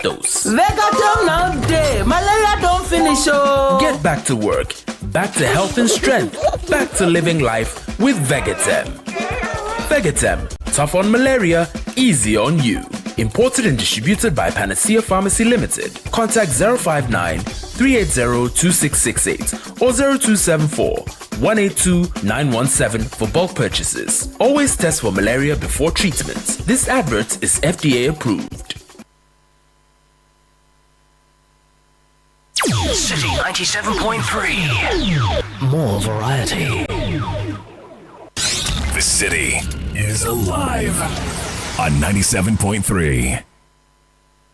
Dose. Vegatum now day. Malaria don't finish. Oh. Get back to work. Back to health and strength. Back to living life with Vegatem. Vegatem. Tough on malaria, easy on you. Imported and distributed by Panacea Pharmacy Limited. Contact 059-380-2668 or 0274-182-917 for bulk purchases. Always test for malaria before treatment. This advert is FDA approved. Citi 97.3. More variety. The city is alive on 97.3.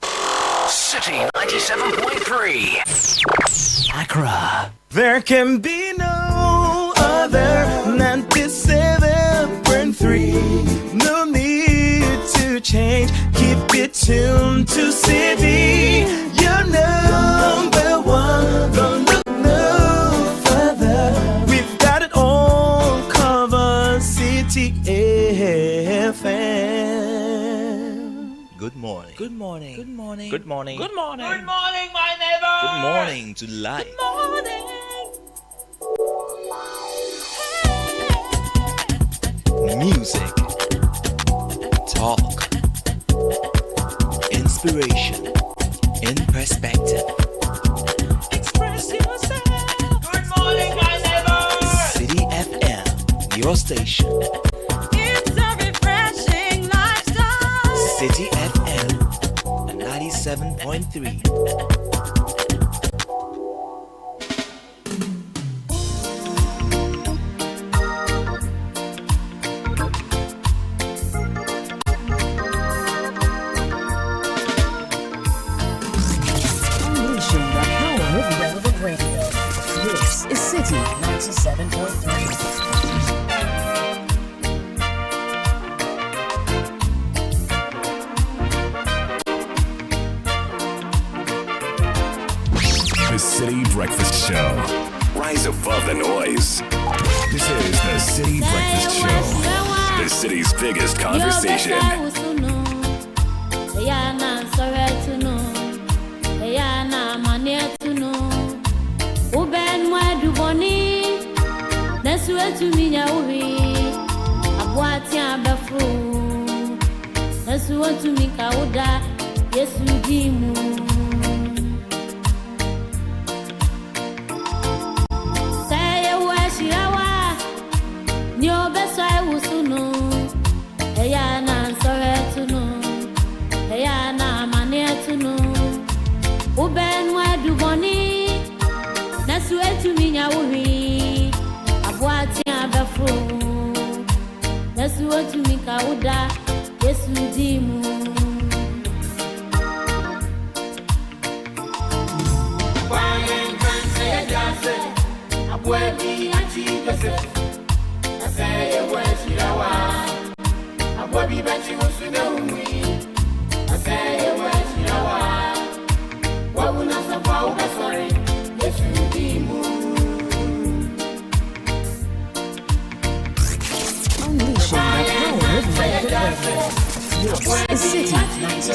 Citi 97.3. Accra. There can be no other 97.3. No need to change. Keep it tuned to Citi. You're number one. Don't look no further. We've got it all covered. Citi FM. Good morning. Good morning. Good morning. Good morning. Good morning. Good morning, my neighbor. Good morning to life. Good morning. Music, talk, inspiration, in perspective. Express yourself. Good morning, my neighbor. Citi FM, your station. It's a refreshing lifestyle. Citi FM 97.3. Citi 97.3. The Citi Breakfast Show. Rise above the noise. This is the Citi Breakfast Show. The city's biggest conversation. To me, that's what to me, Kauda, yes, you dimu. Say, where she are, your best I was to know. Ayana, sorry to know. Ayana, mania to know. Uben, where do money? That's what to me, that's what to me, Kauda, yes, you dimu. This is Citi 93.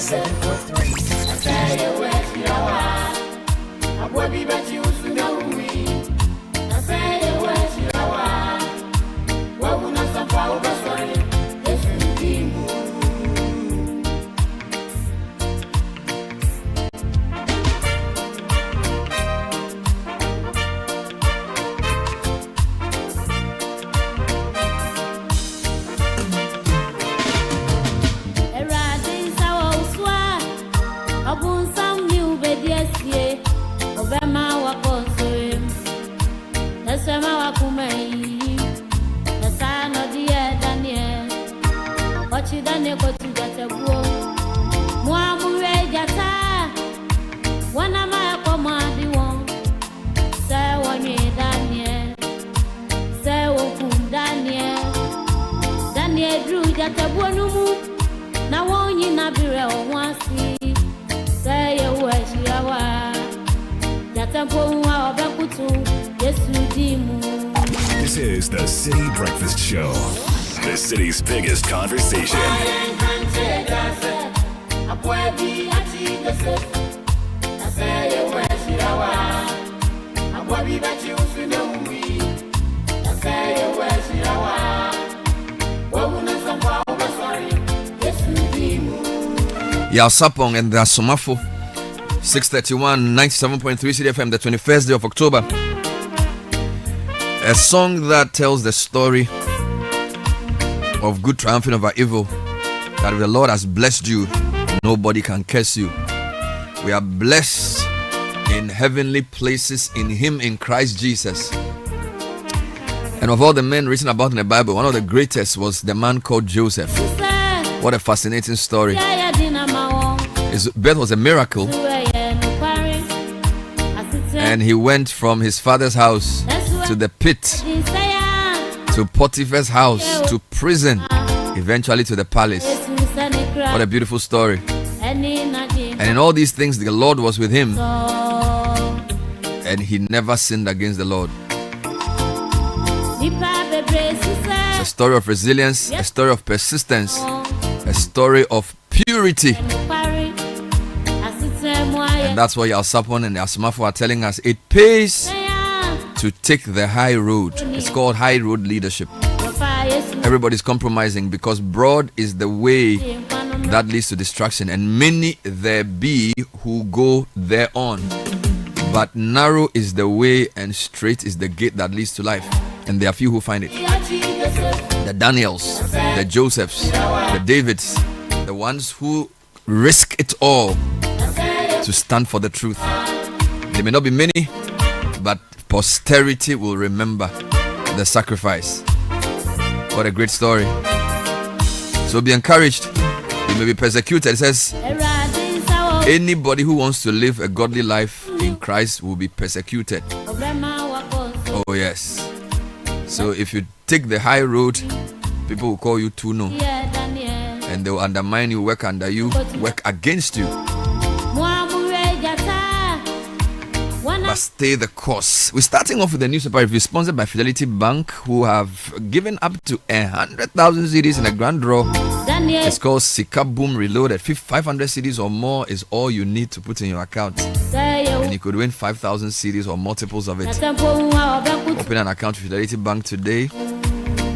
This is the Citi Breakfast Show. The city's biggest conversation. Yalsapong and the Somafo 631 97.3 Citi FM, the 21st day of October. A song that tells the story of good triumphing over evil. That if the Lord has blessed you, nobody can curse you. We are blessed in heavenly places in Him, in Christ Jesus. And of all the men written about in the Bible, one of the greatest was the man called Joseph. What a fascinating story. His birth was a miracle, and he went from his father's house to the pit, to Potiphar's house, to prison, eventually to the palace. What a beautiful story. And in all these things, the Lord was with him, and he never sinned against the Lord. It's a story of resilience, a story of persistence, a story of purity. And that's what Yalsapon and Yasmafo are telling us. It pays to take the high road. It's called high road leadership. Everybody's compromising because broad is the way that leads to destruction, and many there be who go thereon. But narrow is the way and straight is the gate that leads to life, and there are few who find it. The Daniels, the Josephs, the Davids, the ones who risk it all to stand for the truth. There may not be many, but posterity will remember the sacrifice. What a great story. So be encouraged. You may be persecuted. It says anybody who wants to live a godly life in Christ will be persecuted. Oh yes. So if you take the high road, people will call you Tuno, and they will undermine you, work under you, work against you. But stay the course. We're starting off with the newspaper review sponsored by Fidelity Bank, who have given up to 100,000 CDs in a grand draw. It's called Sika Boom Reloaded. 500 CDs or more is all you need to put in your account, and you could win 5,000 CDs or multiples of it. Open an account with Fidelity Bank today.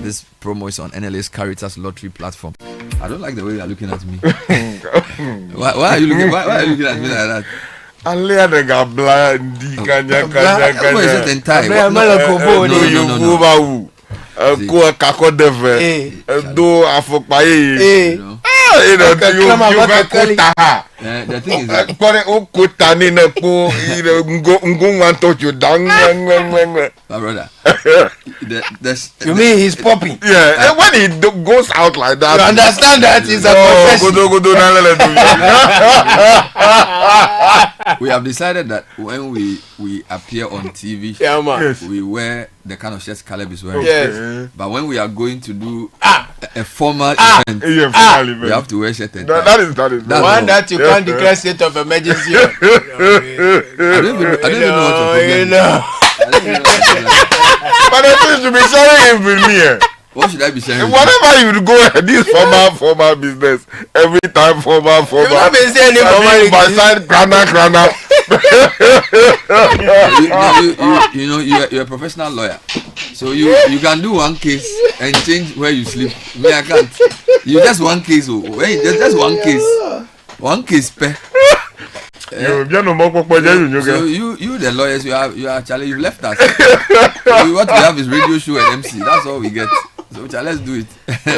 This promo is on NLA's Caritas Lottery platform. I don't like the way you're looking at me. Why are you looking at me like that? Alia de gabla ndi kanya. What is it in Thai? No. Ko kako deve do afopaye. You know, the thing is that my brother, you mean he's popping? Yeah, and when he goes out like that, you understand that he's a we have decided that when we appear on TV, we wear the kind of shirts Caleb is wearing. Yes. But when we are going to do a formal event, we have to wear shirt and tie. That is That's one all. that you can't declare state of emergency. I don't even know what your problem is. But the thing should be sharing it with me. What should I be sharing? Whatever you go at this formal business, every time formal. You don't be saying any formal. By side, grana. You know, you're a professional lawyer, so you can do one case and change where you sleep. Me, I can't. You just one case. There's just one case per. So you the lawyers, you are Charlie, you left us. So what we have is radio show and MC. That's all we get. So Charlie, let's do it. The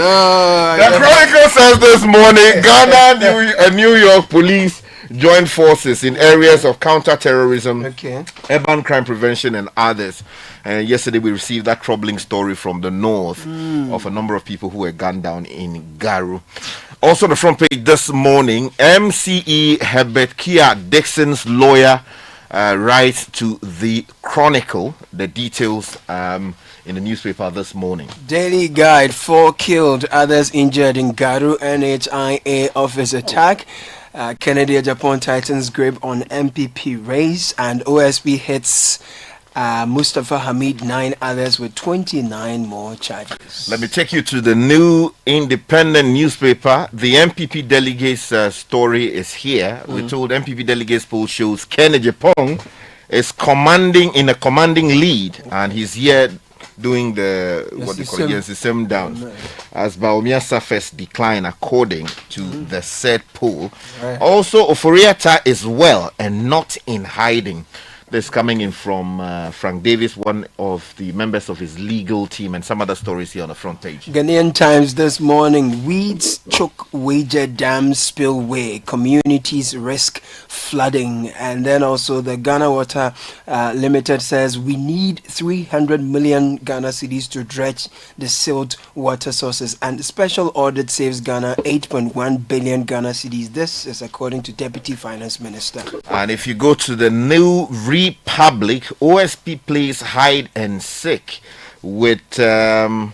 Chronicle says this morning, Ghana and New York police joined forces in areas of counter-terrorism, urban crime prevention, and others. And yesterday we received that troubling story from the north of a number of people who were gunned down in Garu. Also, the front page this morning, MCE Herbert Kia Dixon's lawyer writes to the Chronicle. The details in the newspaper this morning. Daily Guide: 4 killed, others injured in Garu NHIA office attack. Kennedy Japan tightens grip on MPP race, and OSP hits Mustafa Hamid, 9 others with 29 more charges. Let me take you to the New Independent newspaper. The MPP delegates story is here. We're told MPP delegates poll shows Kenny Jepong is in a commanding lead, and he's here doing the same down as Baumia suffers decline according to the said poll. Right. Also, Oforiata is well and not in hiding. This coming in from Frank Davis, one of the members of his legal team, and some other stories here on the front page. Ghanaian Times this morning: weeds choke Wager Dam spillway, communities risk flooding. And then also the Ghana Water Limited says we need 300 million Ghana cedis to dredge the silt water sources, and special audit saves Ghana 8.1 billion Ghana cedis. This is according to Deputy Finance Minister. And if you go to the New Republic, OSP plays hide and seek with MPA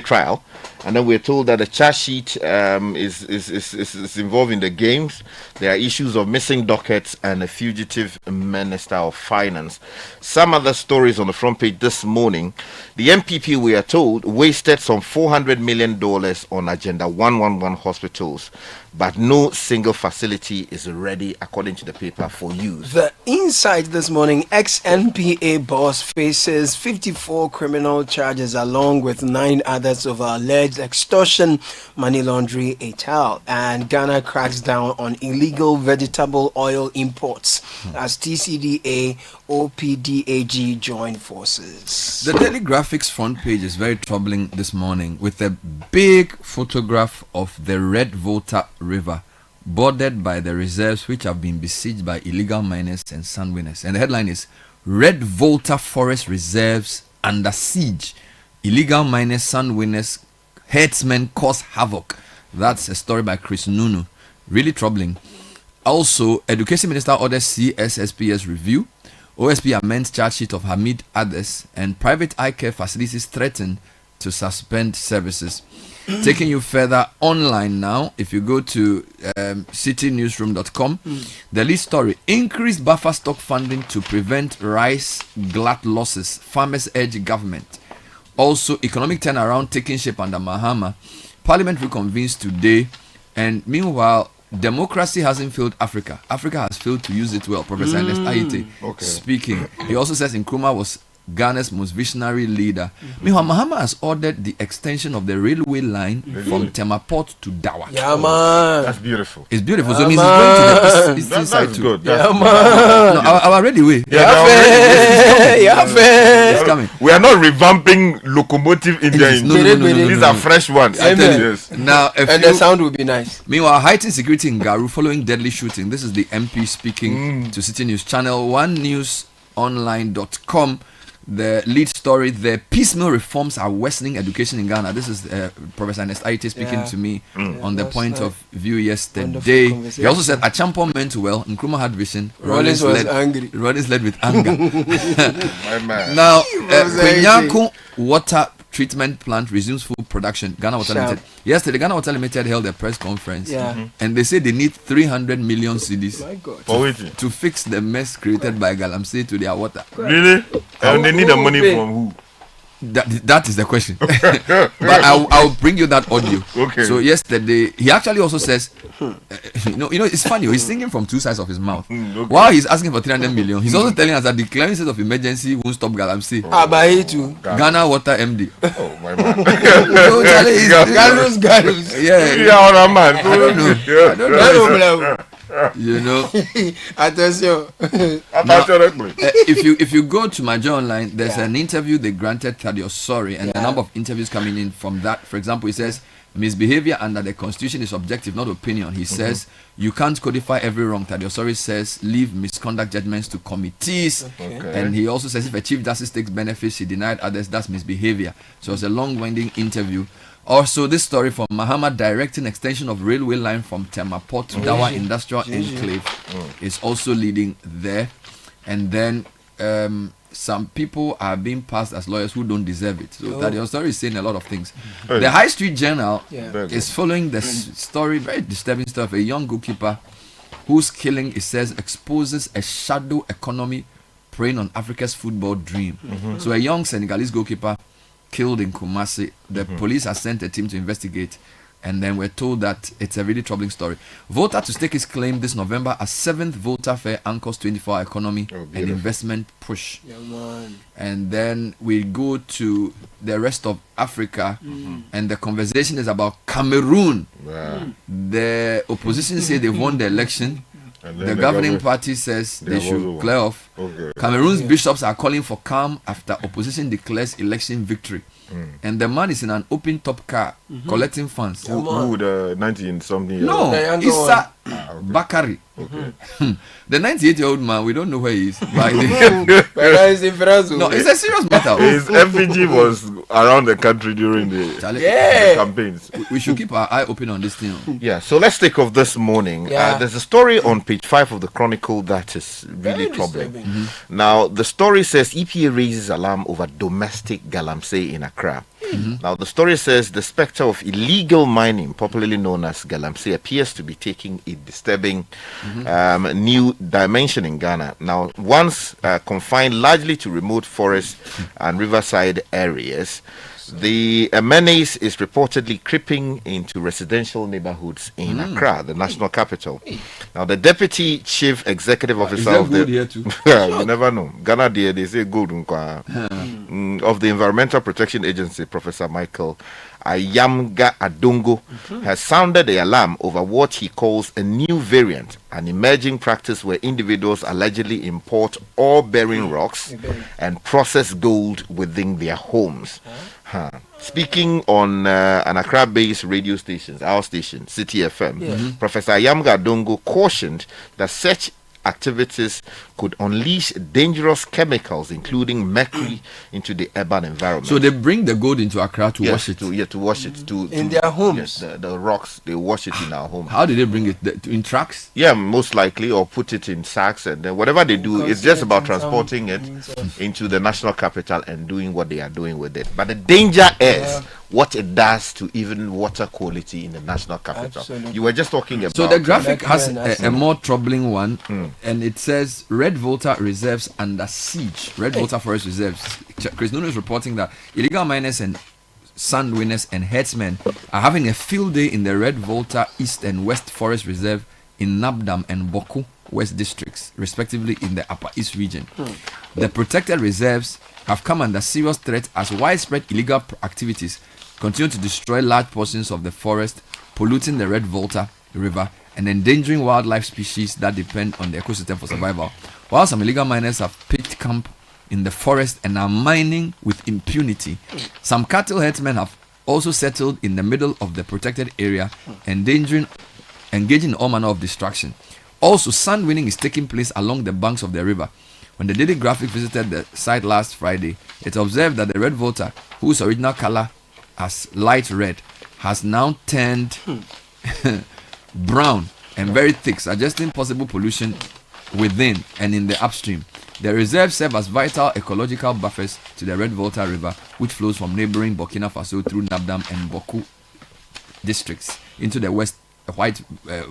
trial, and then we're told that the charge sheet is involved in the games. There are issues of missing dockets and a fugitive minister of finance. Some other stories on the front page this morning: the MPP, we are told, wasted some $400 million on Agenda 111 hospitals, but no single facility is ready, according to the paper, for use. The Insight this morning: ex-NPA boss faces 54 criminal charges along with 9 others of alleged extortion, money laundering, et al. And Ghana cracks down on illegal vegetable oil imports as TCDA, OPDAG join forces. The Daily Graphics front page is very troubling this morning, with a big photograph of the Red Volta River, bordered by the reserves which have been besieged by illegal miners and sand winners. And the headline is Red Volta Forest Reserves Under Siege. Illegal miners, sand winners, herdsmen cause havoc. That's a story by Chris Nunu. Really troubling. Also, Education Minister orders CSSPS review. OSP amends charge sheet of Hamid others, and private eye care facilities threaten to suspend services. Taking you further online now, if you go to citynewsroom.com, the lead story: increased buffer stock funding to prevent rice glut losses. Farmers urge government. Also, economic turnaround taking shape under Mahama. Parliament reconvenes today, and meanwhile, democracy hasn't failed Africa. Africa has failed to use it well. Professor Ernest Aite speaking. He also says Nkrumah was Ghana's most visionary leader. Meanwhile, Mahama has ordered the extension of the railway line from Temaport to Dawa. Yeah, man. That's beautiful. It's beautiful. So it means it's going to the eastern side That's too. good. Yeah, That's man. No, our ready way. It's coming. We are not revamping locomotive India. No. These are fresh ones. I tell you. Now, and the sound will be nice. Meanwhile, heightened security in Garu following deadly shooting. This is the MP speaking to City News Channel 1newsonline.com. The lead story: the piecemeal reforms are worsening education in Ghana. This is Professor Ernest Aite speaking to me on the point of view yesterday. He also said Achampon meant well, Nkrumah had vision, Rollins was angry. Rollins led with anger. My man. Now, Kwenyako water treatment plant resumes full production. Ghana Water Limited. Yesterday, Ghana Water Limited held a press conference, and they said they need 300 million cedis to fix the mess created by Galamsey to their water. Really? And they need the money from who? That is the question. But I'll bring you that audio. Okay. So yesterday, he actually also says, you know, it's funny. He's singing from two sides of his mouth. While he's asking for 300 million, he's also telling us that declaring state of emergency won't stop Galamsey. Ghana Water MD. Oh my man. Galus. Yeah, man. I don't know. You know, attention. Now, if you go to Major Online, there's an interview they granted Thaddeus Sorry, and the number of interviews coming in from that. For example, he says misbehavior under the constitution is objective, not opinion. He says you can't codify every wrong. Thaddeus Sorry says leave misconduct judgments to committees, and he also says if a chief justice takes benefits, he denied others. That's misbehavior. So it's a long-winding interview. Also, this story from Mahama directing extension of railway line from Temaport to Dawa Industrial Enclave is also leading there. And then some people are being passed as lawyers who don't deserve it. So that your story is saying a lot of things. The High Street Journal is following the story, very disturbing stuff. A young goalkeeper whose killing, it says, exposes a shadow economy preying on Africa's football dream. So a young Senegalese goalkeeper killed in Kumasi. The police has sent a team to investigate, and then we're told that it's a really troubling story. Volta to stake his claim this November as 7th Volta Fair anchors 24-hour economy and investment push. Yeah, man. And then we go to the rest of Africa, and the conversation is about Cameroon. The opposition say they won the election. The governing party says they should clear off. Cameroon's bishops are calling for calm after opposition declares election victory. And the man is in an open top car collecting funds. Who the 19-something year No, old? Issa Bakari. The 98-year-old man, we don't know where he is. But no, it's a serious matter. His FPG was around the country during the campaigns. We should keep our eye open on this thing. Yeah, so let's take off this morning. There's a story on page 5 of the Chronicle that is really troubling. Now, the story says EPA raises alarm over domestic galamsey in Accra. Now, the story says the specter of illegal mining, popularly known as galamsey, appears to be taking a disturbing new dimension in Ghana. Now, once confined largely to remote forests and riverside areas, the menace is reportedly creeping into residential neighborhoods in Accra, the national capital. Now, the deputy chief executive officer of the here too? you never know. Ghana, they say good of the Environmental Protection Agency, Professor Michael Ayamga Adongo, has sounded the alarm over what he calls a new variant, an emerging practice where individuals allegedly import ore-bearing rocks and process gold within their homes. Speaking on an Accra-based radio station, our station, Citi FM, Professor Ayamga Adongo cautioned that such activities could unleash dangerous chemicals, including mercury, into the urban environment. So they bring the gold into Accra to wash it? To wash it. In their homes? Yes, the rocks, they wash it in our homes. How do they bring it? In trucks? Yeah, most likely, or put it in sacks, and then whatever they do, it's just about transporting it into the national capital and doing what they are doing with it. But the danger is what it does to even water quality in the national capital. Absolutely. You were just talking about... So the graphic has a more troubling one, and it says Red Volta reserves under siege. Red Volta forest reserves. Chris Nuno is reporting that illegal miners and sand winners and herdsmen are having a field day in the Red Volta East and West Forest Reserve in Nabdam and Boku West districts, respectively, in the Upper East region. The protected reserves have come under serious threat as widespread illegal activities continue to destroy large portions of the forest, polluting the Red Volta River and endangering wildlife species that depend on the ecosystem for survival. While some illegal miners have pitched camp in the forest and are mining with impunity, some cattle herdsmen have also settled in the middle of the protected area, engaging in all manner of destruction. Also, sand winning is taking place along the banks of the river. When the Daily Graphic visited the site last Friday, it observed that the Red Volta, whose original color as light red, has now turned brown and very thick, suggesting possible pollution within and in the upstream. The reserves serve as vital ecological buffers to the Red Volta River, which flows from neighboring Burkina Faso through Nabdam and Boku districts into the West White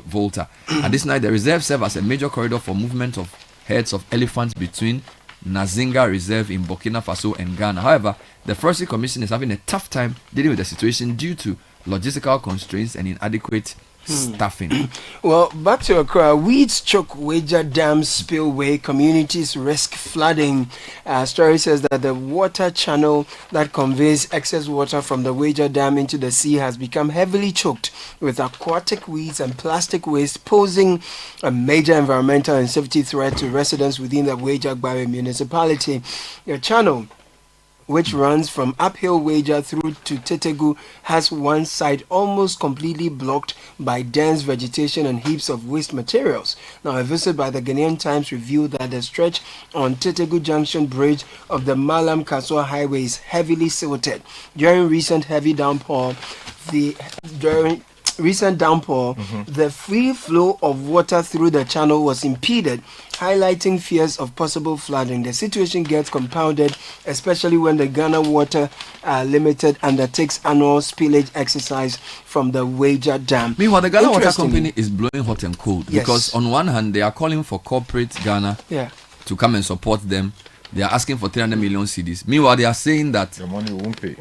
Volta. Additionally, the reserves serve as a major corridor for movement of herds of elephants between Nazinga Reserve in Burkina Faso and Ghana. However, the Forestry Commission is having a tough time dealing with the situation due to logistical constraints and inadequate staffing. Well, back to Accra, weeds choke Wager Dam spillway, communities risk flooding. Story says that the water channel that conveys excess water from the Wager Dam into the sea has become heavily choked with aquatic weeds and plastic waste, posing a major environmental and safety threat to residents within the Wager Gbawe municipality. The channel, which runs from uphill Wager through to Tetegu, has one side almost completely blocked by dense vegetation and heaps of waste materials. Now, a visit by the Ghanaian Times revealed that the stretch on Tetegu Junction Bridge of the Malam Kaswa Highway is heavily silted. During recent heavy downpour, recent downpour, the free flow of water through the channel was impeded, highlighting fears of possible flooding. The situation gets compounded, especially when the Ghana Water Limited undertakes annual spillage exercise from the Wager Dam. Meanwhile, the Ghana Water Company is blowing hot and cold Yes. because on one hand they are calling for corporate Ghana to come and support them. They are asking for 300 million cedis. Meanwhile, they are saying that the money won't pay.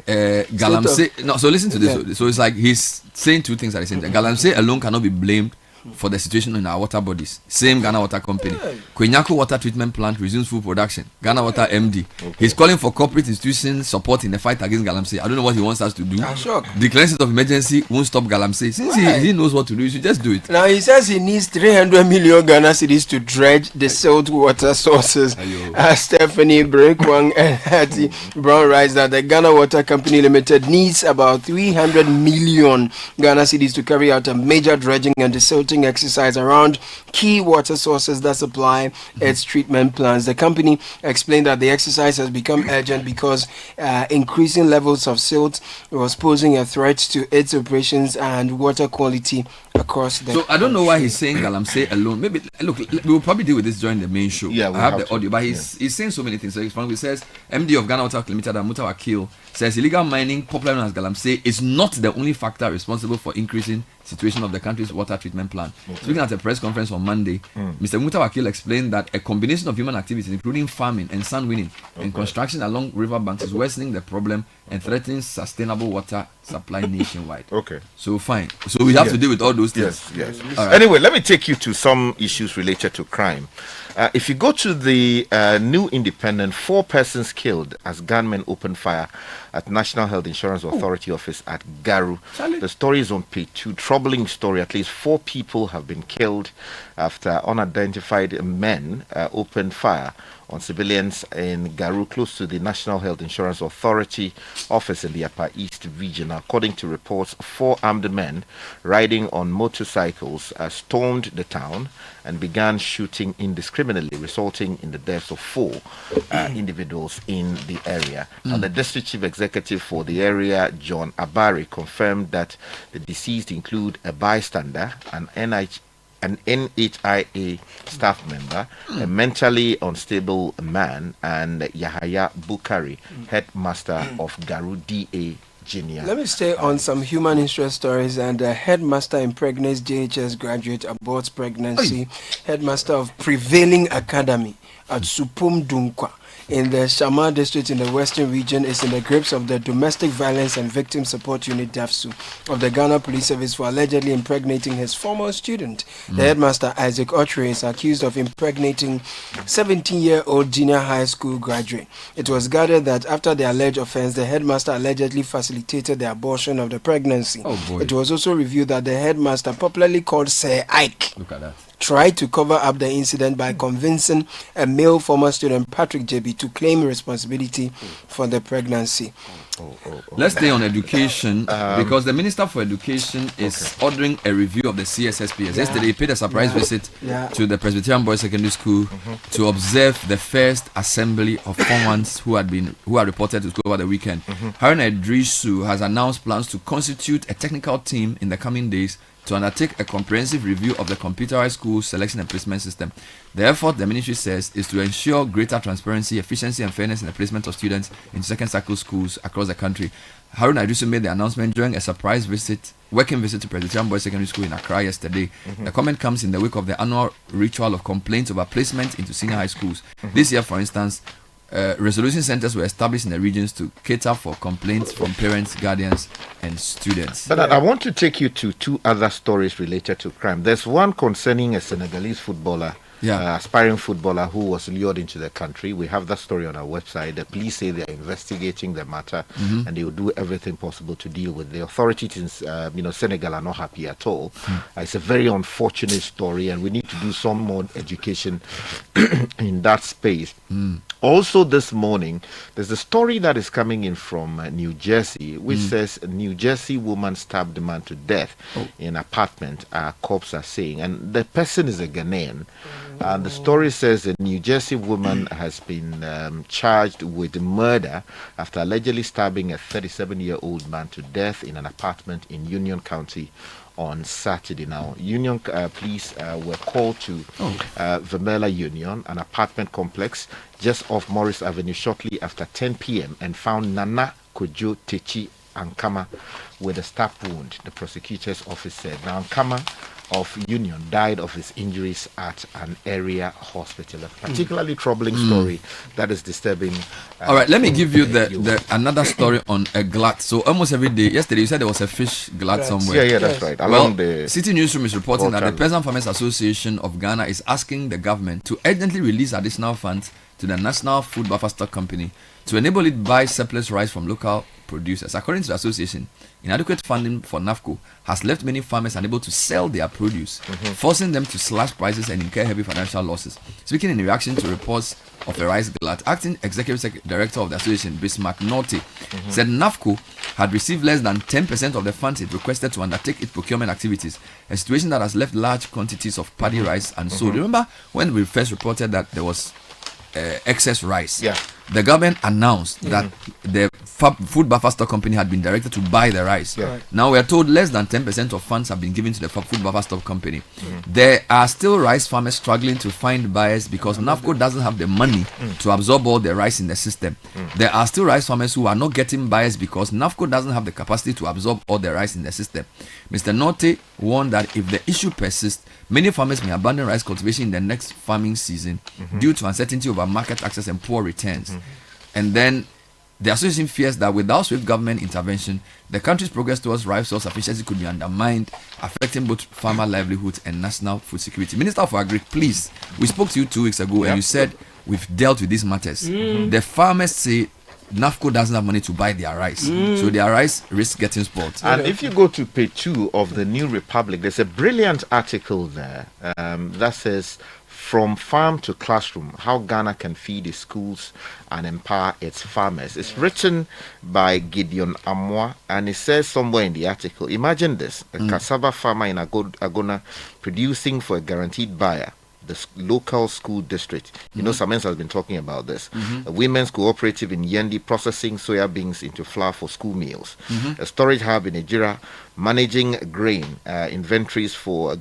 Galamsey. No, so listen to this. So it's like he's saying two things at the same time. Galamsey alone cannot be blamed for the situation in our water bodies. Same Ghana Water Company. Kwenyako Water Treatment Plant resumes full production. Ghana Water MD. He's calling for corporate institutions support in the fight against Galamsey. I don't know what he wants us to do. Declaring state of emergency won't stop Galamsey. Since he knows what to do, he should just do it. Now he says he needs 300 million Ghana cedis to dredge the silt water sources. Stephanie Breakwang and Hattie Brown writes that the Ghana Water Company Limited needs about 300 million Ghana cedis to carry out a major dredging and desilting exercise around key water sources that supply its treatment plants. The company explained that the exercise has become urgent because increasing levels of silt was posing a threat to its operations and water quality across the So I don't know why he's saying Galamsey alone. Maybe look, we'll probably deal with this during the main show. Yeah, I have the audio, but he's saying so many things. So he says MD of Ghana Water Limited, Muta Wakil, says illegal mining, popular known as Galamsey, is not the only factor responsible for increasing situation of the country's water treatment plant. Speaking at a press conference on Monday, Mr. Muta Wakil explained that a combination of human activities, including farming and sand winning and construction along riverbanks, is worsening the problem and threatening sustainable water supply nationwide. Okay. So fine. So we have to deal with all those things. Yes. All right. Anyway, let me take you to some issues related to crime. If you go to the New Independent, 4 persons killed as gunmen opened fire at National Health Insurance Authority office at Garu. The story is on page 2. Troubling story. At least 4 people have been killed after unidentified men opened fire on civilians in Garu, close to the National Health Insurance Authority office in the Upper East region. According to reports, 4 armed men riding on motorcycles stormed the town and began shooting indiscriminately, resulting in the deaths of 4 individuals in the area. Now, the district chief executive for the area, John Abari, confirmed that the deceased include a bystander, an NHIA staff member, a mentally unstable man, and Yahaya Bukari, headmaster of Garu DA Junior. Let me stay on some human interest stories. And the headmaster impregnates JHS graduate, aborts pregnancy. Headmaster of Prevailing Academy at Supum Dunkwa in the Shama district in the western region is in the grips of the Domestic Violence and Victim Support Unit DAFSU of the Ghana Police Service for allegedly impregnating his former student. The headmaster, Isaac Otre, is accused of impregnating 17-year-old junior high school graduate. It was gathered that after the alleged offense, the headmaster allegedly facilitated the abortion of the pregnancy. It was also revealed that the headmaster, popularly called Sir Ike, Look at that, tried to cover up the incident by convincing a male former student, Patrick JB, to claim responsibility for the pregnancy. Let's stay on education because the Minister for Education is ordering a review of the CSSPS. Yesterday, he paid a surprise visit to the Presbyterian Boys Secondary School to observe the first assembly of Form 1s who are reported to school over the weekend. Haruna Idrisu has announced plans to constitute a technical team in the coming days to undertake a comprehensive review of the computerized school selection and placement system. The effort, the ministry says, is to ensure greater transparency, efficiency and fairness in the placement of students in second cycle schools across the country. Haruna Idrisu made the announcement during a surprise working visit to Presbyterian Boys Secondary School in Accra yesterday. The comment comes in the wake of the annual ritual of complaints over placement into senior high schools. This year, for instance, resolution centers were established in the regions to cater for complaints from parents, guardians, and students. But I want to take you to 2 other stories related to crime. There's one concerning a Senegalese footballer, aspiring footballer who was lured into the country. We have that story on our website. The police say they are investigating the matter and they will do everything possible to deal with. The authorities in Senegal are not happy at all. It's a very unfortunate story, and we need to do some more education in that space. Also this morning, there's a story that is coming in from New Jersey, which says a New Jersey woman stabbed a man to death in an apartment, cops are saying. And the person is a Ghanaian. And the story says a New Jersey woman has been charged with murder after allegedly stabbing a 37-year-old man to death in an apartment in Union County on Saturday. Now, Union police were called to Vermela Union, an apartment complex just off Morris Avenue, shortly after 10 p.m. and found Nana Kojo Techi Ankama with a stab wound, the prosecutor's office said. Now, Ankama of Union died of his injuries at an area hospital. A particularly troubling story that is disturbing. All right, let me give you the another story on a glut. So almost every day, yesterday you said there was a fish glut somewhere. Yeah, that's right. Well, Citi Newsroom is reporting that the Peasant Farmers Association of Ghana is asking the government to urgently release additional funds to the National Food Buffer Stock Company to enable it buy surplus rice from local producers. According to the association, inadequate funding for NAFCO has left many farmers unable to sell their produce, forcing them to slash prices and incur heavy financial losses. Speaking in reaction to reports of a rice glut, acting executive director of the association, Bismarck Norte, said NAFCO had received less than 10% of the funds it requested to undertake its procurement activities, a situation that has left large quantities of paddy rice unsold. Remember when we first reported that there was excess rice? The government announced that the Food Buffer Stock Company had been directed to buy the rice. Now we are told less than 10% of funds have been given to the Food Buffer Stock Company. There are still rice farmers struggling to find buyers because NAFCO doesn't have the money to absorb all the rice in the system. There are still rice farmers who are not getting buyers because NAFCO doesn't have the capacity to absorb all the rice in the system. Mr. Norte warned that if the issue persists, many farmers may abandon rice cultivation in the next farming season due to uncertainty over market access and poor returns. And then the association fears that without swift government intervention, the country's progress towards rice self-sufficiency could be undermined, affecting both farmer livelihoods and national food security. Minister for Agri, please, we spoke to you 2 weeks ago and you said we've dealt with these matters. The farmers say NAFCO doesn't have money to buy their rice, so their rice risks getting spoiled. And if you go to page 2 of the New Republic, there's a brilliant article there that says, "From Farm to Classroom, How Ghana Can Feed Its Schools and Empower Its Farmers." It's written by Gideon Amwa, and it says somewhere in the article, imagine this, a cassava farmer in Agona producing for a guaranteed buyer, the local school district. You know, Samens has been talking about this. A women's cooperative in Yendi processing soya beans into flour for school meals. A storage hub in Ejira managing grain inventories for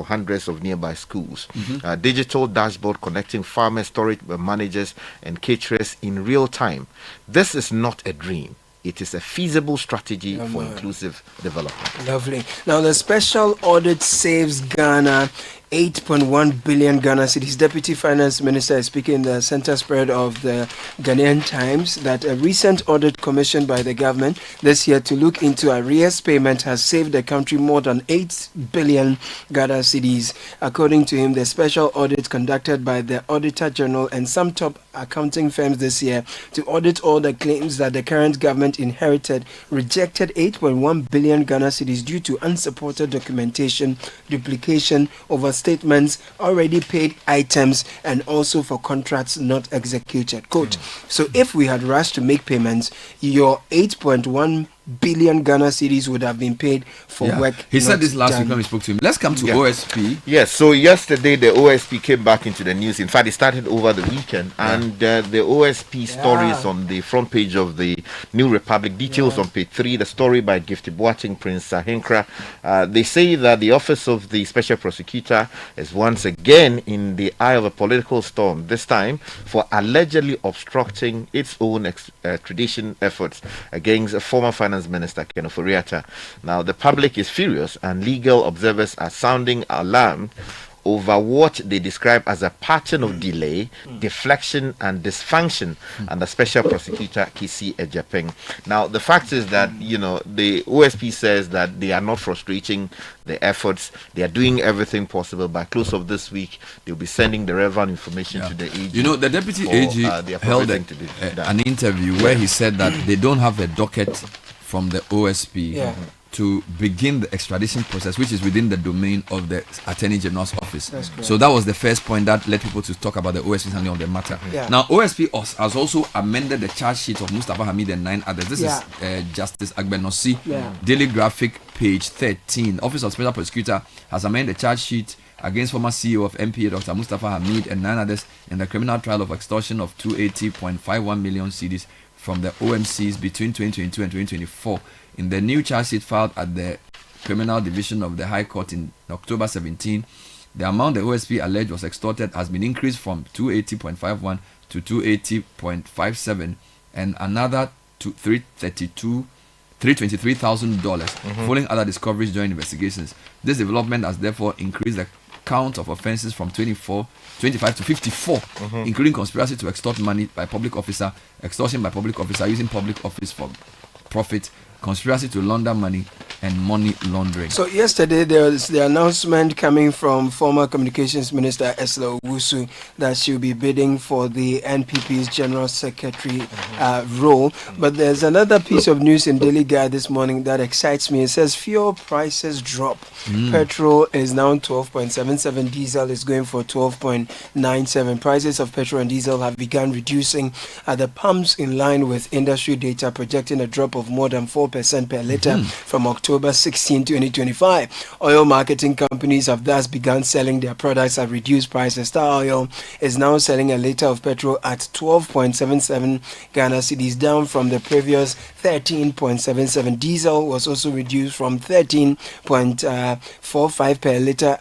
hundreds of nearby schools. A digital dashboard connecting farmers, storage managers, and caterers in real time. This is not a dream. It is a feasible strategy for inclusive development. Lovely. Now, the special audit saves Ghana 8.1 billion Ghana cedis. Deputy Finance Minister is speaking in the center spread of the Ghanaian Times that a recent audit commissioned by the government this year to look into arrears payment has saved the country more than 8 billion Ghana cedis. According to him, the special audit conducted by the Auditor General and some top accounting firms this year to audit all the claims that the current government inherited rejected 8.1 billion Ghana cedis due to unsupported documentation, duplication, overstatements, already paid items, and also for contracts not executed. Quote, so if we had rushed to make payments, your 8.1 billion Ghana cedis would have been paid for work. He said this last week when we spoke to him. Let's come to OSP. Yes, so yesterday the OSP came back into the news. In fact, it started over the weekend, and the OSP story is on the front page of the New Republic. Details on page 3. The story by Gifty Boating, Prince Sahinkra. They say that the office of the special prosecutor is once again in the eye of a political storm. This time for allegedly obstructing its own extradition efforts against a former finance Minister Ken Ofori-Atta. Now, the public is furious, and legal observers are sounding alarm over what they describe as a pattern of delay, deflection, and dysfunction under Special Prosecutor Kisi Ejapeng. Now, the fact is that, you know, the OSP says that they are not frustrating the efforts. They are doing everything possible. By close of this week, they'll be sending the relevant information to the AG. You know, the Deputy AG held an interview where he said that they don't have a docket from the OSP to begin the extradition process, which is within the domain of the Attorney General's office. So that was the first point that led people to talk about the OSP's handling of the matter. Now, OSP has also amended the charge sheet of Mustafa Hamid and 9 others. This is Justice Agbenossi, Daily Graphic, page 13. Office of Special Prosecutor has amended the charge sheet against former CEO of MPA Dr. Mustafa Hamid and 9 others in the criminal trial of extortion of 280.51 million cedis from the OMCs between 2022 and 2024. In the new charge sheet filed at the Criminal Division of the High Court in October 17, the amount the OSP alleged was extorted has been increased from 280.51 to 280.57, and another to $323,000 following other discoveries during investigations. This development has therefore increased the count of offences from 25 to 54, including conspiracy to extort money by public officer, extortion by public officer using public office for profit, conspiracy to launder money, and money laundering. So yesterday there was the announcement coming from former Communications Minister Esla Owusu that she'll be bidding for the NPP's General Secretary role. But there's another piece of news in Daily Guide this morning that excites me. It says fuel prices drop. Petrol is now 12.77. Diesel is going for 12.97. Prices of petrol and diesel have begun reducing at the pumps in line with industry data projecting a drop of more than 4% per litre from October 16, 2025. Oil marketing companies have thus begun selling their products at reduced prices. Star Oil is now selling a litre of petrol at 12.77 Ghana cedis, down from the previous 13.77. Diesel was also reduced from 13.45 per litre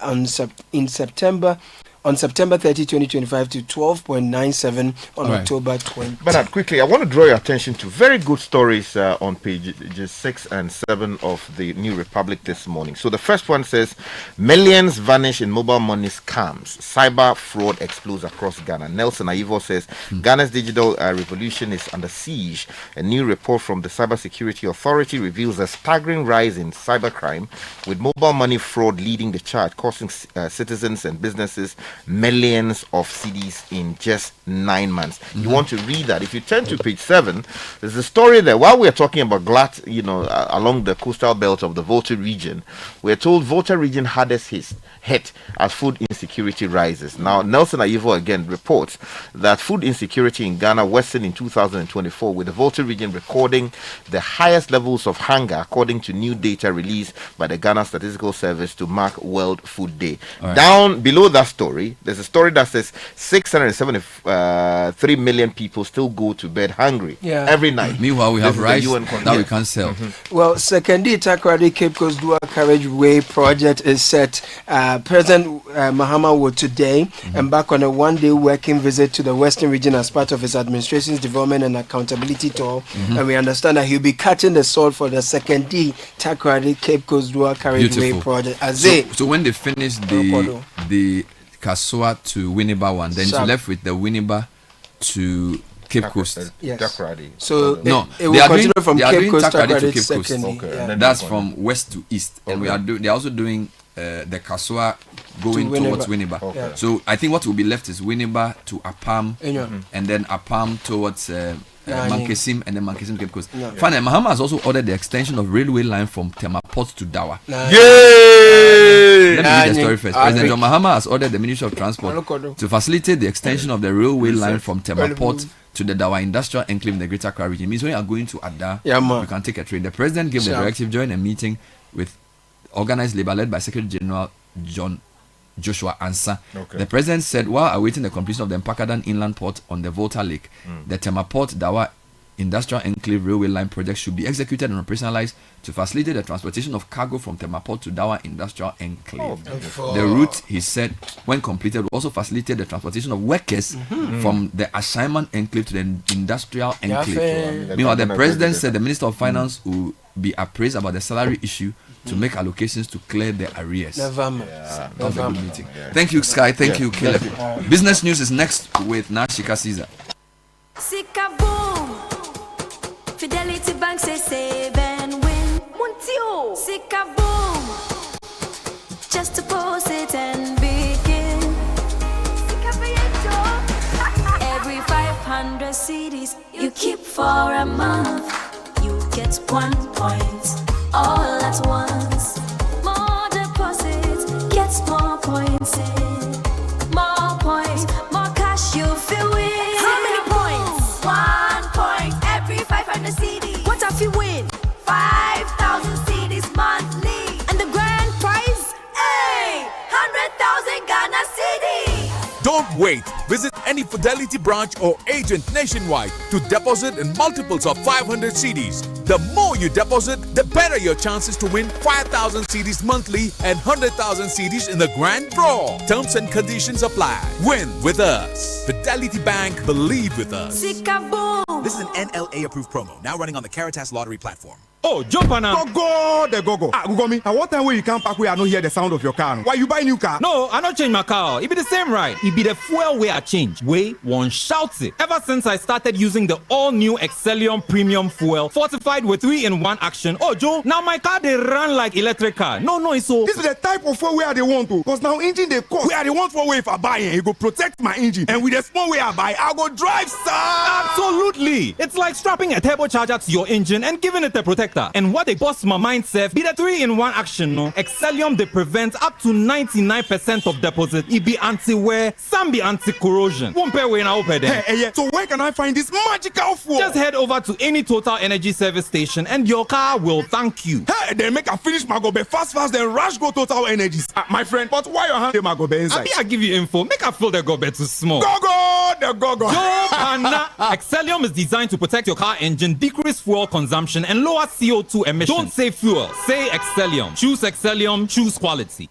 on September 30, 2025 to 12.97 on October 20. Bernard, quickly, I want to draw your attention to very good stories on pages 6 and 7 of the New Republic this morning. So the first one says, millions vanish in mobile money scams. Cyber fraud explodes across Ghana. Nelson Aivo says, Ghana's digital revolution is under siege. A new report from the Cybersecurity Authority reveals a staggering rise in cybercrime, with mobile money fraud leading the charge, costing citizens and businesses millions of cedis in just 9 months. You want to read that? If you turn to page 7, there's a story there. While we're talking about glut, along the coastal belt of the Volta region, we're told Volta region hardest hit as food insecurity rises. Now, Nelson Aivo again reports that food insecurity in Ghana worsened in 2024, with the Volta region recording the highest levels of hunger, according to new data released by the Ghana Statistical Service to mark World Food Day. Down below that story, there's a story that says 673 million people still go to bed hungry every night. Meanwhile, we have rice that we can't sell. Well, Sekondi Takoradi Cape Coast Dual Carriageway project is set. President Mahama will today embark on a one-day working visit to the Western region as part of his administration's development and accountability tour. And we understand that he'll be cutting the salt for the Sekondi Takoradi Cape Coast Dual Carriageway project. So when they finish the Kasua to Winneba one, then it's left with the Winneba to Cape Coast. Yes. So it will continue from Cape Coast to Cape Coast. That's from west to east, and they're also doing the Kasua going towards Winneba. So I think what will be left is Winneba to Apam, and then Apam towards Mankesim, and then Mankesim Cape Coast. Finally, Mahama has also ordered the extension of railway line from Tema Port to Dawa. Yay! Let me read the story first. President John Mahama has ordered the Ministry of Transport to facilitate the extension of the railway line from Tema Port to the Dawa Industrial Enclave in the Greater Accra region. It means when you are going to Ada, you can take a train. The President gave the directive during a meeting with organized labor led by Secretary General Joshua Ansa. The President said, while awaiting the completion of the Mpakadan Inland Port on the Volta Lake, the Tema Port Dawa Industrial Enclave Railway Line project should be executed and operationalized to facilitate the transportation of cargo from Tema Port to Dawa Industrial Enclave. The route, he said, when completed, will also facilitate the transportation of workers from the Ashaiman Enclave to the Industrial Enclave. Meanwhile, the President said the Minister of Finance will be appraised about the salary issue to make allocations to clear the arrears. Good meeting. Thank you, Sky. Thank you, Caleb. Business News is next with Nashika Caesar. Sika boom. Fidelity Bank say save and win. Muntio. Sika boom. Just deposit and begin. Sika every 500 CDs you keep for a month, you get 1 point all at once. More deposits, gets more points in. More points, more cash you feel win. How many points? 1 point every 500 CDs. What if you win? 5,000 CDs monthly. And the grand prize? Hey! 100,000 Ghana CDs. Don't wait. Visit any Fidelity branch or agent nationwide to deposit in multiples of 500 CDs. The more you deposit, the better your chances to win 5,000 CDs monthly and 100,000 CDs in the grand draw. Terms and conditions apply. Win with us. Fidelity Bank, believe with us. This is an NLA approved promo, now running on the Caritas Lottery platform. Oh, jump on now. Go, the go. Ah, go me. At what time will you come back where I don't hear the sound of your car? Why you buy new car? No, I not change my car. It be the same ride. It be the fuel way I change. Way one shouts it. Ever since I started using the all-new Excellium Premium Fuel, fortified with 3-in-1 action. Oh, Joe, now my car they run like electric car. No, it's so. This is the type of fuel where they want to. Because now engine they cost. Where they want for way if I buy it, it go protect my engine. And with the small way I buy, I go drive, sir. Absolutely. It's like strapping a turbocharger to your engine and giving it a protector. And what they bust my mind safe be the 3-in-1 action. No, Excellium they prevent up to 99% of deposit. It be anti-wear, some be anti-corrosion. Won't pay when I open them. Hey, so where can I find this magical fuel? Just head over to any Total Energy service station and your car will thank you. Hey, then make a finish my go be fast, then rush go Total Energies. My friend, but why your hand my go be inside? I give you info. Make a feel the go be too small. The go. Yo, Anna. Excellium is designed to protect your car engine, decrease fuel consumption, and lower CO2 emissions. Don't say fuel, say Excellium. Choose Excellium, choose quality.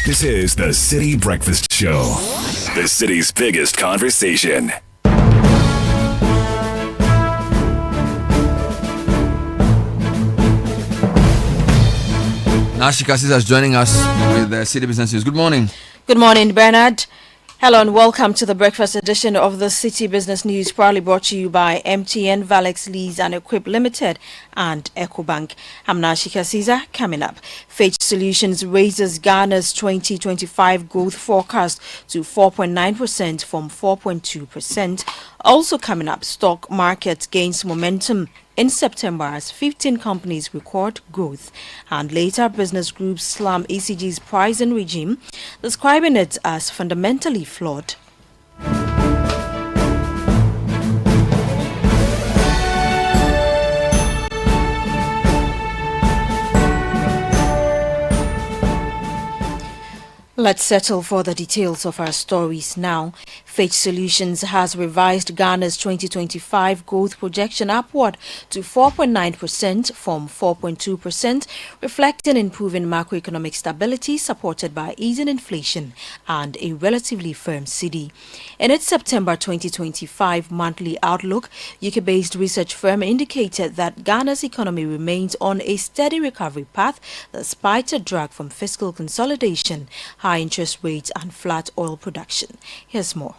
This is the City Breakfast Show, the city's biggest conversation. Nashika is joining us with the City Business News. Good morning. Good morning, Bernard. Hello and welcome to the breakfast edition of the City Business News, proudly brought to you by MTN, Valex Lease and Equip Limited and EcoBank. I'm Nashika Caesar. Coming up, Fitch Solutions raises Ghana's 2025 growth forecast to 4.9% from 4.2%. Also coming up, stock market gains momentum in September as 15 companies record growth. And later, business groups slam ECG's pricing regime, describing it as fundamentally flawed. Let's settle for the details of our stories now. Fitch Solutions has revised Ghana's 2025 growth projection upward to 4.9% from 4.2%, reflecting improving macroeconomic stability supported by easing inflation and a relatively firm cedi. In its September 2025 monthly outlook, UK-based research firm indicated that Ghana's economy remains on a steady recovery path despite a drag from fiscal consolidation, high interest rates and flat oil production. Here's more.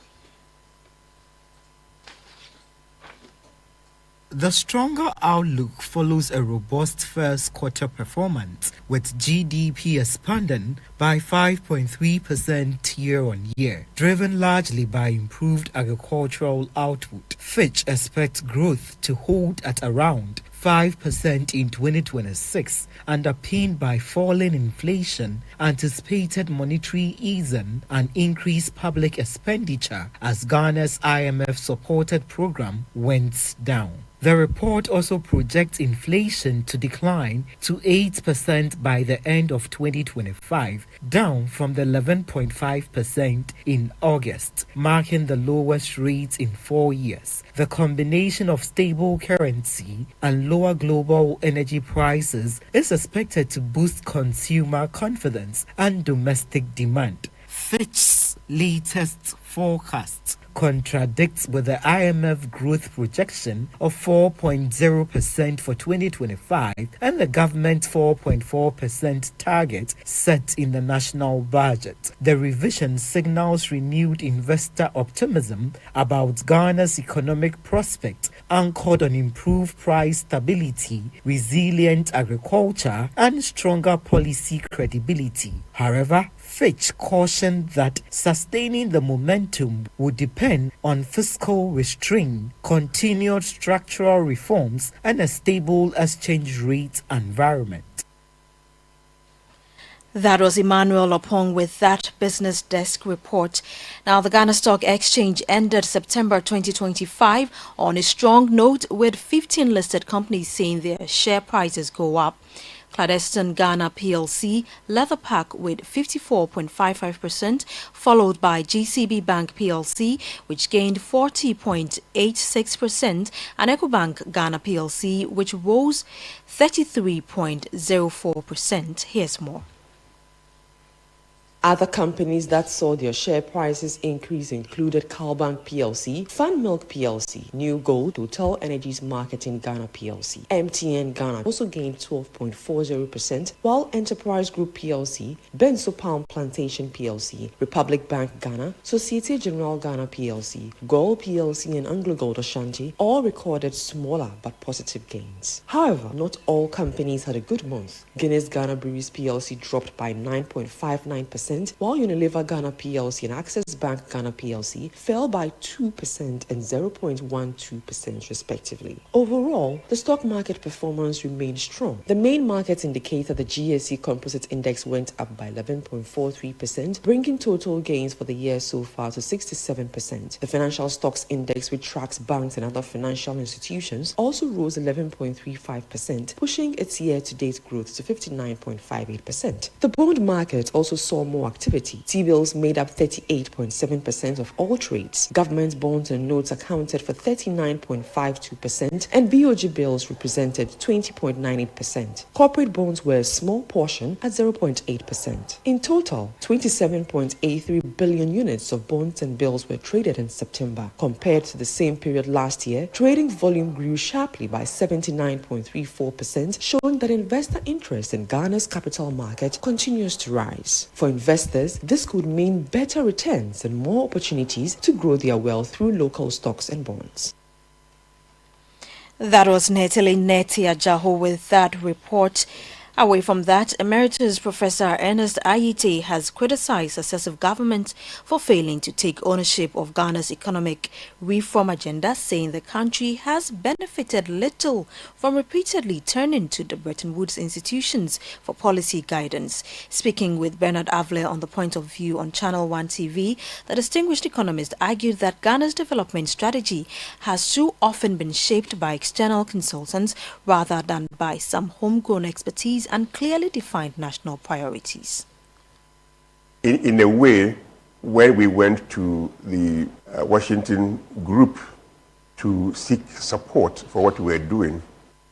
The stronger outlook follows a robust first quarter performance, with GDP expanding by 5.3% year-on-year, driven largely by improved agricultural output. Fitch expects growth to hold at around 5% in 2026, underpinned by falling inflation, anticipated monetary easing, and increased public expenditure as Ghana's IMF-supported program winds down. The report also projects inflation to decline to 8% by the end of 2025, down from the 11.5% in August, marking the lowest rate in 4 years. The combination of stable currency and lower global energy prices is expected to boost consumer confidence and domestic demand. Fitch's latest forecast contradicts with the IMF growth projection of 4.0% for 2025 and the government's 4.4% target set in the national budget. The revision signals renewed investor optimism about Ghana's economic prospects, anchored on improved price stability, resilient agriculture, and stronger policy credibility. However, Fitch cautioned that sustaining the momentum would depend on fiscal restraint, continued structural reforms, and a stable exchange rate environment. That was Emmanuel Opong with that Business Desk report. Now, the Ghana Stock Exchange ended September 2025 on a strong note, with 15 listed companies seeing their share prices go up. Clandestine Ghana PLC led the pack with 54.55%, followed by GCB Bank PLC, which gained 40.86%, and EcoBank Ghana PLC, which rose 33.04%. Here's more. Other companies that saw their share prices increase included Calbank PLC, Fan Milk PLC, New Gold, Total Energies Marketing Ghana PLC, MTN Ghana also gained 12.40%, while Enterprise Group PLC, Benso Palm Plantation PLC, Republic Bank Ghana, Societe Generale Ghana PLC, Gold PLC and Anglo Gold Ashanti all recorded smaller but positive gains. However, not all companies had a good month. Guinness Ghana Breweries PLC dropped by 9.59%, while Unilever Ghana PLC and Access Bank Ghana PLC fell by 2% and 0.12% respectively. Overall, the stock market performance remained strong. The main market indicator, the GSE Composite Index, went up by 11.43%, bringing total gains for the year so far to 67%. The Financial Stocks Index, which tracks banks and other financial institutions, also rose 11.35%, pushing its year-to-date growth to 59.58%. The bond market also saw more activity. T-bills made up 38.7% of all trades. Government bonds and notes accounted for 39.52%, and BOG bills represented 20.98%. Corporate bonds were a small portion at 0.8%. In total, 27.83 billion units of bonds and bills were traded in September. Compared to the same period last year, trading volume grew sharply by 79.34%, showing that investor interest in Ghana's capital market continues to rise. For investors, this could mean better returns and more opportunities to grow their wealth through local stocks and bonds. That was Neteli Neti Ajaho with that report. Away from that, Emeritus Professor Ernest Ayite has criticized successive governments for failing to take ownership of Ghana's economic reform agenda, saying the country has benefited little from repeatedly turning to the Bretton Woods institutions for policy guidance. Speaking with Bernard Avle on the Point of View on Channel 1 TV, the distinguished economist argued that Ghana's development strategy has too often been shaped by external consultants rather than by some homegrown expertise and clearly defined national priorities. In a way, when we went to the Washington group to seek support for what we were doing,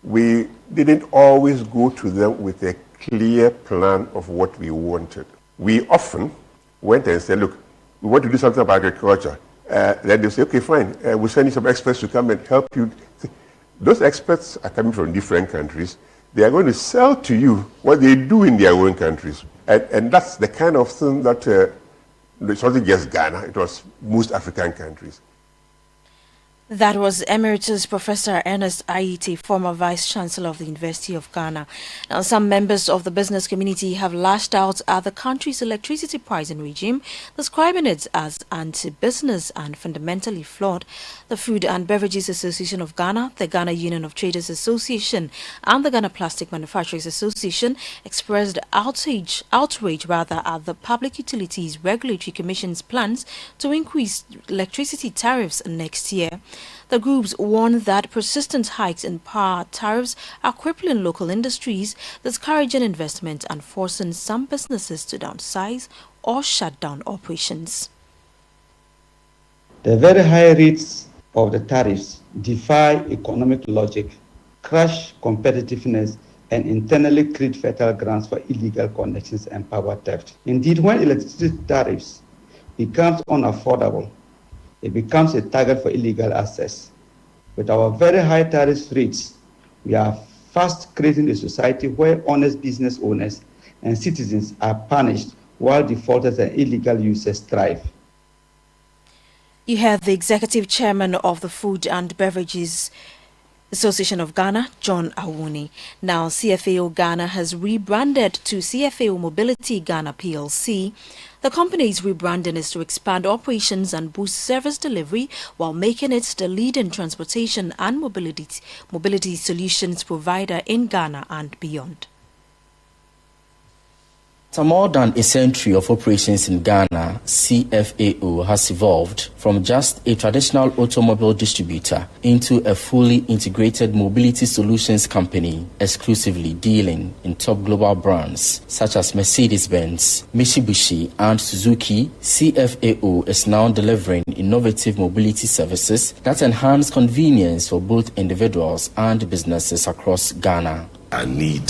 we didn't always go to them with a clear plan of what we wanted. We often went and said, look, we want to do something about agriculture. Then they say, okay, fine, we'll send you some experts to come and help you. Those experts are coming from different countries. They are going to sell to you what they do in their own countries. And that's the kind of thing that it wasn't just Ghana, it was most African countries. That was Emeritus Professor Ernest Ayite, former Vice Chancellor of the University of Ghana. Now, some members of the business community have lashed out at the country's electricity pricing regime, describing it as anti-business and fundamentally flawed. The Food and Beverages Association of Ghana, the Ghana Union of Traders Association, and the Ghana Plastic Manufacturers Association expressed outrage at the Public Utilities Regulatory Commission's plans to increase electricity tariffs next year. The groups warned that persistent hikes in power tariffs are crippling local industries, discouraging investment and forcing some businesses to downsize or shut down operations. The very high rates of the tariffs defy economic logic, crush competitiveness, and internally create fertile grounds for illegal connections and power theft. Indeed, when electricity tariffs becomes unaffordable, it becomes a target for illegal access. With our very high tariff rates, we are fast creating a society where honest business owners and citizens are punished while defaulters and illegal users thrive. You have the Executive Chairman of the Food and Beverages Association of Ghana, John Awuni. Now, CFAO Ghana has rebranded to CFAO Mobility Ghana PLC. The company's rebranding is to expand operations and boost service delivery while making it the leading transportation and mobility solutions provider in Ghana and beyond. After more than a century of operations in Ghana, CFAO has evolved from just a traditional automobile distributor into a fully integrated mobility solutions company, exclusively dealing in top global brands such as Mercedes-Benz, Mitsubishi, and Suzuki. CFAO is now delivering innovative mobility services that enhance convenience for both individuals and businesses across Ghana. I need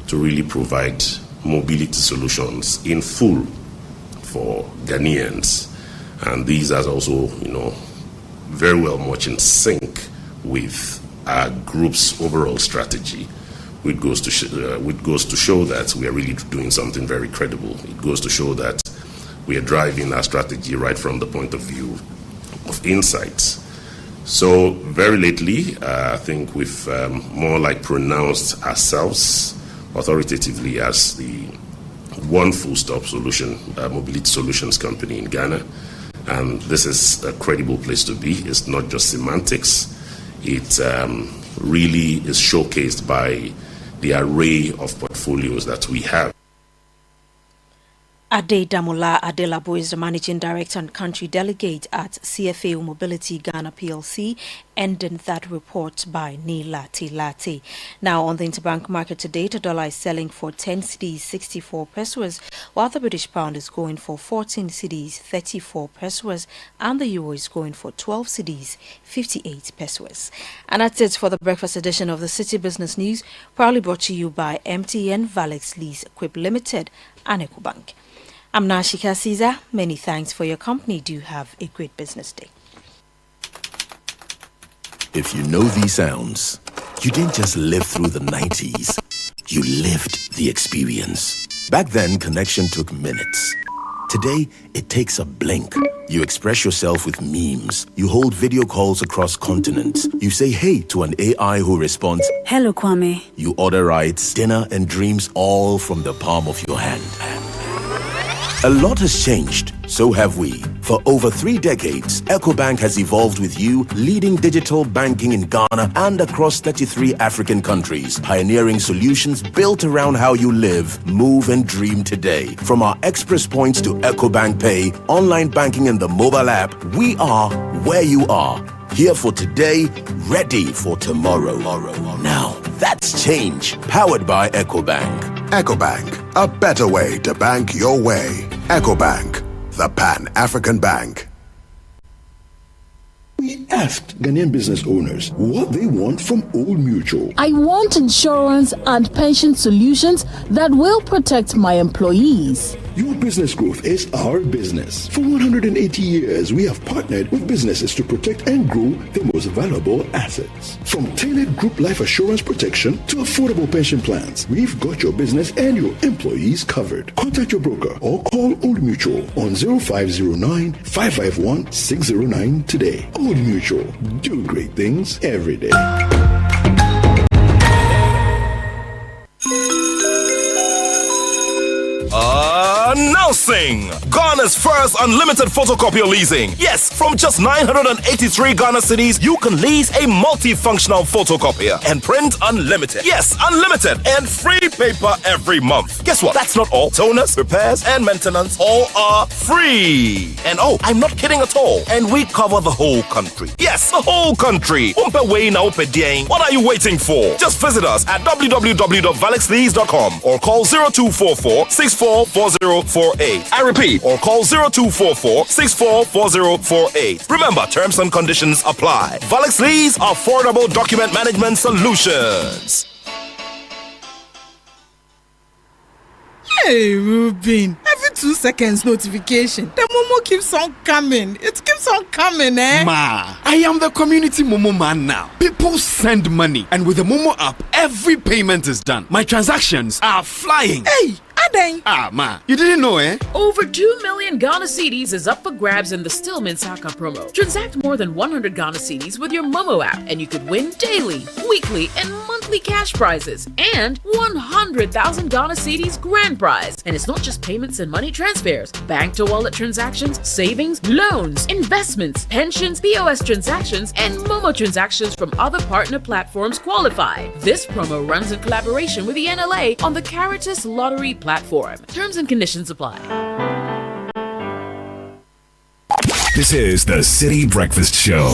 to really provide mobility solutions in full for Ghanaians, and these are also, very well much in sync with our group's overall strategy, which goes to show that we are really doing something very credible. It goes to show that we are driving our strategy right from the point of view of insights. So very lately, I think we've more like pronounced ourselves authoritatively as the one full-stop solution, mobility solutions company in Ghana. And this is a credible place to be. It's not just semantics. It really is showcased by the array of portfolios that we have. Ade Damola Adelabo is the Managing Director and Country Delegate at CFAO Mobility Ghana PLC, ending that report by Nilati Lati. Now on the interbank market today, the dollar is selling for 10 cedis 64 pesos, while the British pound is going for 14 cedis 34 pesos, and the euro is going for 12 cedis 58 pesos. And that's it for the breakfast edition of the City Business News, proudly brought to you by MTN Valix Lease Equip Limited and EcoBank. I'm Nashika Caesar. Many thanks for your company. Do have a great business day. If you know these sounds, you didn't just live through the 90s. You lived the experience. Back then, connection took minutes. Today, it takes a blink. You express yourself with memes. You hold video calls across continents. You say hey to an AI who responds, "Hello, Kwame." You order rides, dinner, and dreams all from the palm of your hand. A lot has changed, so have we. For over 3 decades, EcoBank has evolved with you, leading digital banking in Ghana and across 33 African countries, pioneering solutions built around how you live, move, and dream today. From our express points to EcoBank Pay, online banking, and the mobile app, we are where you are. Here for today, ready for tomorrow. Now, that's change, powered by EcoBank. EcoBank, a better way to bank your way. EcoBank, the Pan-African Bank. We asked Ghanaian business owners what they want from Old Mutual. I want insurance and pension solutions that will protect my employees. Your business growth is our business. For 180 years, we have partnered with businesses to protect and grow their most valuable assets. From tailored group life assurance protection to affordable pension plans, we've got your business and your employees covered. Contact your broker or call Old Mutual on 0509 551 609 today. Old Mutual, do great things every day. Announcing Ghana's first unlimited photocopier leasing. Yes, from just 983 Ghana cedis, you can lease a multifunctional photocopier and print unlimited. Yes, unlimited and free paper every month. Guess what? That's not all. Toners, repairs, and maintenance all are free. And oh, I'm not kidding at all. And we cover the whole country. Yes, the whole country. What are you waiting for? Just visit us at www.valixlease.com or call 0244 644048. I repeat, or call 0244 644048. Remember, terms and conditions apply. Valix Lease, affordable document management solutions. Hey, Ruben. Every 2 seconds notification. The Momo keeps on coming. It keeps on coming, eh? Ma, I am the community Momo man now. People send money, and with the Momo app, every payment is done. My transactions are flying. Hey, Aden. Ma, you didn't know, eh? Over 2 million Ghana cedis is up for grabs in the Stillman Saka promo. Transact more than 100 Ghana cedis with your Momo app, and you could win daily, weekly, and monthly monthly cash prizes, and 100,000 Ghana Cedis grand prize. And it's not just payments and money transfers. Bank to wallet transactions, savings, loans, investments, pensions, POS transactions, and Momo transactions from other partner platforms qualify. This promo runs in collaboration with the NLA on the Caritas Lottery platform. Terms and conditions apply. This is the Citi Breakfast Show,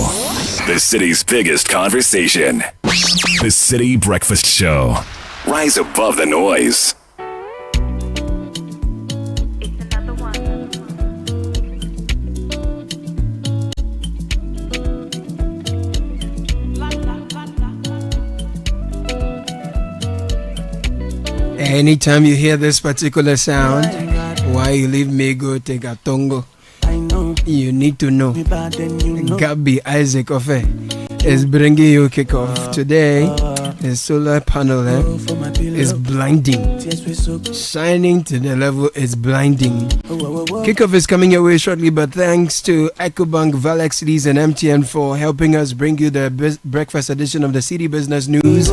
the city's biggest conversation. The Citi Breakfast Show. Rise above the noise. Anytime you hear this particular sound, why you leave me go take a tongo? You need to know Gabby Isaac Ofe is bringing you kickoff today. The solar panel is blinding, shining to the level is blinding. Kickoff is coming your way shortly, but thanks to EcoBank, Valex Lease, and MTN for helping us bring you the breakfast edition of the City Business News.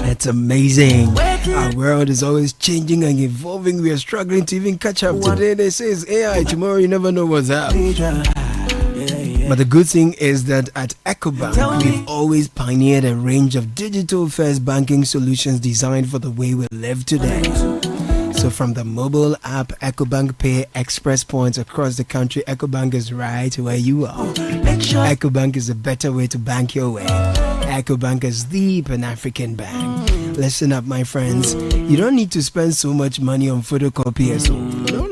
It's amazing. Our world is always changing and evolving. We are struggling to even catch up. Today they say it's AI. Tomorrow you never know what's up. But the good thing is that at EcoBank, we've always pioneered a range of digital-first banking solutions designed for the way we live today. So from the mobile app EcoBank Pay Express points across the country, EcoBank is right where you are. EcoBank is a better way to bank your way. EcoBank is the Pan-African bank. Listen up, my friends. You don't need to spend so much money on photocopiers. No.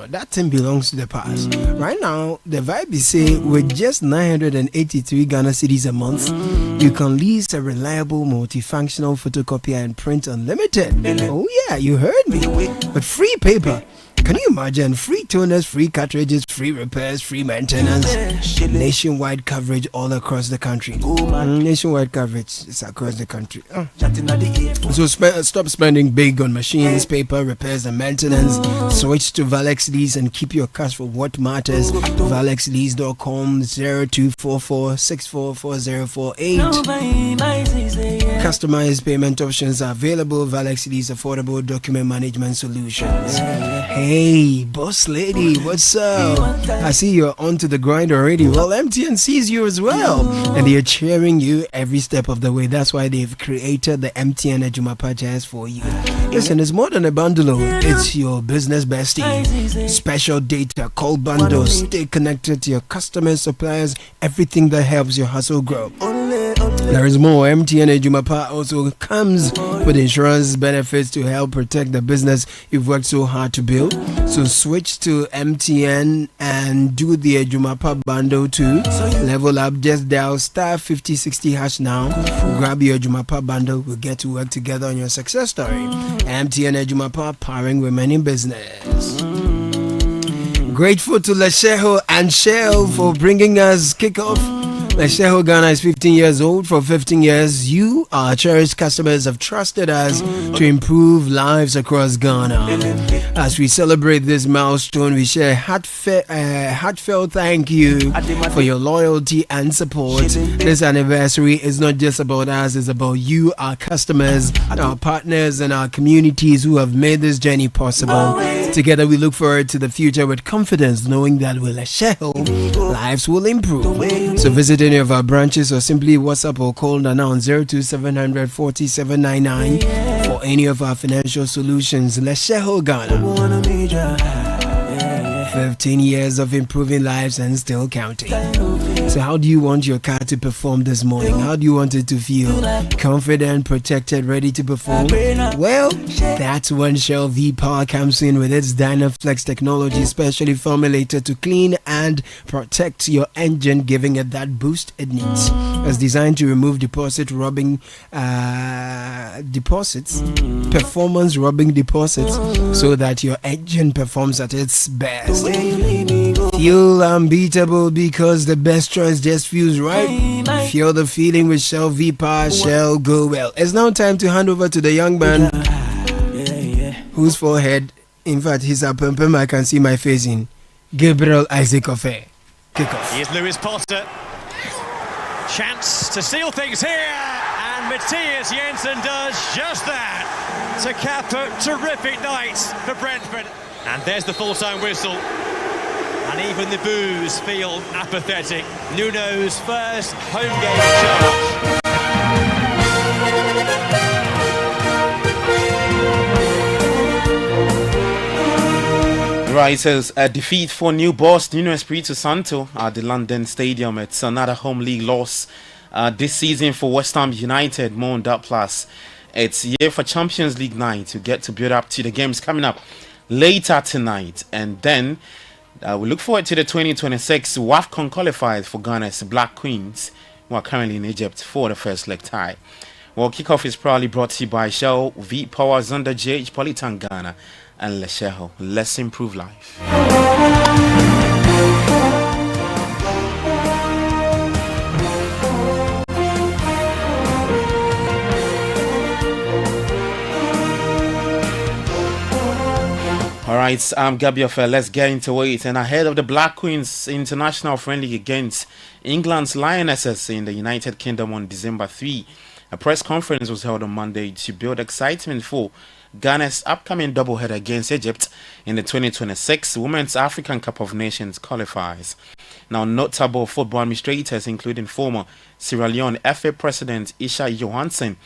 That thing belongs to the past. Right now, the vibe is say with just 983 Ghana Cedis a month, you can lease a reliable multifunctional photocopier and print unlimited. Oh yeah, you heard me. But free paper. Can you imagine? Free toners, free cartridges, free repairs, free maintenance, nationwide coverage all across the country. Nationwide coverage is across the country. So stop spending big on machines, paper, repairs, and maintenance. Switch to Valex Lease and keep your cash for what matters. ValexLease.com 0244644048. Customized payment options are available. Valex Lease affordable document management solutions. Hey, boss lady, what's up? I see you're onto the grind already. Well, MTN sees you as well, and they're cheering you every step of the way. That's why they've created the MTN Ejumapa Jazz for you. Listen, it's more than a bundle. It's your business bestie. Special data, call bundles, stay connected to your customers, suppliers, everything that helps your hustle grow. There is more. MTN Ejumapa also comes with insurance benefits to help protect the business you've worked so hard to build. So switch to MTN and do the Ejumapa bundle too. Level up, just dial star 5060 hash now. Grab your Ejumapa bundle. We'll get to work together on your success story. MTN Ejumapa, powering women in business. Grateful to Lesheho and Shell for bringing us kickoff. Lesheho Ghana is 15 years old. For 15 years, you, our cherished customers, have trusted us to improve lives across Ghana. As we celebrate this milestone, we share heartfelt thank you for your loyalty and support. This anniversary is not just about us, it's about you, our customers, our partners, and our communities who have made this journey possible. Together, we look forward to the future with confidence, knowing that with Lesheho, lives will improve. So visit any of our branches or simply WhatsApp or call now on 02700 4799 for any of our financial solutions. Lesheho Ghana. 15 years of improving lives and still counting. So how do you want your car to perform this morning? How do you want it to feel? Confident, protected, ready to perform? Well, that's when Shell V-Power comes in with its Dynaflex technology, specially formulated to clean and protect your engine, giving it that boost it needs. It's designed to remove performance robbing deposits, so that your engine performs at its best. Feel unbeatable because the best choice just feels right. Feel the feeling with Shell V-Power. Shell, go well. It's now time to hand over to the young man whose forehead, in fact, his apempem, I can see my face in. Gabriel Isaac Ofe. Kick off. Here's Lewis Potter. Chance to seal things here, and And Matthias Jensen does just that to cap a terrific night for Brentford. And there's the full-time whistle. And even the boos feel apathetic. Nuno's first home game charge. Right, so a defeat for new boss Nuno Espirito Santo at the London Stadium. It's another home league loss this season for West Ham United. More on that plus. It's year for Champions League night to get to build up to the games coming up later tonight. And then we look forward to the 2026 WAFCON qualifiers for Ghana's Black Queens, who are currently in Egypt for the first leg tie. Well, kickoff is proudly brought to you by Shell, V Power, Zonda JH, Politan Ghana, and Lesheho. Let's improve life. Alright, I'm Gabiofe. Let's get into it. And ahead of the Black Queens international friendly against England's Lionesses in the United Kingdom on December 3, a press conference was held on Monday to build excitement for Ghana's upcoming doubleheader against Egypt in the 2026 Women's African Cup of Nations qualifiers. Now, notable football administrators, including former Sierra Leone FA President Isha Johansson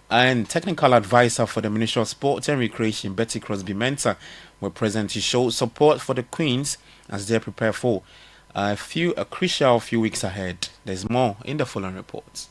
and technical advisor for the Ministry of Sport and Recreation Betty Crosby-Mensah, were present to show support for the Queens as they prepare for a crucial few weeks ahead. There's more in the following reports.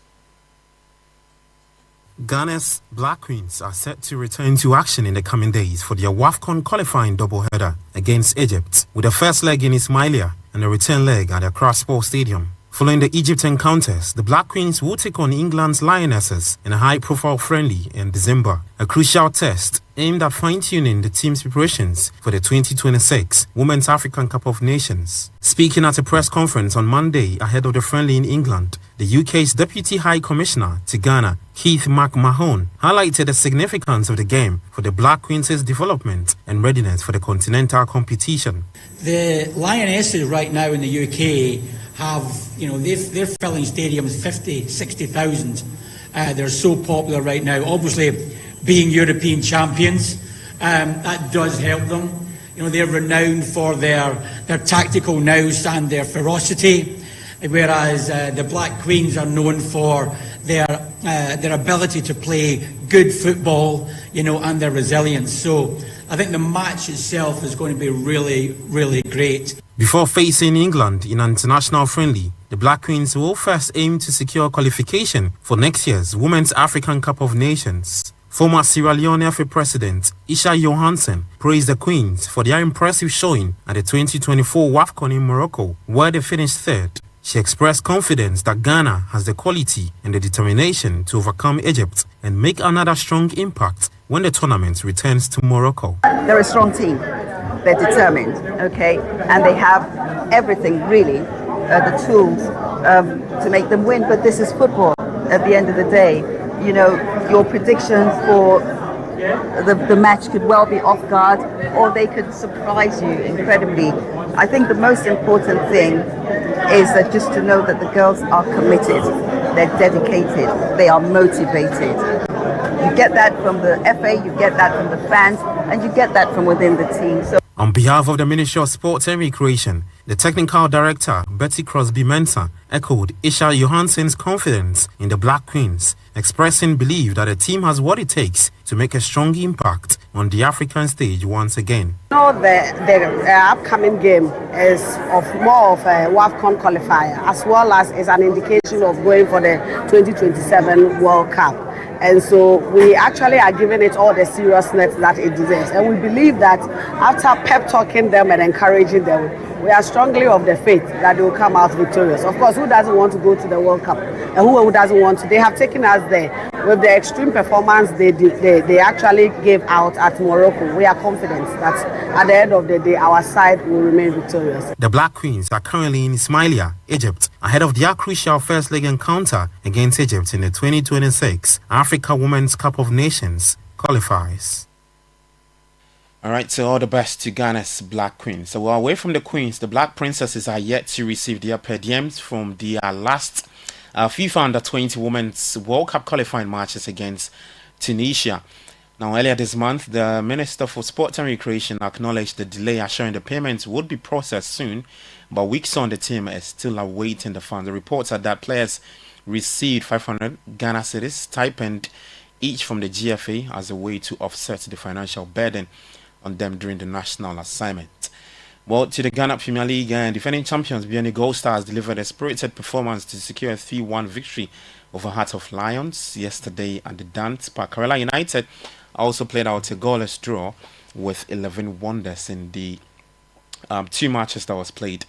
Ghana's Black Queens are set to return to action in the coming days for their WAFCON qualifying doubleheader against Egypt, with the first leg in Ismailia and a return leg at the Accra Sports Stadium. Following the Egypt encounters, the Black Queens will take on England's Lionesses in a high-profile friendly in December, a crucial test aimed at fine-tuning the team's preparations for the 2026 Women's African Cup of Nations. Speaking at a press conference on Monday ahead of the friendly in England, the UK's Deputy High Commissioner to Ghana, Keith McMahon, highlighted the significance of the game for the Black Queens' development and readiness for the continental competition. The Lionesses right now in the UK have, they're filling stadiums 50, 60,000. They're so popular right now. Obviously, being European champions, that does help them. They're renowned for their tactical nous and their ferocity, whereas the Black Queens are known for their ability to play good football, and their resilience. So I think the match itself is going to be really, really great. Before facing England in an international friendly, the Black Queens will first aim to secure qualification for next year's Women's African Cup of Nations. Former Sierra Leone FA President Isha Johansson praised the Queens for their impressive showing at the 2024 WAFCON in Morocco, where they finished third. She expressed confidence that Ghana has the quality and the determination to overcome Egypt and make another strong impact when the tournament returns to Morocco. They're a strong team. They're determined, okay? And they have everything, really, the tools to make them win. But this is football at the end of the day. Your predictions for the match could well be off guard, or they could surprise you incredibly. I think the most important thing is that just to know that the girls are committed, they're dedicated, they are motivated. You get that from the FA, you get that from the fans, and you get that from within the team. So, on behalf of the Ministry of Sport and Recreation, the Technical Director, Betty Crosby-Mensah, echoed Isha Johansson's confidence in the Black Queens, expressing belief that the team has what it takes to make a strong impact on the African stage once again. The upcoming game is more of a WAFCON qualifier, as well as is an indication of going for the 2027 World Cup. And so we actually are giving it all the seriousness that it deserves. And we believe that after pep talking them and encouraging them, we are strongly of the faith that they will come out victorious. Of course, who doesn't want to go to the World Cup? And who doesn't want to? They have taken us there. With the extreme performance they actually gave out at Morocco, we are confident that at the end of the day, our side will remain victorious. The Black Queens are currently in Ismailia, Egypt, ahead of their crucial first leg encounter against Egypt in the 2026 Africa Women's Cup of Nations qualifiers. All right, so all the best to Ghana's Black Queens. So away from the Queens, the Black Princesses are yet to receive their per diems from their last FIFA Under-20 Women's World Cup qualifying matches against Tunisia. Now, earlier this month, the Minister for Sport and Recreation acknowledged the delay, assuring the payments would be processed soon, but weeks on, the team is still awaiting the funds. The reports are that players received 500 Ghana cedis stipend each from the GFA as a way to offset the financial burden on them during the national assignment. Well, to the Ghana Premier League, and defending champions Biani Gold Stars delivered a spirited performance to secure a 3-1 victory over Heart of Lions yesterday at the Dance Park. Karela United also played out a goalless draw with 11 wonders in the 2 matches that was played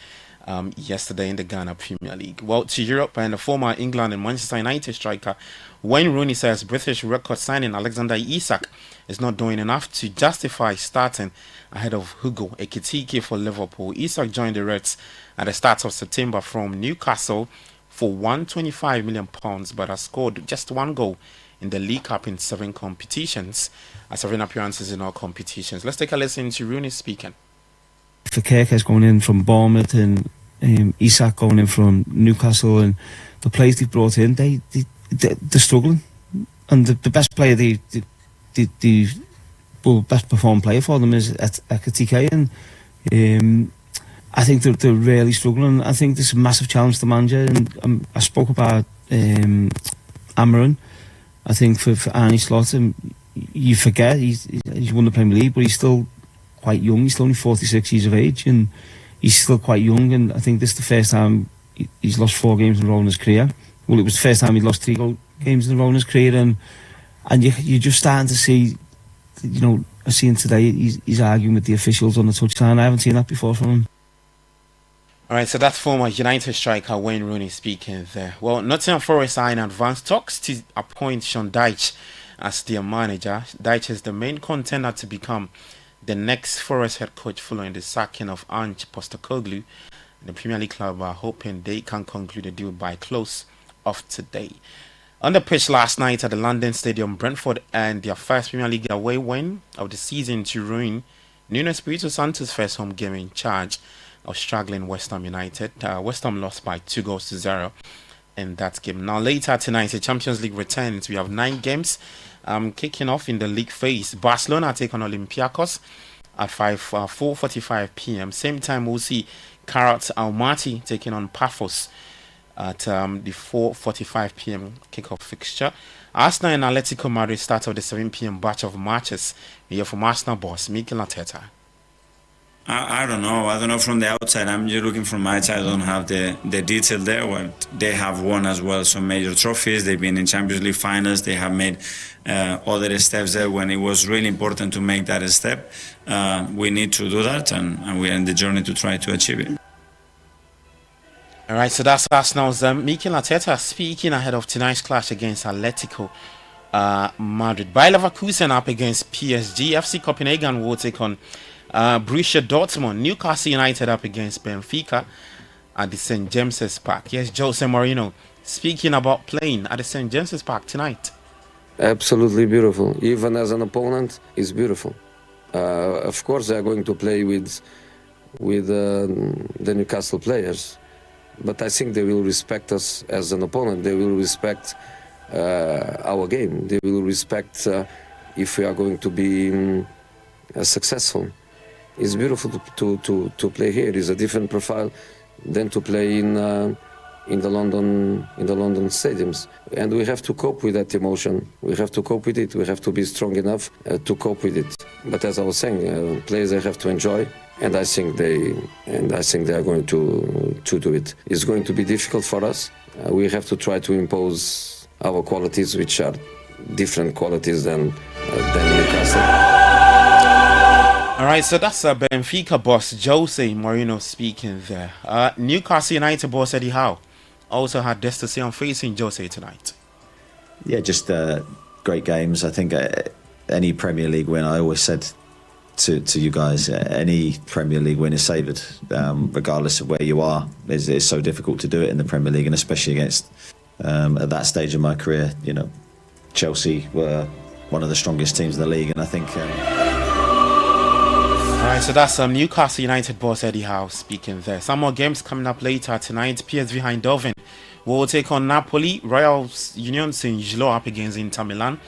yesterday in the Ghana Premier League. Well, to Europe, and the former England and Manchester United striker Wayne Rooney says British record signing Alexander Isak is not doing enough to justify starting ahead of Hugo Ekitike for Liverpool. Isak joined the Reds at the start of September from Newcastle for £125 million, but has scored just 1 goal in the League Cup in 7 competitions, 7 appearances in all competitions. Let's take a listen to Rooney speaking. Kirk going in from Bournemouth and Isak going in from Newcastle, and the players they brought in, they're struggling, and the best player, the best performing player for them is Ekitike, and I think they're really struggling. I think this is a massive challenge to manager, and I spoke about Amarin. I think for Arne Slot, you forget he's won the Premier League, but he's still quite young. He's still only 46 years of age, and he's still quite young. And I think this is the first time he's lost 4 games in a row in his career. Well, it was the first time he'd lost 3 games in a row in his career, and you're just starting to see, I'm seeing today he's arguing with the officials on the touchline. I haven't seen that before from him. Alright, so that's former United striker Wayne Rooney speaking there. Well, Nottingham Forest are in advanced talks to appoint Sean Dyche as their manager. Dyche is the main contender to become the next Forest head coach following the sacking of Ange Postecoglou. The Premier League club are hoping they can conclude the deal by close of today. On the pitch last night at the London Stadium, Brentford earned their first Premier League away win of the season to ruin Nuno Espirito Santo's first home game in charge of struggling West Ham United. West Ham lost by 2-0 in that game. Now later tonight, the Champions League returns. We have 9 games kicking off in the league phase. Barcelona take on Olympiacos at 4:45 p.m. Same time, we'll see Karat Almaty taking on Paphos at the 4:45 p.m. kickoff fixture. Arsenal and Atletico Madrid start of the 7 p.m. batch of matches. We hear from Arsenal boss Mikel Arteta. I don't know from the outside. I'm just looking from my side. I don't have the detail there. Well, they have won as well some major trophies. They've been in Champions League finals. They have made other steps there when it was really important to make that step. We need to do that, and we're in the journey to try to achieve it. All right, so that's Arsenal's Mikel Arteta speaking ahead of tonight's clash against Atletico Madrid. Bayer Leverkusen up against PSG. FC Copenhagen will take on Borussia Dortmund. Newcastle United up against Benfica at the St. James's Park. Yes, Jose Mourinho speaking about playing at the St. James's Park tonight. Absolutely beautiful. Even as an opponent, it's beautiful. Of course, they are going to play with the Newcastle players, but I think they will respect us as an opponent. They will respect our game. They will respect if we are going to be successful. It's beautiful to play here. It's a different profile than to play in the London stadiums, and we have to cope with that emotion. We have to cope with it. We have to be strong enough to cope with it. But as I was saying, players they have to enjoy, and I think they are going to do it. It's going to be difficult for us. We have to try to impose our qualities, which are different qualities than Newcastle. All right, so that's Benfica boss Jose Mourinho speaking there. Newcastle United boss Eddie Howe also had this to say on facing Jose tonight. Yeah, just great games. I think any Premier League win, I always said to you guys, any Premier League win is savoured, regardless of where you are. It's so difficult to do it in the Premier League, and especially against, at that stage of my career, Chelsea were one of the strongest teams in the league, and I think... Alright, so that's Newcastle United boss Eddie Howe speaking there. Some more games coming up later tonight. PSV Eindhoven will take on Napoli. Royal Union Saint-Gilloise up against Inter Milan.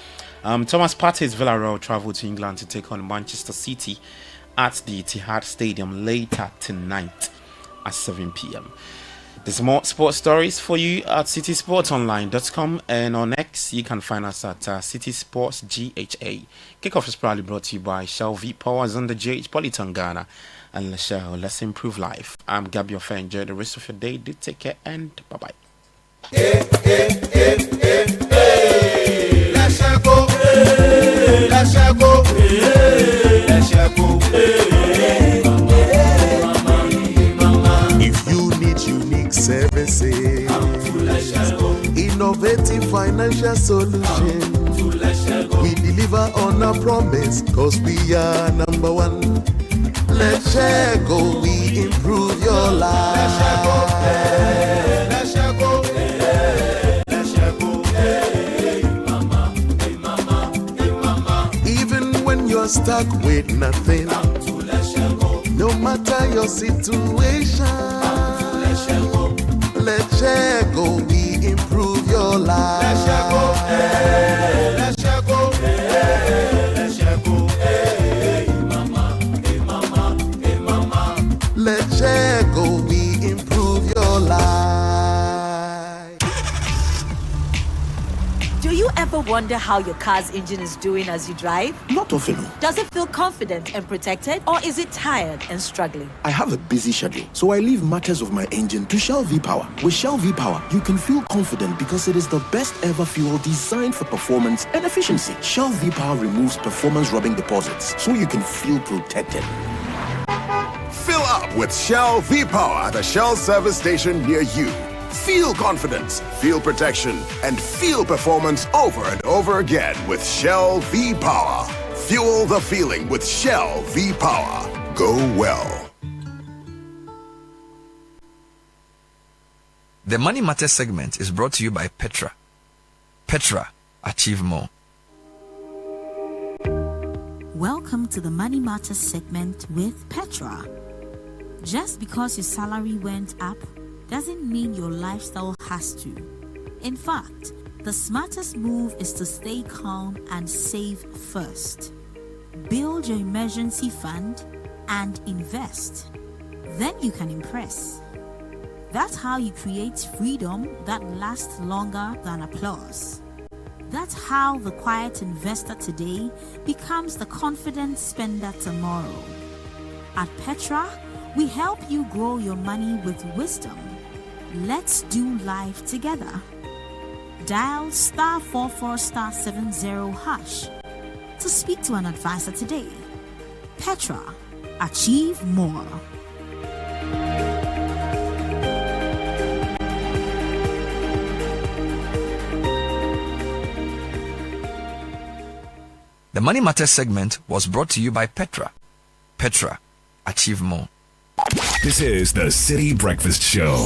Thomas Partey's Villarreal travel to England to take on Manchester City at the Etihad Stadium later tonight at 7 p.m. There's more sports stories for you at citysportsonline.com, and on X you can find us at City Sports GHA. Kickoff is proudly brought to you by Shell V Powers on the GH Polyton Ghana and Shell. Let's improve life. I'm Gabby Ofe. Enjoy the rest of your day. Do take care and bye bye. If you need unique services, innovative financial solutions, we deliver on our promise, cause we are number one. Let's go, we improve your life. Even when you're stuck with nothing, no matter your situation, let's go, we improve your life. Let's go, we improve your life. Do you ever wonder how your car's engine is doing as you drive? Not often. Does it feel confident and protected, or is it tired and struggling? I have a busy schedule, so I leave matters of my engine to Shell V-Power. With Shell V-Power, you can feel confident because it is the best ever fuel designed for performance and efficiency. Shell V-Power removes performance-robbing deposits, so you can feel protected. Fill up with Shell V-Power at a Shell service station near you. Feel confidence, feel protection, and feel performance over and over again with Shell V-Power. Fuel the feeling with Shell V-Power. Go well. The Money Matters segment is brought to you by Petra. Petra, achieve more. Welcome to the Money Matters segment with Petra. Just because your salary went up doesn't mean your lifestyle has to. In fact, the smartest move is to stay calm and save first. Build your emergency fund and invest. Then you can impress. That's how you create freedom that lasts longer than applause. That's how the quiet investor today becomes the confident spender tomorrow. At Petra, we help you grow your money with wisdom. Let's do life together. Dial *44*70# to speak to an advisor today. Petra, achieve more. The Money Matters segment was brought to you by Petra. Petra, achieve more. This is the City Breakfast Show,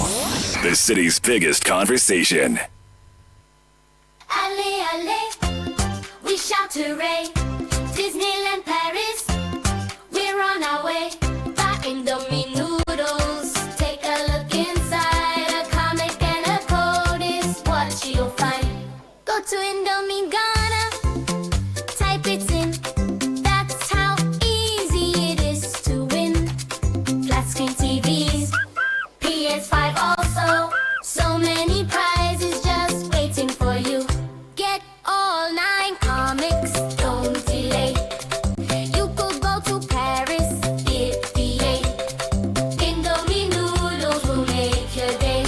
the city's biggest conversation. Allez, allez, we shout hooray. Disneyland Paris, we're on our way. Buy Indomie noodles, take a look inside. A comic and a code is what you'll find. Go to Indomie Ghana, type it in. That's how easy it is to win. Flat screen TVs, PS5 also. So many prizes just waiting for you. Get all 9 comics, don't delay. You could go to Paris, Italy. Indomie noodles will make your day.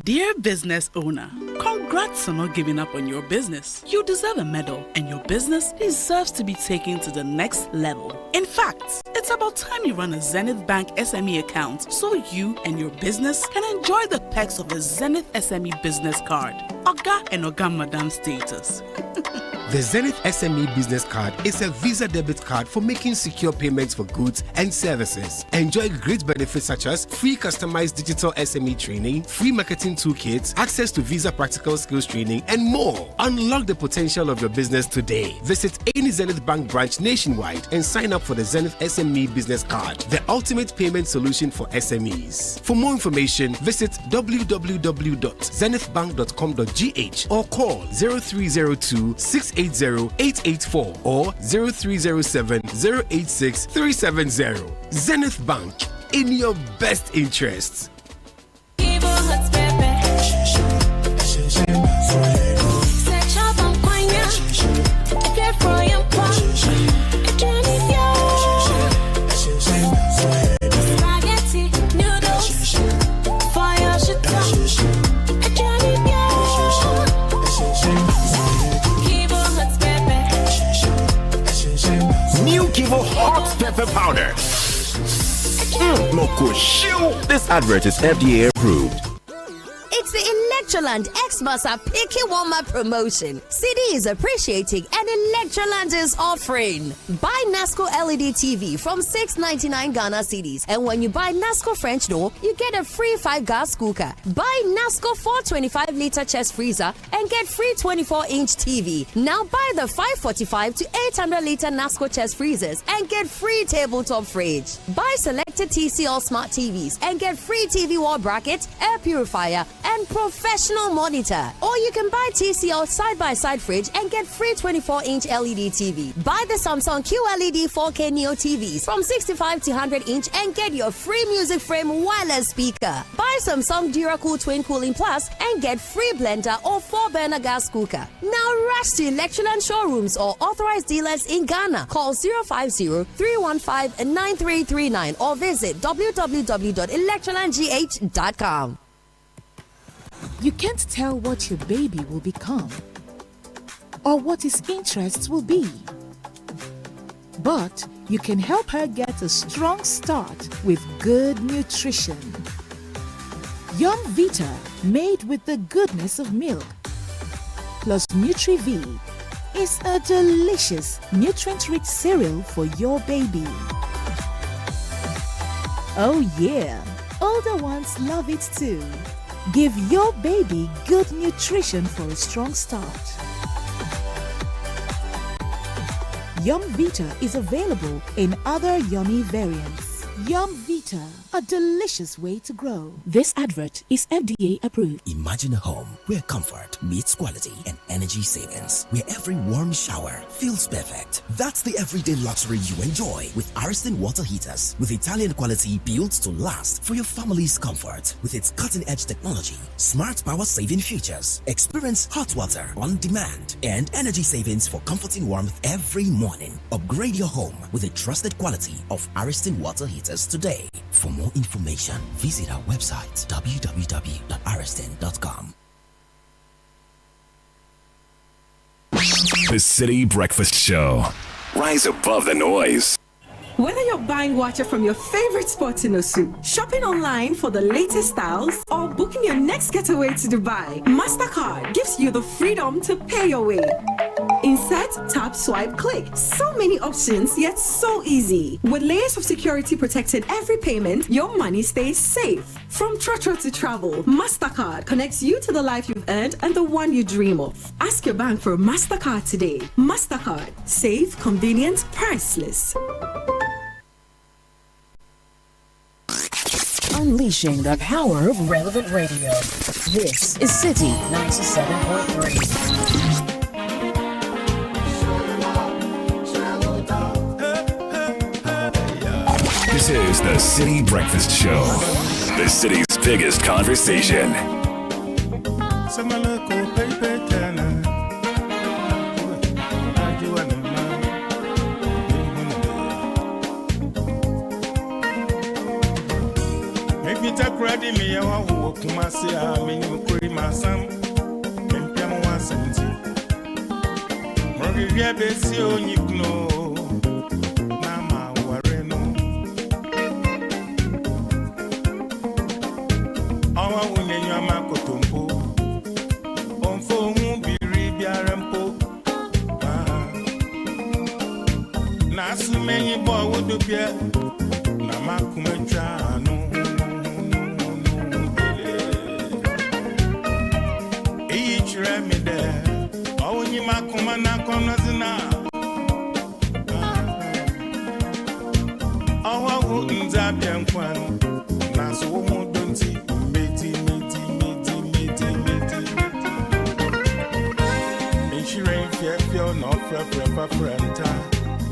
Dear business owner, congrats on not giving up on your business. You deserve a medal, and your business deserves to be taken to the next level. In fact, it's about time you run a Zenith Bank SME account so you and your business can enjoy the perks of the Zenith SME business card. Oga and Oga Madam status. The Zenith SME Business Card is a Visa debit card for making secure payments for goods and services. Enjoy great benefits such as free customized digital SME training, free marketing toolkits, access to Visa practical skills training, and more. Unlock the potential of your business today. Visit any Zenith Bank branch nationwide and sign up for the Zenith SME Business Card, the ultimate payment solution for SMEs. For more information, visit www.zenithbank.com.gh or call 0302 680 884 or 0307 086 370. Zenith Bank, in your best interests. New Kivo Hot Pepper Powder. This advert is FDA approved. It's the Electroland Xmas are picking one my promotion. Citi is appreciating and Electroland is offering. Buy Nasco LED TV from $6.99 Ghana cedis, and when you buy Nasco French door, you get a free 5-gas cooker. Buy Nasco 425-liter chest freezer and get free 24-inch TV. Now buy the 545 to 800-liter Nasco chest freezers and get free tabletop fridge. Buy selected TCL smart TVs and get free TV wall bracket, air purifier, and professional monitor. Or you can buy TCL side-by-side fridge and get free 24-inch LED TV. Buy the Samsung QLED 4K Neo TVs from 65 to 100-inch and get your free music frame wireless speaker. Buy Samsung DuraCool Twin Cooling Plus and get free blender or 4-burner gas cooker. Now rush to Electroland showrooms or authorized dealers in Ghana. Call 050-315-9339 or visit www.electrolandgh.com. You can't tell what your baby will become or what his interests will be. But you can help her get a strong start with good nutrition. Yum Vita, made with the goodness of milk, plus Nutri-V, is a delicious, nutrient-rich cereal for your baby. Oh yeah, older ones love it too. Give your baby good nutrition for a strong start. Yum Vita is available in other yummy variants. Yum Vita, a delicious way to grow. This advert is FDA approved. Imagine a home where comfort meets quality and energy savings, where every warm shower feels perfect. That's the everyday luxury you enjoy with Ariston water heaters, with Italian quality built to last for your family's comfort. With its cutting-edge technology, smart power-saving features, experience hot water on demand, and energy savings for comforting warmth every morning. Upgrade your home with the trusted quality of Ariston water heaters today. For more information, visit our website www.ariston.com. The City Breakfast Show. Rise above the noise. Whether you're buying water from your favorite spots in Osu, shopping online for the latest styles, or booking your next getaway to Dubai, MasterCard gives you the freedom to pay your way. Insert, tap, swipe, click. So many options, yet so easy. With layers of security protecting every payment, your money stays safe. From Trotro to travel, MasterCard connects you to the life you've earned and the one you dream of. Ask your bank for MasterCard today. MasterCard. Safe, convenient, priceless. Unleashing the power of relevant radio. This is Citi 97.3. This is the City Breakfast Show, the city's biggest conversation.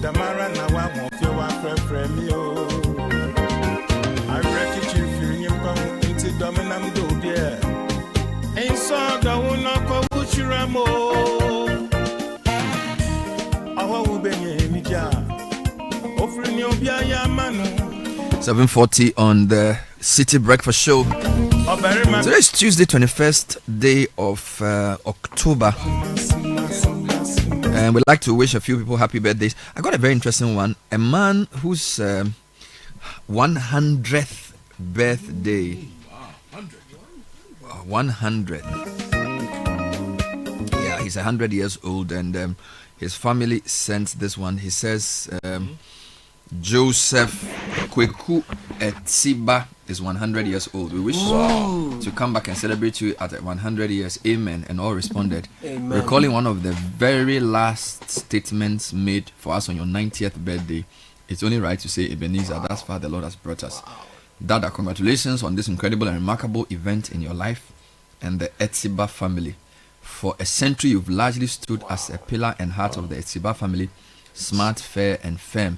Damara na wa mo fi wa frefre mi o. I reckon you feel you come into dominam do there. Ain't so da wona ko wuchira mo. Awa wo benye mi ja. Ofri ni obi aya manu. 7:40 on the City Breakfast Show. Today is Tuesday, 21st day of October. And we'd like to wish a few people happy birthdays. I got a very interesting one. A man whose 100th birthday. 100. Yeah, he's 100 years old, and his family sent this one. He says Joseph Kweku Etsiba is 100 years old. We wish to come back and celebrate you at 100 years. Amen. And all responded. Amen. Recalling one of the very last statements made for us on your 90th birthday. It's only right to say, Ebenezer, that's far the Lord has brought us. Dada, congratulations on this incredible and remarkable event in your life and the Etsiba family. For a century, you've largely stood as a pillar and heart of the Etsiba family, smart, fair, and firm.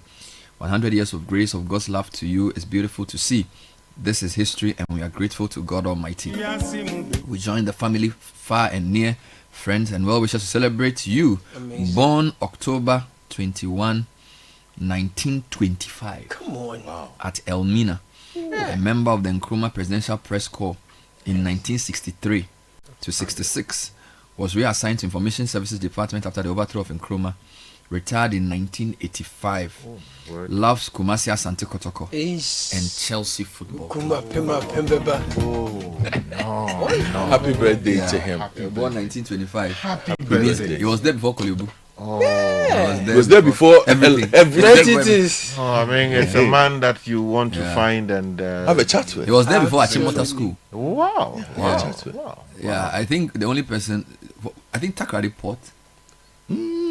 100 years of grace of God's love to you is beautiful to see. This is history, and we are grateful to God Almighty. We join the family far and near, friends and well-wishers to celebrate you. Amazing. Born October 21, 1925. Come on. Wow. At Elmina. A member of the Nkrumah Presidential Press Corps in 1963 to 66. Was reassigned to Information Services Department after the overthrow of Nkrumah. Retired in 1985. Loves Kumasi Asante Kotoko and Chelsea football. Happy birthday to him. Born 1925. Happy birthday. He was there before Kolibu. He was there before everything. I mean, it's a man that you want to find and have a chat with. He was there before Achimota School. Wow. Yeah, I think the only person, I think Takrady Port.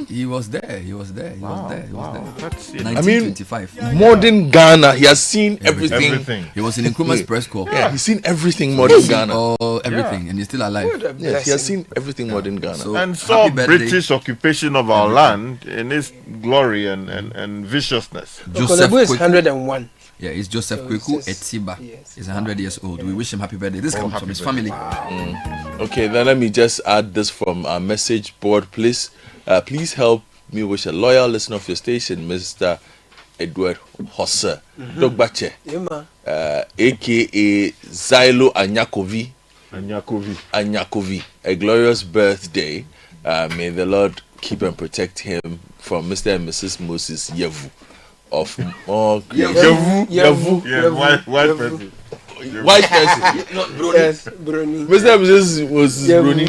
He was there. He was there. That's it. 1925. I mean, modern Ghana. He has seen everything. He was in Nkrumah's press corps. Yeah, he's seen everything modern Ghana. Oh, everything, and he's still alive. Yes, he has seen everything modern Ghana. So, and saw British occupation of our land in its glory and viciousness. Joseph is 101. Yeah, it's Joseph Kweku Etsiba. He's 100 years old. We wish him happy birthday. This comes from his family. Okay, then let me just add this from our message board, please. Please help me wish a loyal listener of your station, Mr. Edward Hosse, Dogbache, aka Zylo Anyakovi, a glorious birthday. May the Lord keep and protect him from Mr. and Mrs. Moses Yevu of Yevu. White person. White person. Not Bruni. Yes, Bruni. Mr. and Mrs. Moses Bruni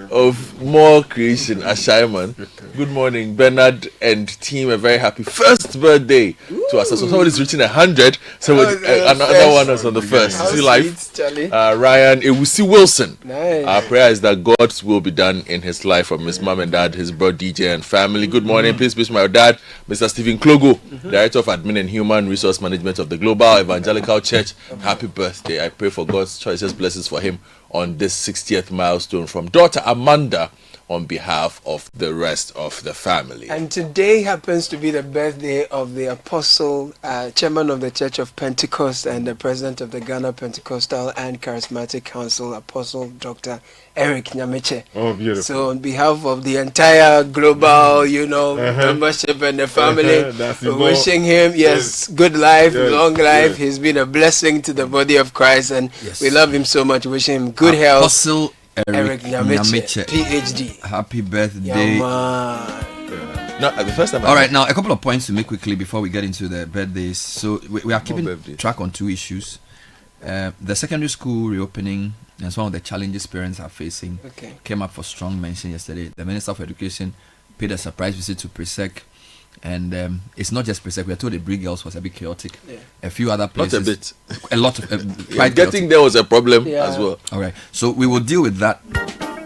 of More Creation, Ashaiman. Good morning, Bernard and team. A very happy first birthday to us. So somebody's reaching 100. So another one is on the first. See life. Ryan Ewusi Wilson. Nice. Our prayer is that God's will be done in his life from his mom and dad, his bro DJ and family. Good morning. Please wish my dad, Mr. Stephen Klogo, Director of Admin and Human Resource Management of the Global Evangelical Church. Happy birthday. I pray for God's choicest blessings for him on this 60th milestone from daughter Amanda on behalf of the rest of the family. And today happens to be the birthday of the apostle, chairman of the Church of Pentecost and the president of the Ghana Pentecostal and Charismatic Council, Apostle Dr. Eric Nyameche. Oh, beautiful. So on behalf of the entire global, membership and the family, wishing him, good life, long life. He's been a blessing to the body of Christ, and we love him so much. Wishing him good health. Apostle Eric Nyameche, PhD. Happy birthday. No, the first time. All right, now a couple of points to make quickly before we get into the birthdays. So we are keeping track on two issues. The secondary school reopening and some of the challenges parents are facing came up for strong mention yesterday. The Minister for Education paid a surprise visit to Presec. And it's not just Presec. We are told the Brig Girls was a bit chaotic. A few other places. Not a bit. A lot of. Getting there was a problem as well. All right. So we will deal with that.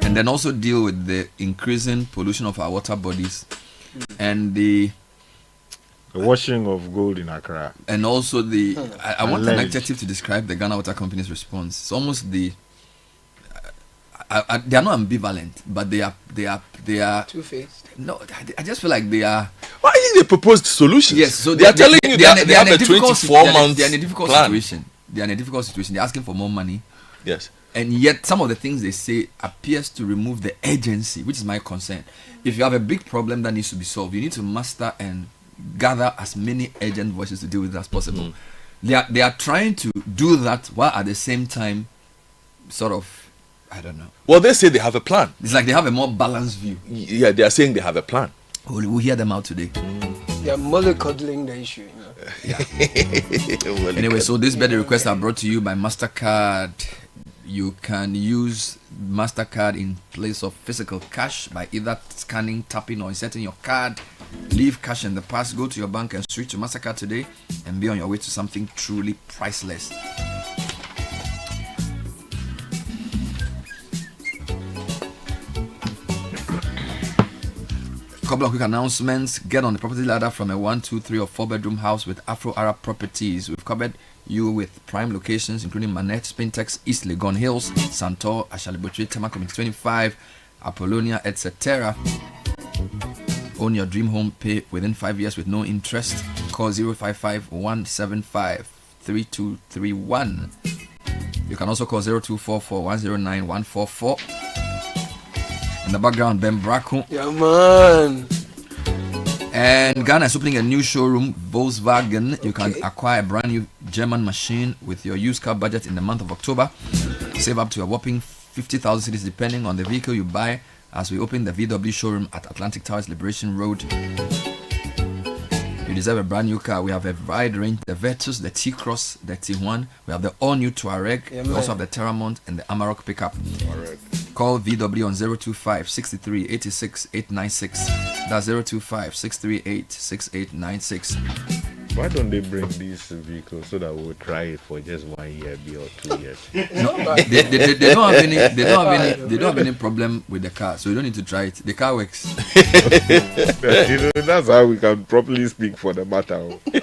And and then also deal with the increasing pollution of our water bodies and the washing of gold in Accra. And also I want an adjective to describe the Ghana Water Company's response. It's almost they are not ambivalent, but they are two-faced. No, I just feel like they are. Why is they proposed solutions? Yes, so they are telling you that they have a 24-month They are in a difficult plan. situation. They are in a difficult situation. They're asking for more money. Yes. And yet, some of the things they say appears to remove the urgency, which is my concern. If you have a big problem that needs to be solved, you need to master and gather as many urgent voices to deal with it as possible. They are trying to do that while at the same time, sort of, I don't know. Well, they say they have a plan. It's like they have a more balanced view. Yeah, they are saying they have a plan. We'll hear them out today. They are mollycoddling the issue. Yeah. Anyway, so these birthday requests are brought to you by MasterCard. You can use MasterCard in place of physical cash by either scanning, tapping, or inserting your card. Leave cash in the past, go to your bank and switch to MasterCard today and be on your way to something truly priceless. Couple of quick announcements. Get on the property ladder from a 1, 2, 3 or 4 bedroom house with Afro Arab Properties. We've covered you with prime locations including Manette, Spintex, East Legon Hills, Santor, Ashalibotri, Tema Community 25, Apollonia, etc. Own your dream home, pay within 5 years with no interest. Call 055-175-3231. You can also call 0244-109-144. In the background, Ben Bracco. Yeah, man. And Ghana is opening a new showroom, Volkswagen. You can acquire a brand new German machine with your used car budget in the month of October. Save up to a whopping 50,000 cedis depending on the vehicle you buy as we open the VW showroom at Atlantic Towers, Liberation Road. You deserve a brand new car. We have a wide range, the Virtus, the T-Cross, the T1. We have the all-new Touareg. We also have the Terramont and the Amarok pickup. Call VW on 025-6386-896. That's 025-638-6896. Why don't they bring these vehicles so that we'll try it for just 1 year or 2 years? No, they don't have any. They don't have any problem with the car, so you don't need to try it. The car works. That's how we can properly speak for the matter. We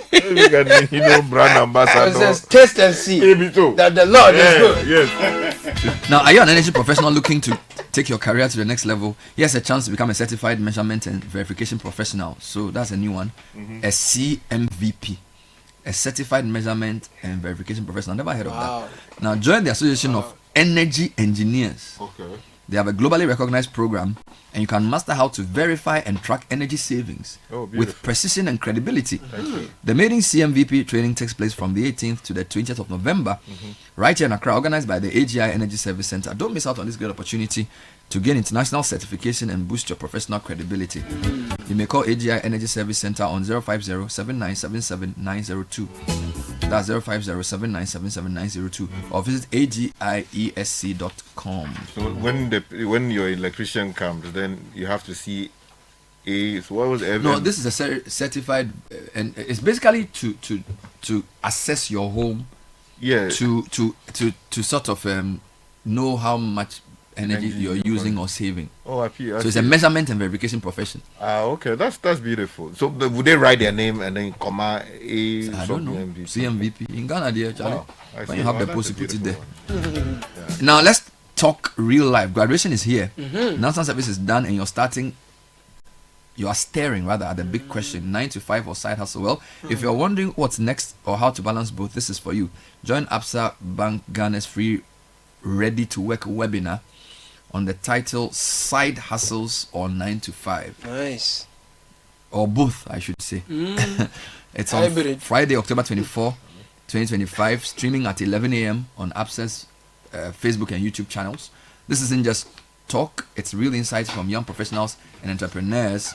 can, brand ambassador. Just taste and see that the Lord is good. Yes. Now, are you an energy professional looking to take your career to the next level? Here's a chance to become a certified measurement and verification professional. So that's a new one. A CMVP, a certified measurement and verification professional. Never heard of that. Now, join the Association of Energy Engineers. Okay. They have a globally recognized program, and you can master how to verify and track energy savings with precision and credibility. The maiden CMVP training takes place from the 18th to the 20th of November, right here in Accra, organized by the AGI Energy Service Center. Don't miss out on this great opportunity to gain international certification and boost your professional credibility. You may call AGI Energy Service Center on 050-7977-902. That's 050-7977-902, or visit agiesc.com. So when your electrician comes, then you have to see So what was No, this is a certified, and it's basically to assess your home. Yeah. To sort of know how much energy you're using or saving. Oh, I feel. So it's a measurement and verification profession. Okay, that's beautiful. So would they write their name and then comma A? I don't know. CMVP in Ghana, dear Charlie. When you have the post, you put it there. Now let's talk real life. Graduation is here. National service is done, and you're staring at the big question: 9 to 5 or side hustle. Well, if you're wondering what's next or how to balance both, this is for you. Join Absa Bank Ghana's free Ready to Work webinar on the title Side Hustles or 9 to 5. Nice. Or both, I should say. It's on Friday, October 24, 2025, streaming at 11 a.m. on Absa's Facebook and YouTube channels. This isn't just talk, it's real insights from young professionals and entrepreneurs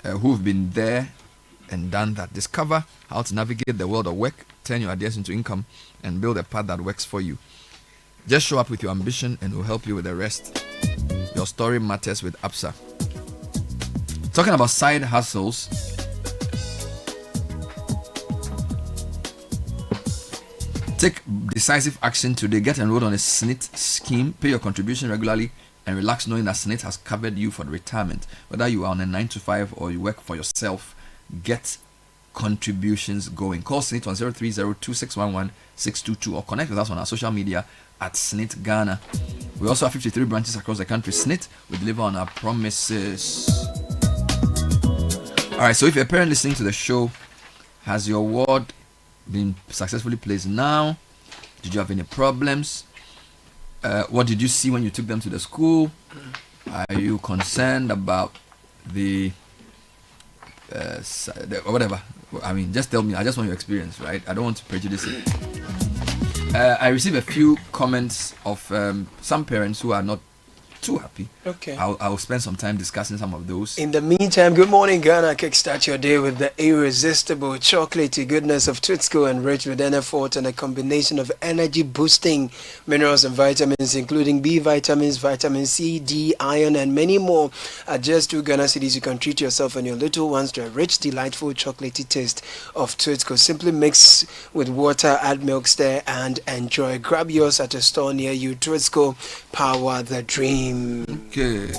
who've been there and done that. Discover how to navigate the world of work, turn your ideas into income, and build a path that works for you. Just show up with your ambition and we'll help you with the rest. Your story matters with Absa. Talking about side hustles, take decisive action today. Get enrolled on a SNIT scheme. Pay your contribution regularly and relax knowing that Senate has covered you for the retirement. Whether you are on a 9 to 5 or you work for yourself, get contributions going. Call Senate on 030-2611-622 or connect with us on our social media at Senate Ghana. We also have 53 branches across the country. Senate, we deliver on our promises. Alright, so if you're a parent listening to the show, has your ward been successfully placed now? Did you have any problems? What did you see when you took them to the school? Are you concerned about the whatever? I mean, just tell me. I just want your experience, right? I don't want to prejudice it. I received a few comments of some parents who are not too happy. Okay. I'll spend some time discussing some of those. In the meantime, good morning, Ghana. Kickstart your day with the irresistible chocolatey goodness of Twitsco, enriched with NF4 and a combination of energy-boosting minerals and vitamins, including B vitamins, vitamin C, D, iron, and many more. At just 2 Ghana cedis, you can treat yourself and your little ones to a rich, delightful, chocolatey taste of Twitsco. Simply mix with water, add milk, stir, and enjoy. Grab yours at a store near you. Twitsco, power the dream. Okay.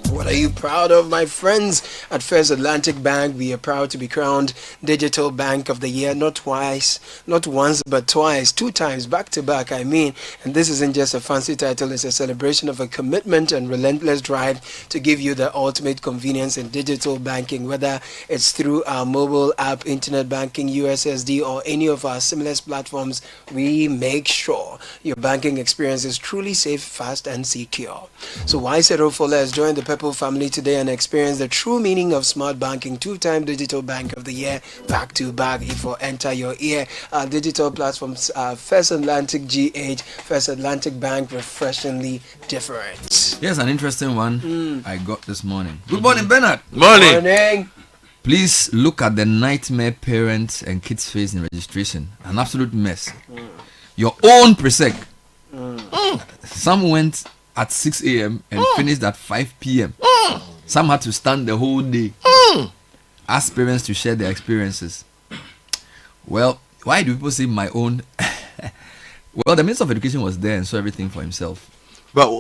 What are you proud of, my friends? At First Atlantic Bank, we are proud to be crowned Digital Bank of the Year, not twice, not once, but twice, 2 times, back to back, I mean. And this isn't just a fancy title, it's a celebration of a commitment and relentless drive to give you the ultimate convenience in digital banking, whether it's through our mobile app, internet banking, USSD, or any of our seamless platforms. We make sure your banking experience is truly safe, fast, and secure. So why settle for less? Join the Purple family today and experience the true meaning of smart banking. 2-time Digital Bank of the Year, back to back. If you enter your ear, our digital platforms are First Atlantic GH, First Atlantic Bank, refreshingly different. Here's an interesting one I got this morning. Good morning, Bernard. Morning. Please look at the nightmare parents and kids face in registration. An absolute mess. Your own presec. Some went at 6 a.m. and finished at 5 p.m. Some had to stand the whole day. Ask parents to share their experiences. Well, why do people say my own? Well, the Minister of Education was there and saw everything for himself. But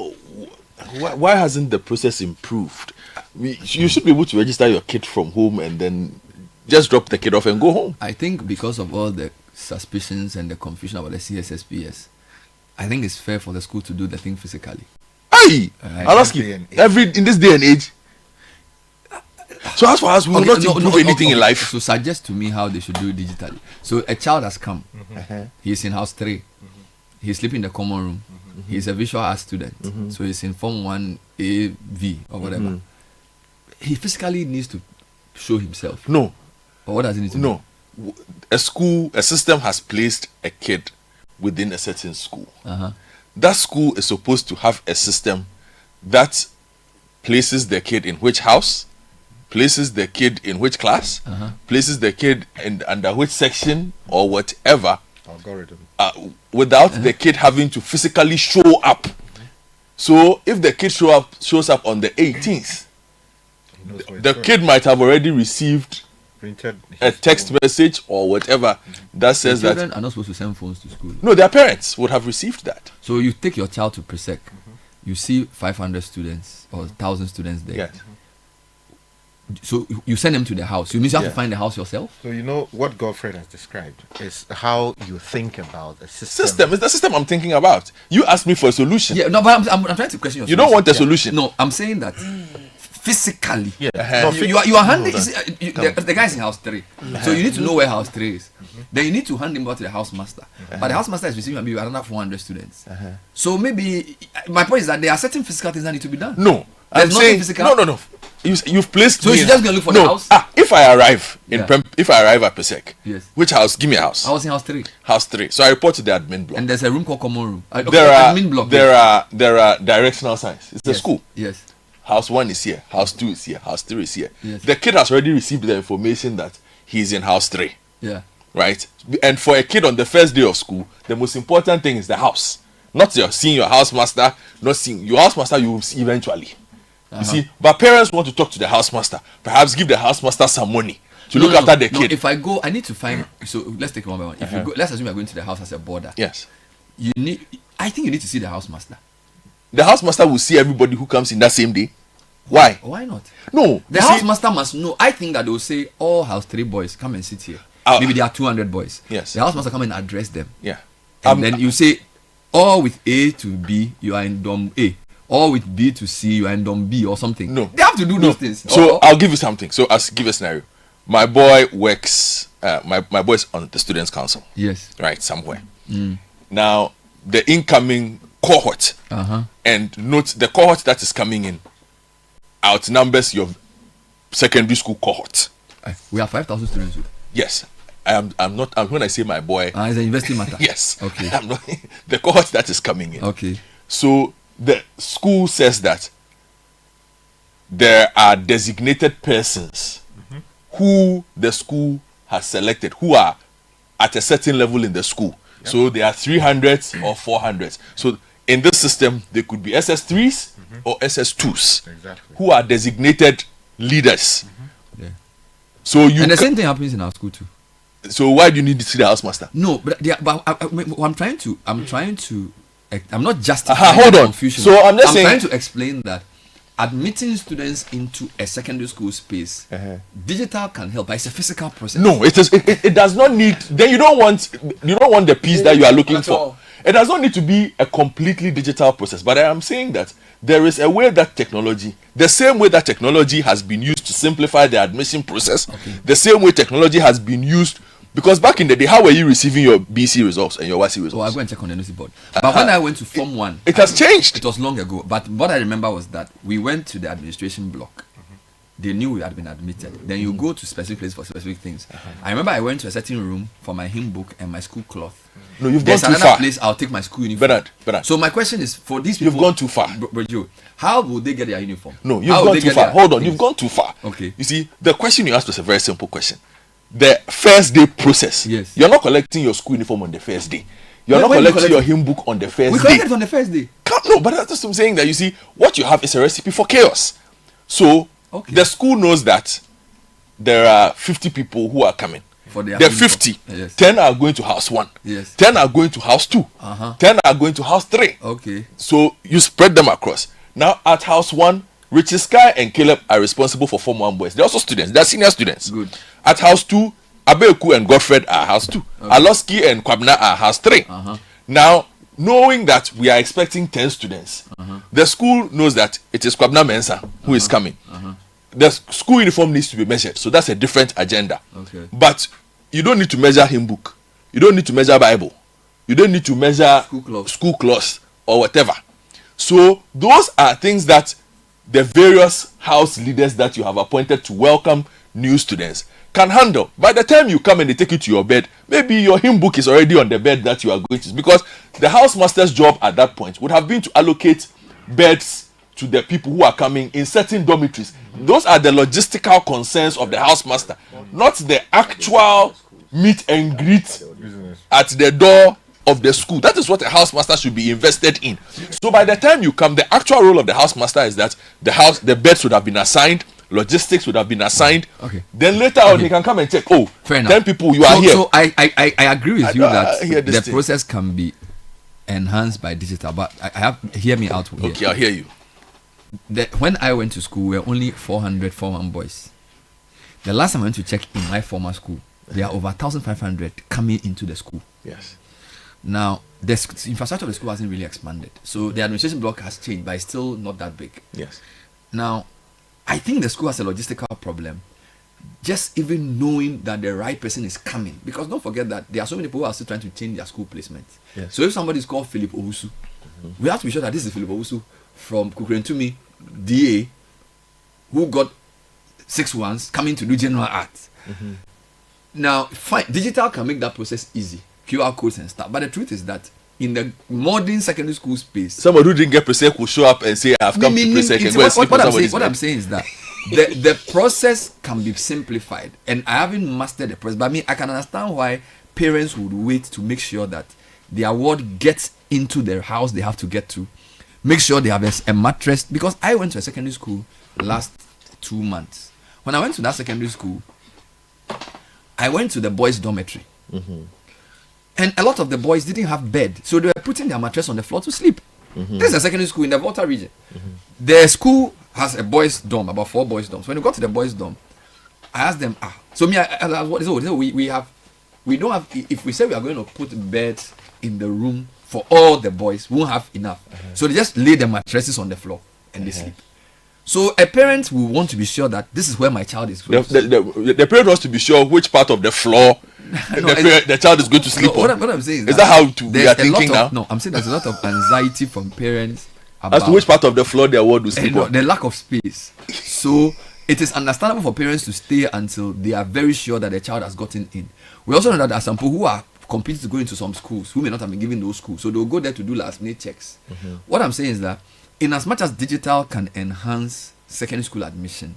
why hasn't the process improved? You should be able to register your kid from home and then just drop the kid off and go home. I think because of all the suspicions and the confusion about the CSSPS, I think it's fair for the school to do the thing physically. Hey, I'll ask you, in this day and age. So as for us, we will not improve anything in life. So suggest to me how they should do it digitally. So a child has come. He's in house 3. He's sleeping in the common room. He's a visual arts student. So he's in Form 1 AV or whatever. He physically needs to show himself. No. Or what does he need to do? No. A system has placed a kid within a certain school. That school is supposed to have a system that places the kid in which house, places the kid in which class, places the kid under which section or whatever, algorithm, without the kid having to physically show up. So if the kid shows up on the 18th, the kid might have already received a text message or whatever that says that children are not supposed to send phones to school. No, their parents would have received that. So you take your child to Presec, you see 500 students or 1,000 students there. Yes. So you send them to the house. You mean you have to find the house yourself? So you know what Godfred has described is how you think about a system. It's the system I'm thinking about. You asked me for a solution. Yeah, no, but I'm trying to question your solution. You don't want a solution. No, I'm saying that physically. Yeah. You are handing the guy's in house 3. So you need to know where house 3 is. Then you need to hand him over to the house master. But the house master is receiving maybe another 400 students. So maybe my point is that there are certain physical things that need to be done. No. There's nothing physical. No. You've placed. So you should just go look for the house. If I arrive if I arrive at Pesek, yes. Which house? Give me a house. I was in house 3. House 3. So I report to the admin block. And there's a room called common room. Admin block. There are directional signs. It's a school. Yes. House 1 is here. House 2 is here. House 3 is here. Yes. The kid has already received the information that he's in house 3. Yeah. Right. And for a kid on the first day of school, the most important thing is the house. Not seeing your house master. Not seeing your house master. You will see eventually. You see, but parents want to talk to the housemaster. Perhaps give the housemaster some money to look after the kid. If I go, I need to find. So let's take it one by one. If you go, let's assume you're going to the house as a boarder. Yes. I think you need to see the housemaster. the housemaster will see everybody who comes in that same day? Why? Why not? No. The housemaster must know. I think that they will say, all house 3 boys, come and sit here. Maybe there are 200 boys. Yes. The housemaster come and address them. Yeah. And then you say, all with A to B, you are in dorm A. All with B to C, you are in dorm B or something. No. They have to do those things. So I'll give you something. So I'll give a scenario. My boy works, my boy is on the students' council. Yes. Right, somewhere. Now, the incoming cohort, and note the cohort that is coming in outnumbers your secondary school cohort. We have 5,000 students. Yes. I'm not. When I say my boy, it's an investing matter. Yes. Okay. I'm not the cohort that is coming in. Okay. So the school says that there are designated persons who the school has selected who are at a certain level in the school. Yep. So there are 300s or 400s. So in this system, there could be SS3s or SS2s who are designated leaders. Yeah. So you and the same thing happens in our school too. So why do you need to see the housemaster? No, but I'm trying to. I'm not justifying hold on. Confusion. So I'm just saying, trying to explain that admitting students into a secondary school space, digital can help, but it's a physical process. No, it is. It does not need. Then you don't want the piece that you are looking for. It does not need to be a completely digital process. But I am saying that there is a way that technology, the same way that technology has been used to simplify the admission process, the same way technology has been used. Because back in the day, how were you receiving your BC results and your YC results? Oh, I go and check on the NOC board. But when I went to Form 1... It has changed. It was long ago. But what I remember was that we went to the administration block. They knew we had been admitted. Then you go to specific places for specific things. I remember I went to a certain room for my hymn book and my school cloth. No, you've There's gone too another far. place I'll take my school uniform. Bernard. So my question is, for these people... You've gone too far. Joe, how will they get their uniform? No, you've gone too far. Hold on, you've gone too far. Okay. You see, the question you asked was a very simple question. The first day process. Yes. You're not collecting your school uniform on the first day. You're not collecting your hymn book on the first day. We collected it on the first day. No, but that's just I'm saying that you see, what you have is a recipe for chaos. So the school knows that there are 50 people who are coming. There are 50. Yes. 10 are going to house 1. Yes. 10 are going to house 2. 10 are going to house 3. Okay. So you spread them across. Now at house 1, Richie Sky and Caleb are responsible for Form 1 boys. They're also students. They're senior students. Good. At house 2, Abeku and Godfred are house 2. Aloski and Kwabna are house 3. Now, knowing that we are expecting 10 students, the school knows that it is Kwabna Mensa who is coming. The school uniform needs to be measured. So that's a different agenda. Okay. But you don't need to measure hymn book. You don't need to measure Bible. You don't need to measure school clothes or whatever. So those are things that the various house leaders that you have appointed to welcome new students can handle. By the time you come and they take you to your bed, maybe your hymn book is already on the bed that you are going to. Because the housemaster's job at that point would have been to allocate beds to the people who are coming in certain dormitories. Those are the logistical concerns of the housemaster, not the actual meet and greet at the door of the school. That is what a housemaster should be invested in. So by the time you come, the actual role of the housemaster is that the beds would have been assigned, logistics would have been assigned. Okay. Then later on, he can come and check. Oh, fair enough. 10 people, you are here. So I agree with you that the thing. process can be enhanced by digital, but hear me out here. Okay, I'll hear you. When I went to school, we were only 400 Form 1 boys. The last time I went to check in my former school, there are over 1,500 coming into the school. Yes. Now, the infrastructure of the school hasn't really expanded. So the administration block has changed, but it's still not that big. Yes. Now, I think the school has a logistical problem. Just even knowing that the right person is coming. Because don't forget that there are so many people who are still trying to change their school placement. Yes. So if somebody is called Philip Owusu, we have to be sure that this is Philip Owusu from Kukurentumi, DA, who got 6 1s coming to do general art. Now, fine, digital can make that process easy. QR codes and stuff. But the truth is that in the modern secondary school space, somebody who didn't get presec will show up and say, I've come to presec and go and sleep on somebody's what bed. I'm saying is that the process can be simplified. And I haven't mastered the process. But I mean, I can understand why parents would wait to make sure that their ward gets into their house they have to get to. Make sure they have a mattress. Because I went to a secondary school last 2 months. When I went to that secondary school, I went to the boys' dormitory. And a lot of the boys didn't have bed. So they were putting their mattress on the floor to sleep. This is a secondary school in the Volta region. The school has a boys' dorm, about 4 boys' dorms. When you got to the boys' dorm, I asked them, we don't have, if we say we are going to put beds in the room for all the boys, we won't have enough. So they just lay the mattresses on the floor and they sleep. So a parent will want to be sure that this is where my child is going. The parent wants to be sure which part of the floor the child is going to sleep on. What I'm saying is that how we are thinking now? No, I'm saying there's a lot of anxiety from parents as to which part of the floor their ward will sleep on. The lack of space. So it is understandable for parents to stay until they are very sure that the child has gotten in. We also know that there are some people who are competing to go into some schools who may not have been given those schools, so they'll go there to do last minute checks. What I'm saying is that in as much as digital can enhance secondary school admission,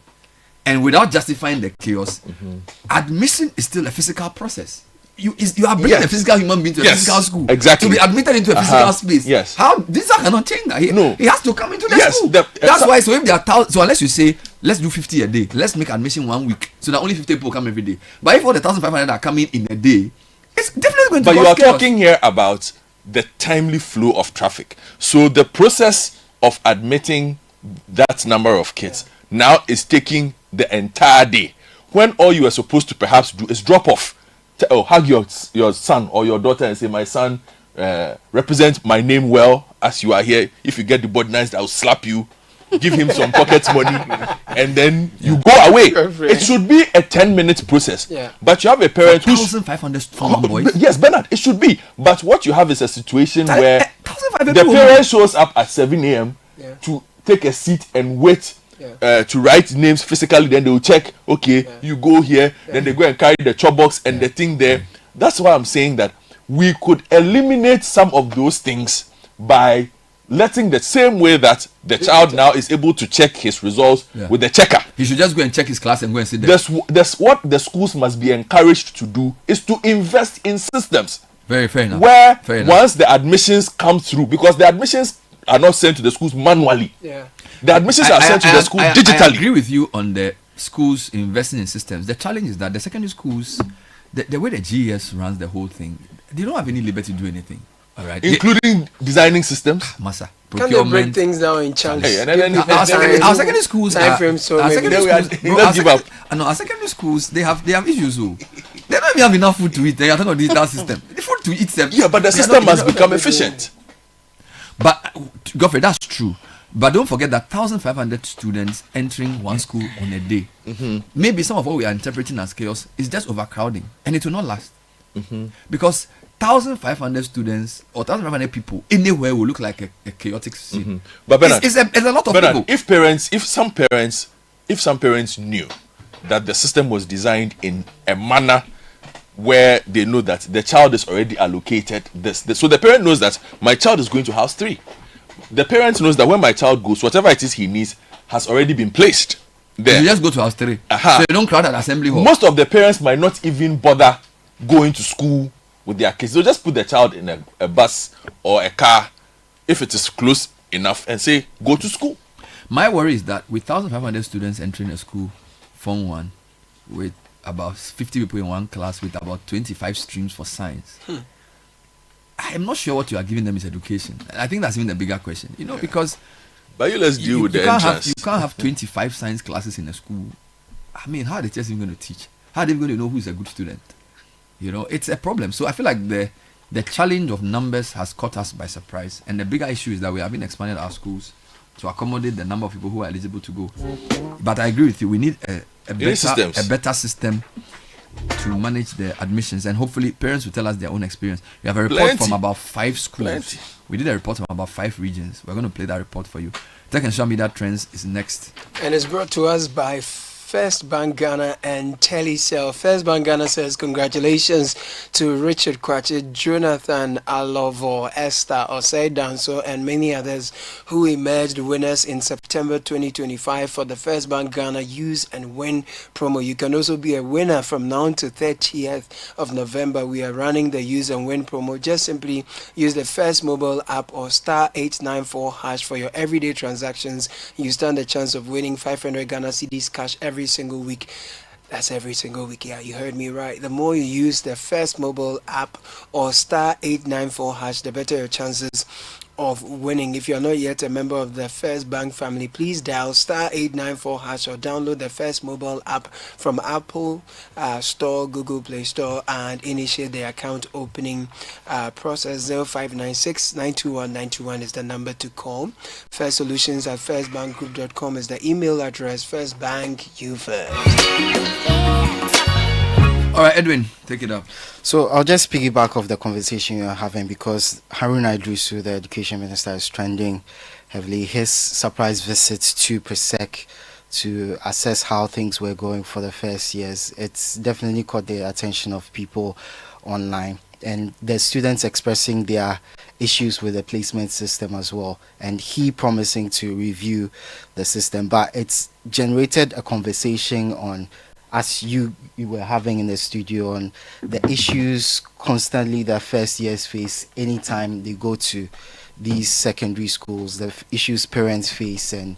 and without justifying the chaos, admission is still a physical process. You are bringing a physical human being to a physical school. Exactly. To be admitted into a physical space. Yes. How this cannot change that. He has to come into the school. That's why. So if there are so unless you say let's do 50 a day, let's make admission 1 week, so that only 50 people come every day. But if all the 1,500 are coming in a day, it's definitely going to. But you are talking here about the timely flow of traffic. So the process of admitting that number of kids now is taking the entire day, when all you are supposed to perhaps do is drop off, hug your son or your daughter and say, my son, represent my name well as you are here. If you get the body nice, I'll slap you, give him some pocket money, and then you go away. It should be a 10-minute process. But you have a parent who's 1,500 boys. Yes, Bernard, it should be. But what you have is a situation where the parent shows up at 7 a.m. to take a seat and wait to write names physically. Then they will check, you go here, then they go and carry the chop box and the thing there. That's why I'm saying that we could eliminate some of those things by letting the same way that the child now is able to check his results with the checker. He should just go and check his class and go and sit there. That's what the schools must be encouraged to do, is to invest in systems. Very fair enough. Where fair enough. Once the admissions come through, because the admissions are not sent to the schools manually. The admissions are sent to the school digitally. I agree with you on the schools investing in systems. The challenge is that the secondary schools, the way the GES runs the whole thing, they don't have any liberty to do anything. All right, including designing systems. Massa. Can they break things down in chunks? Our secondary schools time frames, so our secondary schools they have issues. They don't even have enough food to eat. They are talking about digital system. The food to eat. But the system must become efficient. But Godfrey, that's true. But don't forget that 1,500 students entering one school on a day. Maybe some of what we are interpreting as chaos is just overcrowding, and it will not last. Because 1,500 students or 1,500 people anywhere will look like a chaotic scene. But Bernard, it's a lot of Bernard, people. If some parents knew that the system was designed in a manner where they know that the child is already allocated this. So the parent knows that my child is going to house 3. The parent knows that when my child goes, whatever it is he needs has already been placed there. You just go to house 3. So you don't crowd at assembly hall. Most of the parents might not even bother going to school with their kids. They'll just put the child in a bus or a car if it is close enough and say, go to school. My worry is that with 1,500 students entering a school, Form 1, with about 50 people in one class with about 25 streams for science, I'm not sure what you are giving them is education. I think that's even the bigger question, because but let's deal with the entrance. You can't have 25 science classes in a school. I mean, how are they just even going to teach? How are they going to know who's a good student? It's a problem. So I feel like the challenge of numbers has caught us by surprise, and the bigger issue is that we have been expanding our schools to accommodate the number of people who are eligible to go. But I agree with you. We need a better system to manage the admissions, and hopefully parents will tell us their own experience. We have a report from about 5 schools. We did a report from about 5 regions. We're going to play that report for you. Tech and Social Media Trends is next, and it's brought to us by First Bank Ghana and Telecel. First Bank Ghana says congratulations to Richard Kwache, Jonathan Alovo, Esther Osei Danso, and many others who emerged winners in September 2025 for the First Bank Ghana Use and Win promo. You can also be a winner from now to 30th of November. We are running the Use and Win promo. Just simply use the First mobile app or *894# for your everyday transactions. You stand a chance of winning 500 Ghana cedis cash every single week. That's every single week. Yeah, you heard me right. The more you use the First mobile app or *894#, the better your chances of winning. If you're not yet a member of the First Bank family, please dial *894# or download the First mobile app from Apple Store, Google Play Store, and initiate the account opening process. 0596 921 921 is the number to call. First Solutions at firstbankgroup.com is the email address. First Bank, you first. All right, Edwin, take it up. So I'll just piggyback off the conversation you're having, because Harun Idrisu, the education minister, is trending heavily. His surprise visit to PRESEC to assess how things were going for the first years, it's definitely caught the attention of people online. And the students expressing their issues with the placement system as well, and he promising to review the system. But it's generated a conversation on, as you were having in the studio, on the issues constantly that first years face anytime they go to these secondary schools, the issues parents face, and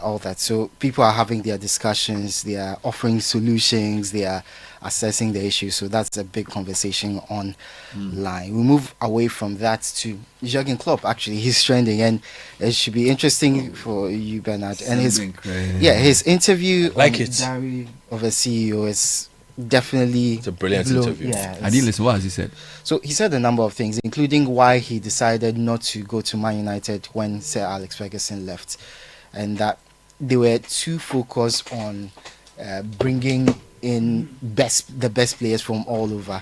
all that. So people are having their discussions, they are offering solutions, they are assessing the issues. So that's a big conversation online. We move away from that to Jürgen Klopp. Actually, he's trending, and it should be interesting for you, Bernard. And his interview like on it. Diary of a CEO is definitely it's a brilliant interview. Yeah, I didn't listen. What has he said? So he said a number of things, including why he decided not to go to Man United when Sir Alex Ferguson left, and that they were too focused on bringing in the best players from all over,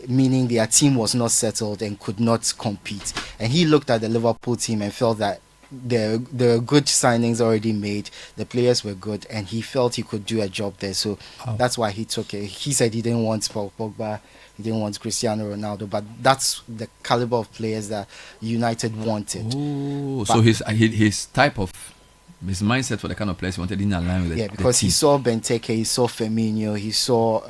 meaning their team was not settled and could not compete. And he looked at the Liverpool team and felt that there were good signings already made, the players were good, and he felt he could do a job there. So that's why he took it. He said he didn't want Paul Pogba, he didn't want Cristiano Ronaldo, but that's the caliber of players that United wanted. Oh, so his type of his mindset for the kind of players he wanted didn't align with because he saw Benteke, he saw Firmino, he saw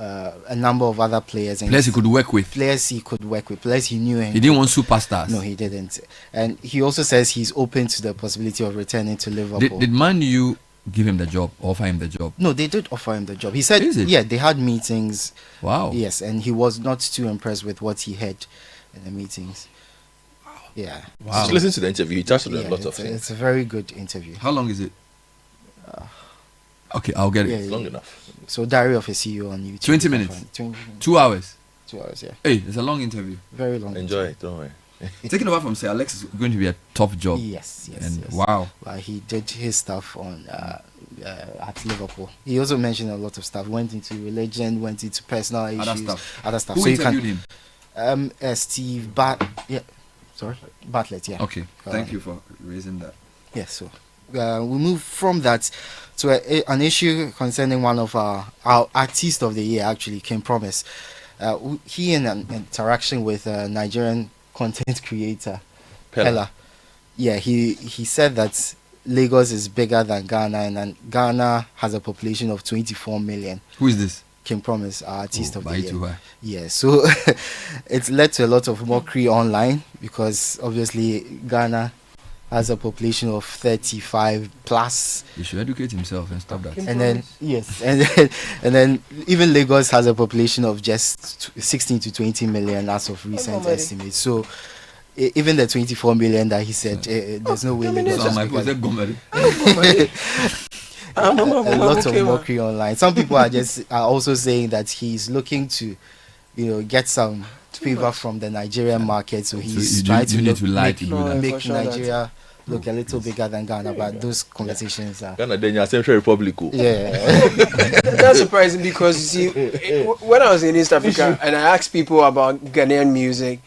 a number of other players. And players he could work with. Players he could work with. Players he knew. He didn't want superstars. No, he didn't. And he also says he's open to the possibility of returning to Liverpool. Did Man U give him the job, offer him the job? No, they did offer him the job. He said, yeah, they had meetings. Wow. Yes, and he was not too impressed with what he heard in the meetings. Yeah. Wow. Just listen to the interview. He touched on a lot of things. It's a very good interview. How long is it? Okay, I'll get it. It's long enough. So Diary of a CEO on YouTube. 20 minutes. 2 hours. 2 hours, yeah. Hey, it's a long interview. Very long. Enjoy it, don't worry. Taking over from Sir Alex is going to be a tough job. Yes. Wow. Well, he did his stuff on at Liverpool. He also mentioned a lot of stuff. Went into religion, went into personal issues, other stuff. Who so interviewed him? Steve Bartlett. Yeah. Okay. Thank you for raising that. Yeah. So we move from that to an issue concerning one of our artist of the year, actually, King Promise. He in an interaction with a Nigerian content creator, Pella. Yeah, he said that Lagos is bigger than Ghana, and Ghana has a population of 24 million. Who is this? King Promise, our artist of the year. Too high. Yeah, so it's led to a lot of mockery online, because obviously Ghana has a population of 35 plus. He should educate himself and stop that. And then and then even Lagos has a population of just 16 to 20 million as of recent estimates. So even the 24 million that he said, there's no way Lagos is a lot of mockery online. Some people are also saying that he's looking to, get some favor from the Nigerian market, so he's trying to make Nigeria look a little bigger than Ghana. But those conversations are Ghana, then Central Republic. Yeah. That's surprising, because you see, when I was in East Africa and I asked people about Ghanaian music,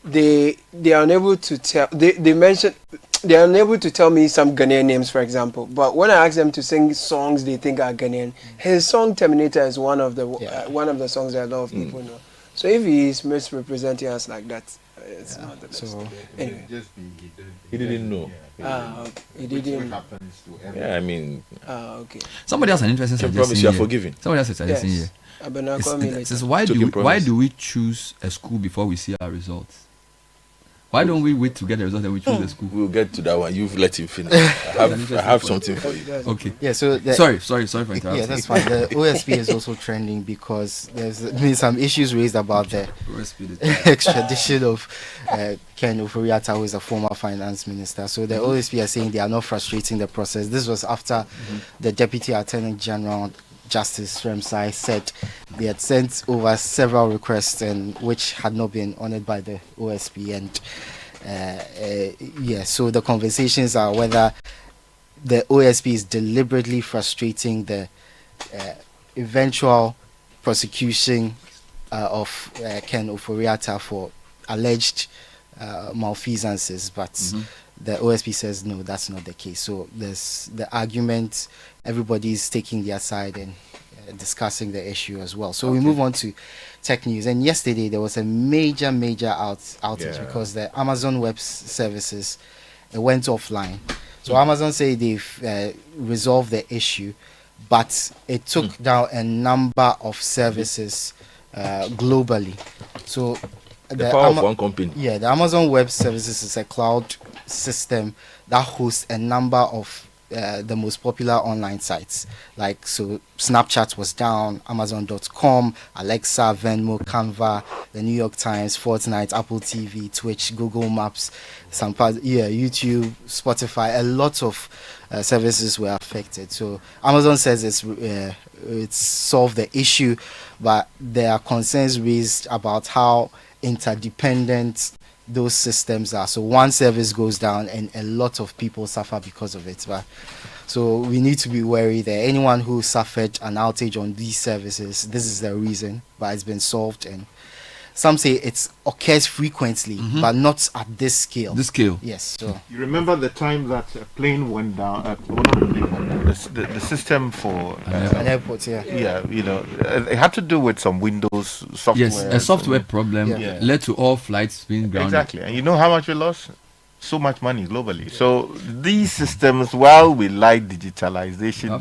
they are unable to tell. They mentioned they are unable to tell me some Ghanaian names, for example. But when I ask them to sing songs they think are Ghanaian, his song Terminator is one of the songs that a lot of people know. So if he is misrepresenting us like that, it's not the best. So anyway, he didn't know. He didn't. Yeah, I mean. Okay. Somebody has an interesting suggestion. Promise you are forgiven. Somebody has a suggestion here. It says, why do we choose a school before we see our results? Why don't we wait to get the result and we choose the school? We'll get to that one. You've let him finish. I have something for you. Okay. Yeah. So sorry for interrupting. Yeah, that's fine. The OSP is also trending because there's been some issues raised about the extradition of Ken Ofori-Atta, who is a former finance minister. So the OSP are saying they are not frustrating the process. This was after the Deputy Attorney General Justice Remsai said they had sent over several requests and which had not been honored by the OSP, and so the conversations are whether the OSP is deliberately frustrating the eventual prosecution of Ken Ofori-Atta for alleged malfeasances, but the OSP says no, that's not the case. So there's the argument, everybody's taking their side and discussing the issue as well. So we move on to tech news. And yesterday there was a major outage because the Amazon Web Services went offline. So Amazon say they've resolved the issue, but it took down a number of services globally. So the power of one company. Yeah, the Amazon Web Services is a cloud system that hosts a number of the most popular online sites. Like, so Snapchat was down, Amazon.com, Alexa, Venmo, Canva, the New York Times, Fortnite, Apple TV, Twitch, Google Maps, YouTube, Spotify. A lot of services were affected. So Amazon says it's solved the issue, but there are concerns raised about how interdependent those systems are. So one service goes down and a lot of people suffer because of it. But so we need to be wary there. Anyone who suffered an outage on these services, this is the reason, but it's been solved. And some say it occurs frequently, but not at this scale. Yes. So you remember the time that a plane went down at one of the system for an airport. Yeah, you know, it had to do with some Windows software. Yes, a software problem led to all flights being grounded. Exactly, and you know how much we lost? So much money globally. So these systems, while we like digitalization,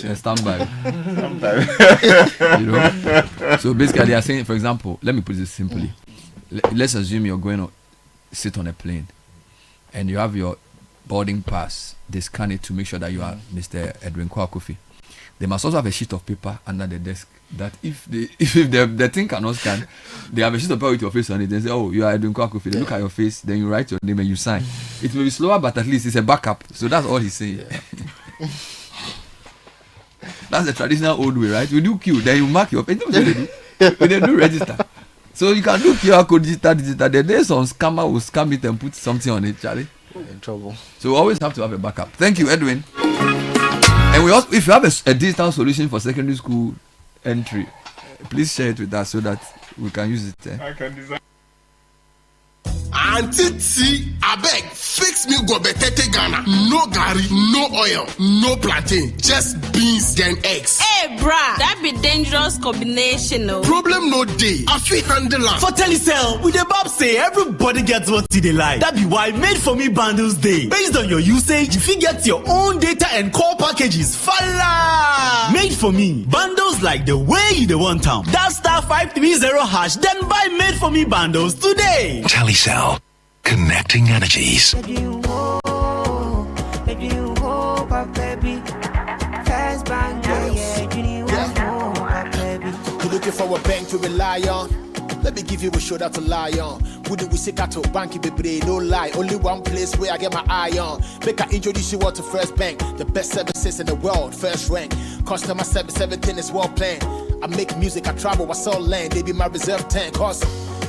a standby. You know? So basically, they are saying, for example, let me put this simply. Let's assume you're going to sit on a plane and you have your boarding pass. They scan it to make sure that you are Mr. Edwin Kwakofi. They must also have a sheet of paper under the desk that if the thing cannot scan, they have a sheet of paper with your face on it. They say, oh, you are Edwin Kwakofi. They look at your face, then you write your name and you sign. It may be slower, but at least it's a backup. So that's all he's saying. That's the traditional old way, right? You do queue, then you mark your face. When they do register. So you can do QR code digital. The day some scammer will scam it and put something on it, Charlie. In trouble. So we always have to have a backup. Thank you, Edwin. And we also, if you have a digital solution for secondary school entry, please share it with us so that we can use it. I can design. Auntie T, I beg, fix me go betete Ghana. No gari, no oil, no plantain, just beans then eggs. Hey, bruh, that be dangerous combination, no. Problem no day. I feel handle am. For Telecel, with the Bob say everybody gets what they like. That be why Made For Me bundles day. Based on your usage, you fit get your own data and call packages. Fala! Made For Me bundles like the way you the want them. That *530#, then buy Made For Me bundles today. Telecel, connecting energies. You're looking for a bank to rely on. Let me give you a shoulder to lie on. Wouldn't we seek out to bank baby? No lie, only one place where I get my eye on. Make I introduce you all to First Bank, the best services in the world, first rank. Customer service, everything is well planned. I make music, I travel, I sell land. They be my reserve tank. Cause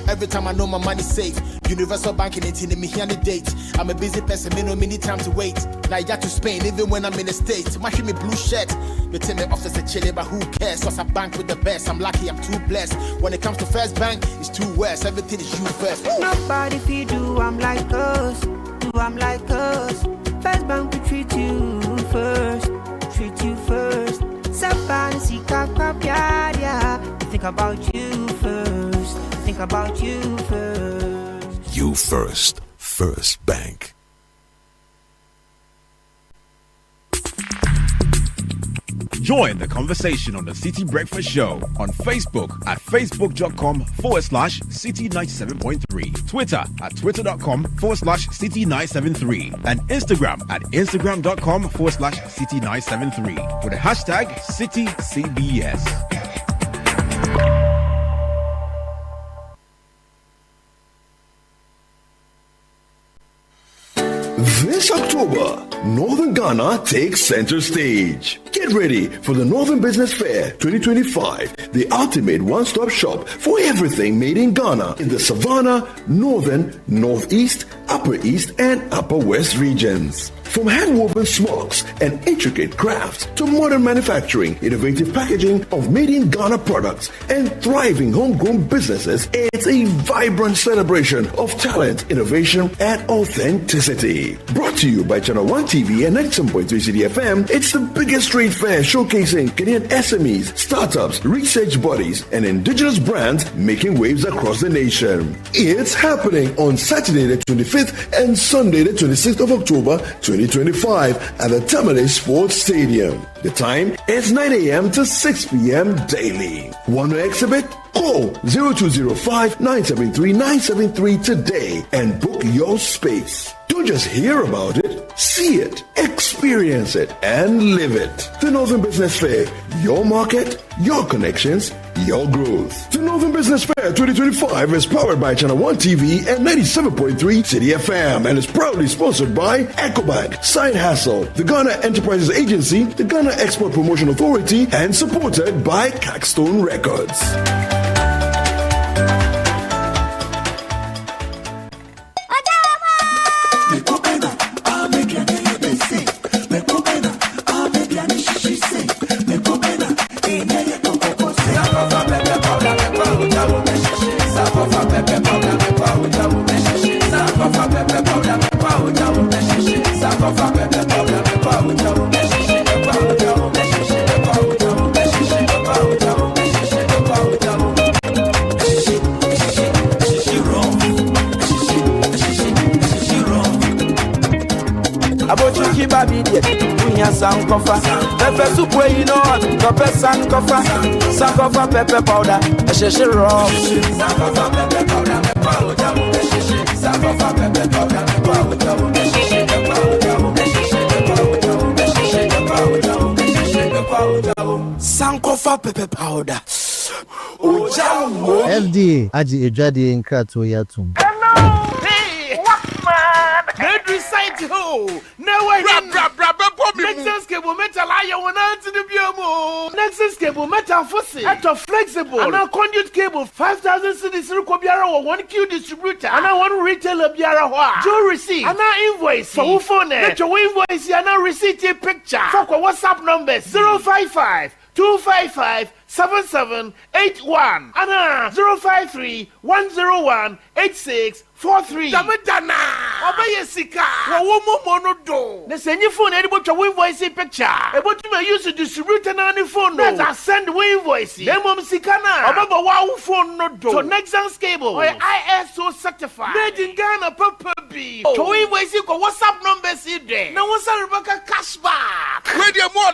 every time I know my money's safe. Universal banking ain't in me here the date. I'm a busy person, me no need time to wait. Now you to Spain, even when I'm in the States. My me blue shirt. They tell me office a chilly, but who cares? Cause I bank with the best. I'm lucky, I'm too blessed. When it comes to First Bank, it's too west. Everything is you first. Nobody feed you, I'm like us. Do I'm like us. First Bank we treat you first. Treat you first. Somebody see yeah. Think about you first. Think about you first. You first. First Bank. Join the conversation on the Citi Breakfast Show on Facebook at facebook.com/Citi97.3, Twitter at twitter.com/Citi973, and Instagram at instagram.com/Citi973 with the hashtag CitiCBS. This October, Northern Ghana takes center stage. Get ready for the Northern Business Fair 2025, the ultimate one-stop shop for everything made in Ghana in the Savannah, Northern, Northeast, Upper East, and Upper West regions. From hand-woven smocks and intricate crafts to modern manufacturing, innovative packaging of made-in-Ghana products, and thriving homegrown businesses, it's a vibrant celebration of talent, innovation, and authenticity. Brought to you by Channel 1 TV and 97.3 Citi FM, it's the biggest trade fair showcasing Kenyan SMEs, startups, research bodies, and indigenous brands making waves across the nation. It's happening on Saturday the 25th and Sunday the 26th of October 2025 at the Tamale Sports Stadium. The time is 9 a.m. to 6 p.m. daily. Want to exhibit? Call 0205-973-973 today and book your space. Don't just hear about it, see it, experience it, and live it. The Northern Business Fair, your market, your connections, your growth. The Northern Business Fair 2025 is powered by Channel 1 TV and 97.3 Citi FM and is proudly sponsored by EcoBank, Side Hustle, the Ghana Enterprises Agency, the Ghana Export Promotion Authority, and supported by Cackstone Records. Sankofa, pepper soup where you know pepper sankofa, sankofa pepper powder, a shishi raw. Sankofa pepper powder, sankofa pepper powder, sankofa pepper powder. FDA, Aji Ejadi in Krato Yatum. Hey, what man? Red recite ho. No way. Nexus cable metal iron one to the biomo. Nexus cable metal fossil. At a flexible. And now conduit cable 5,000 cities Rukobiara or 1Q distributor. And now one retailer Biara. Joe receipt. And now invoice. For who phone? Get your invoice. And now receipt a picture. Fuck WhatsApp numbers 055-255-7781 and 053-101-8643. Damadana. Obey Sika. Womo do. The send your phone able to invoice picture. Able to use to distribute an any phone. Let us send invoice. Them Sikana. Ababa wow phone no do. So Nexus cable. Or ISO certified. Made in Ghana Papa B. To invoice you go WhatsApp numbers there. Now what's Rebecca cashback? Where the more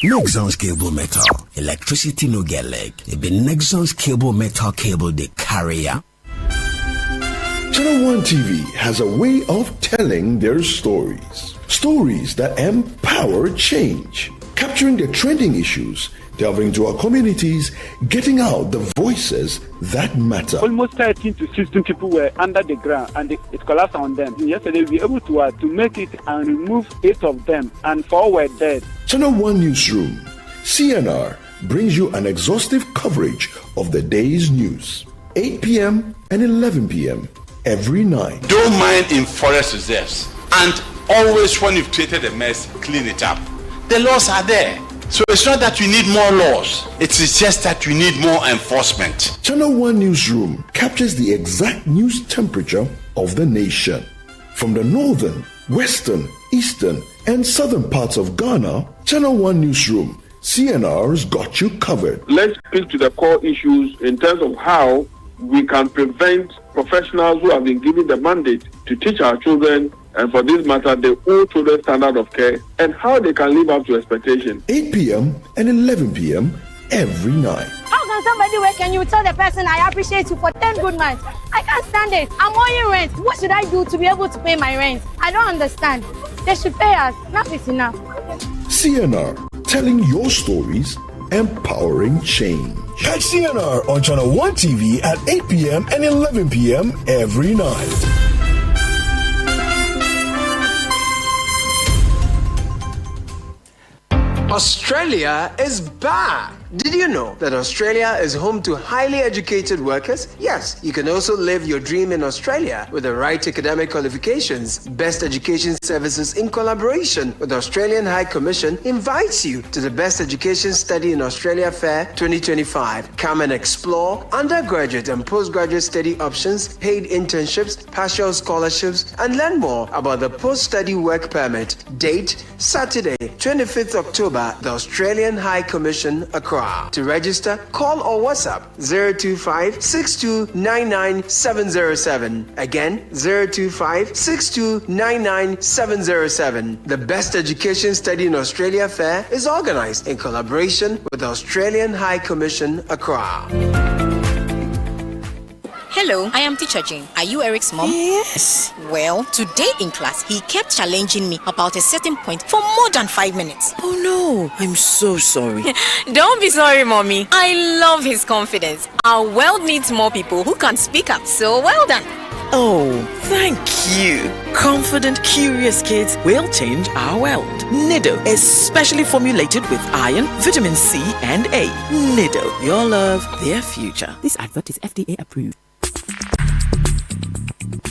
Nexon's cable metal. Electricity no get leg. It be Nexon's cable metal cable the carrier. Channel 1 TV has a way of telling their stories. Stories that empower change. Capturing the trending issues, delving into our communities, getting out the voices that matter. Almost 13 to 16 people were under the ground and it collapsed on them. Yesterday we were able to make it and remove 8 of them and 4 were dead. Channel 1 Newsroom, CNR, brings you an exhaustive coverage of the day's news. 8 p.m. and 11 p.m. every night. Don't mine in forest reserves. And always when you've created a mess, clean it up. The laws are there. So it's not that we need more laws. It is just that we need more enforcement. Channel 1 Newsroom captures the exact news temperature of the nation. From the northern, western, eastern, and southern parts of Ghana, Channel 1 Newsroom, CNR's got you covered. Let's speak to the core issues in terms of how we can prevent professionals who have been given the mandate to teach our children, and for this matter, the old children's standard of care, and how they can live up to expectation. 8 p.m. and 11 p.m. every night. How can somebody wake and you tell the person I appreciate you for 10 good months? I can't stand it. I'm owing rent. What should I do to be able to pay my rent? I don't understand. They should pay us. Enough is enough. CNR, telling your stories, empowering change. Catch CNR on Channel 1 TV at 8 p.m. and 11 p.m. every night. Australia is back. Did you know that Australia is home to highly educated workers? Yes, you can also live your dream in Australia with the right academic qualifications. Best Education Services, in collaboration with the Australian High Commission, invites you to the Best Education Study in Australia Fair 2025. Come and explore undergraduate and postgraduate study options, paid internships, partial scholarships, and learn more about the post-study work permit. Date, Saturday, 25th October, the Australian High Commission, Accra. To register, call or WhatsApp 025-6299-707. Again, 025-6299-707. The Best Education Study in Australia Fair is organized in collaboration with the Australian High Commission, Accra. Hello, I am Teacher Jane. Are you Eric's mom? Yes. Well, today in class, he kept challenging me about a certain point for more than 5 minutes. Oh no, I'm so sorry. Don't be sorry, Mommy. I love his confidence. Our world needs more people who can speak up. So well done. Oh, thank you. Confident, curious kids will change our world. Nido is specially formulated with iron, vitamin C, and A. Nido, your love, their future. This advert is FDA approved.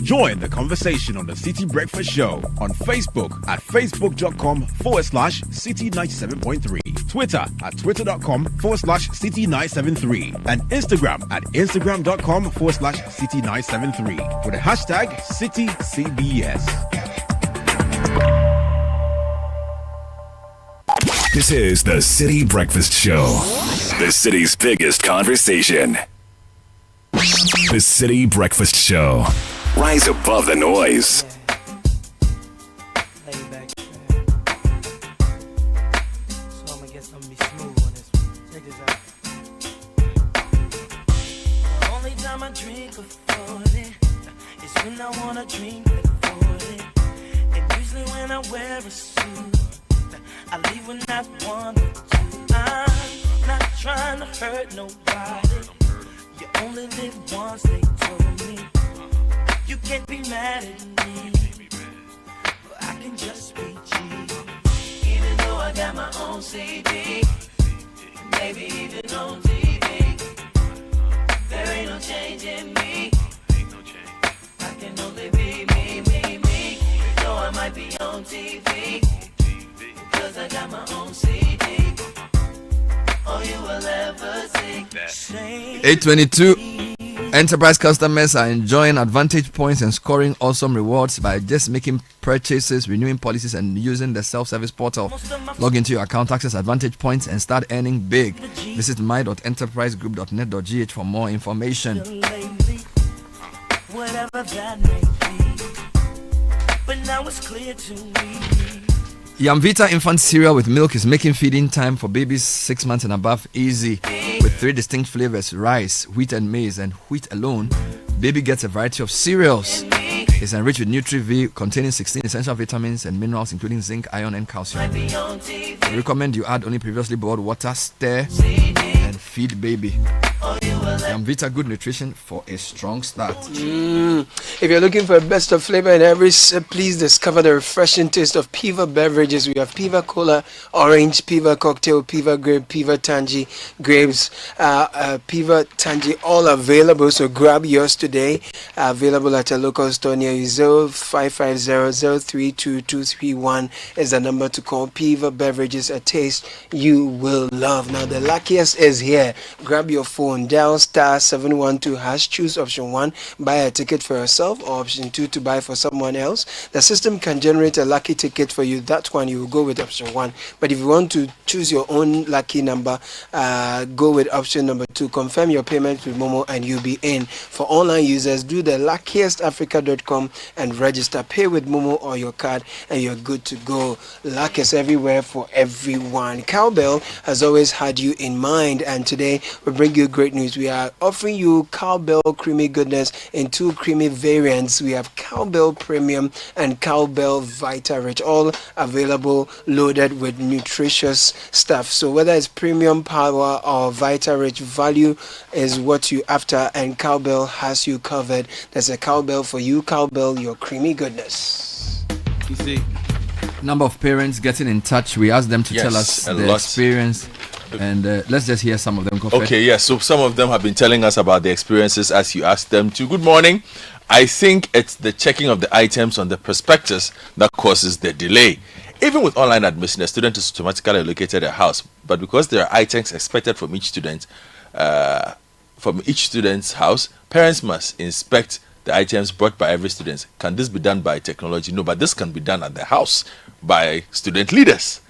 Join the conversation on the City Breakfast Show on Facebook at facebook.com/City97.3, Twitter at twitter.com/City973, and Instagram at instagram.com/City973 with the hashtag CityCBS. This is the City Breakfast Show, the city's biggest conversation. The City Breakfast Show. Rise above the noise. The only time I drink before it is when I wanna drink before it. And usually when I wear a suit, I leave with not one or two. I'm not trying to hurt nobody. You only live once, they told me. You can't be mad at me, but I can just be cheap. Even though I got my own CD, maybe even on TV, there ain't no change in me. I can only be me. Though I might be on TV, because I got my own CD. All you will ever see. 822. Enterprise customers are enjoying advantage points and scoring awesome rewards by just making purchases, renewing policies, and using the self-service portal. Log into your account, access advantage points, and start earning big. Visit my.enterprisegroup.net.gh for more information. Whatever that may be, but now it's clear to me. Yamvita infant cereal with milk is making feeding time for babies 6 months and above easy. With 3 distinct flavors, rice, wheat and maize, and wheat alone, baby gets a variety of cereals. It's enriched with Nutri-V, containing 16 essential vitamins and minerals, including zinc, iron, and calcium. We recommend you add only previously boiled water, stir, and feed baby. Yamvita, good nutrition for a strong start. If you're looking for a best of flavor in every sip, please discover the refreshing taste of Piva beverages. We have Piva Cola, Orange, Piva Cocktail, Piva Grape, Piva Tangy Grapes, Piva Tangy, all available. So grab yours today. Available at a local store near you. 0550-032-231 is the number to call. Piva beverages, a taste you will love. Now the luckiest is here. Grab your phone, dial dial *712#, choose option 1, buy a ticket for yourself, or option 2 to buy for someone else. The system can generate a lucky ticket for you. That one you will go with option 1. But if you want to choose your own lucky number, go with option number 2. Confirm your payment with Momo and you'll be in. For online users, do the luckiestafrica.com and register. Pay with Momo or your card and you're good to go. Luck is everywhere for everyone. Cowbell has always had you in mind, and today we bring you great news. We are offering you Cowbell Creamy Goodness in 2 creamy variants. We have Cowbell Premium and Cowbell Vita Rich, all available loaded with nutritious stuff. So whether it's premium power or Vita Rich, value is what you after, and Cowbell has you covered. There's a Cowbell for you. Cowbell, your creamy goodness. You see, number of parents getting in touch. We asked them to tell us their experience, and let's just hear some of them. Okay, yes. So some of them have been telling us about their experiences as you asked them to. Good morning. I think it's the checking of the items on the prospectus that causes the delay. Even with online admission, a student is automatically allocated a house, but because there are items expected from each student, from each student's house, parents must inspect the items brought by every student. Can this be done by technology? No, but this can be done at the house by student leaders.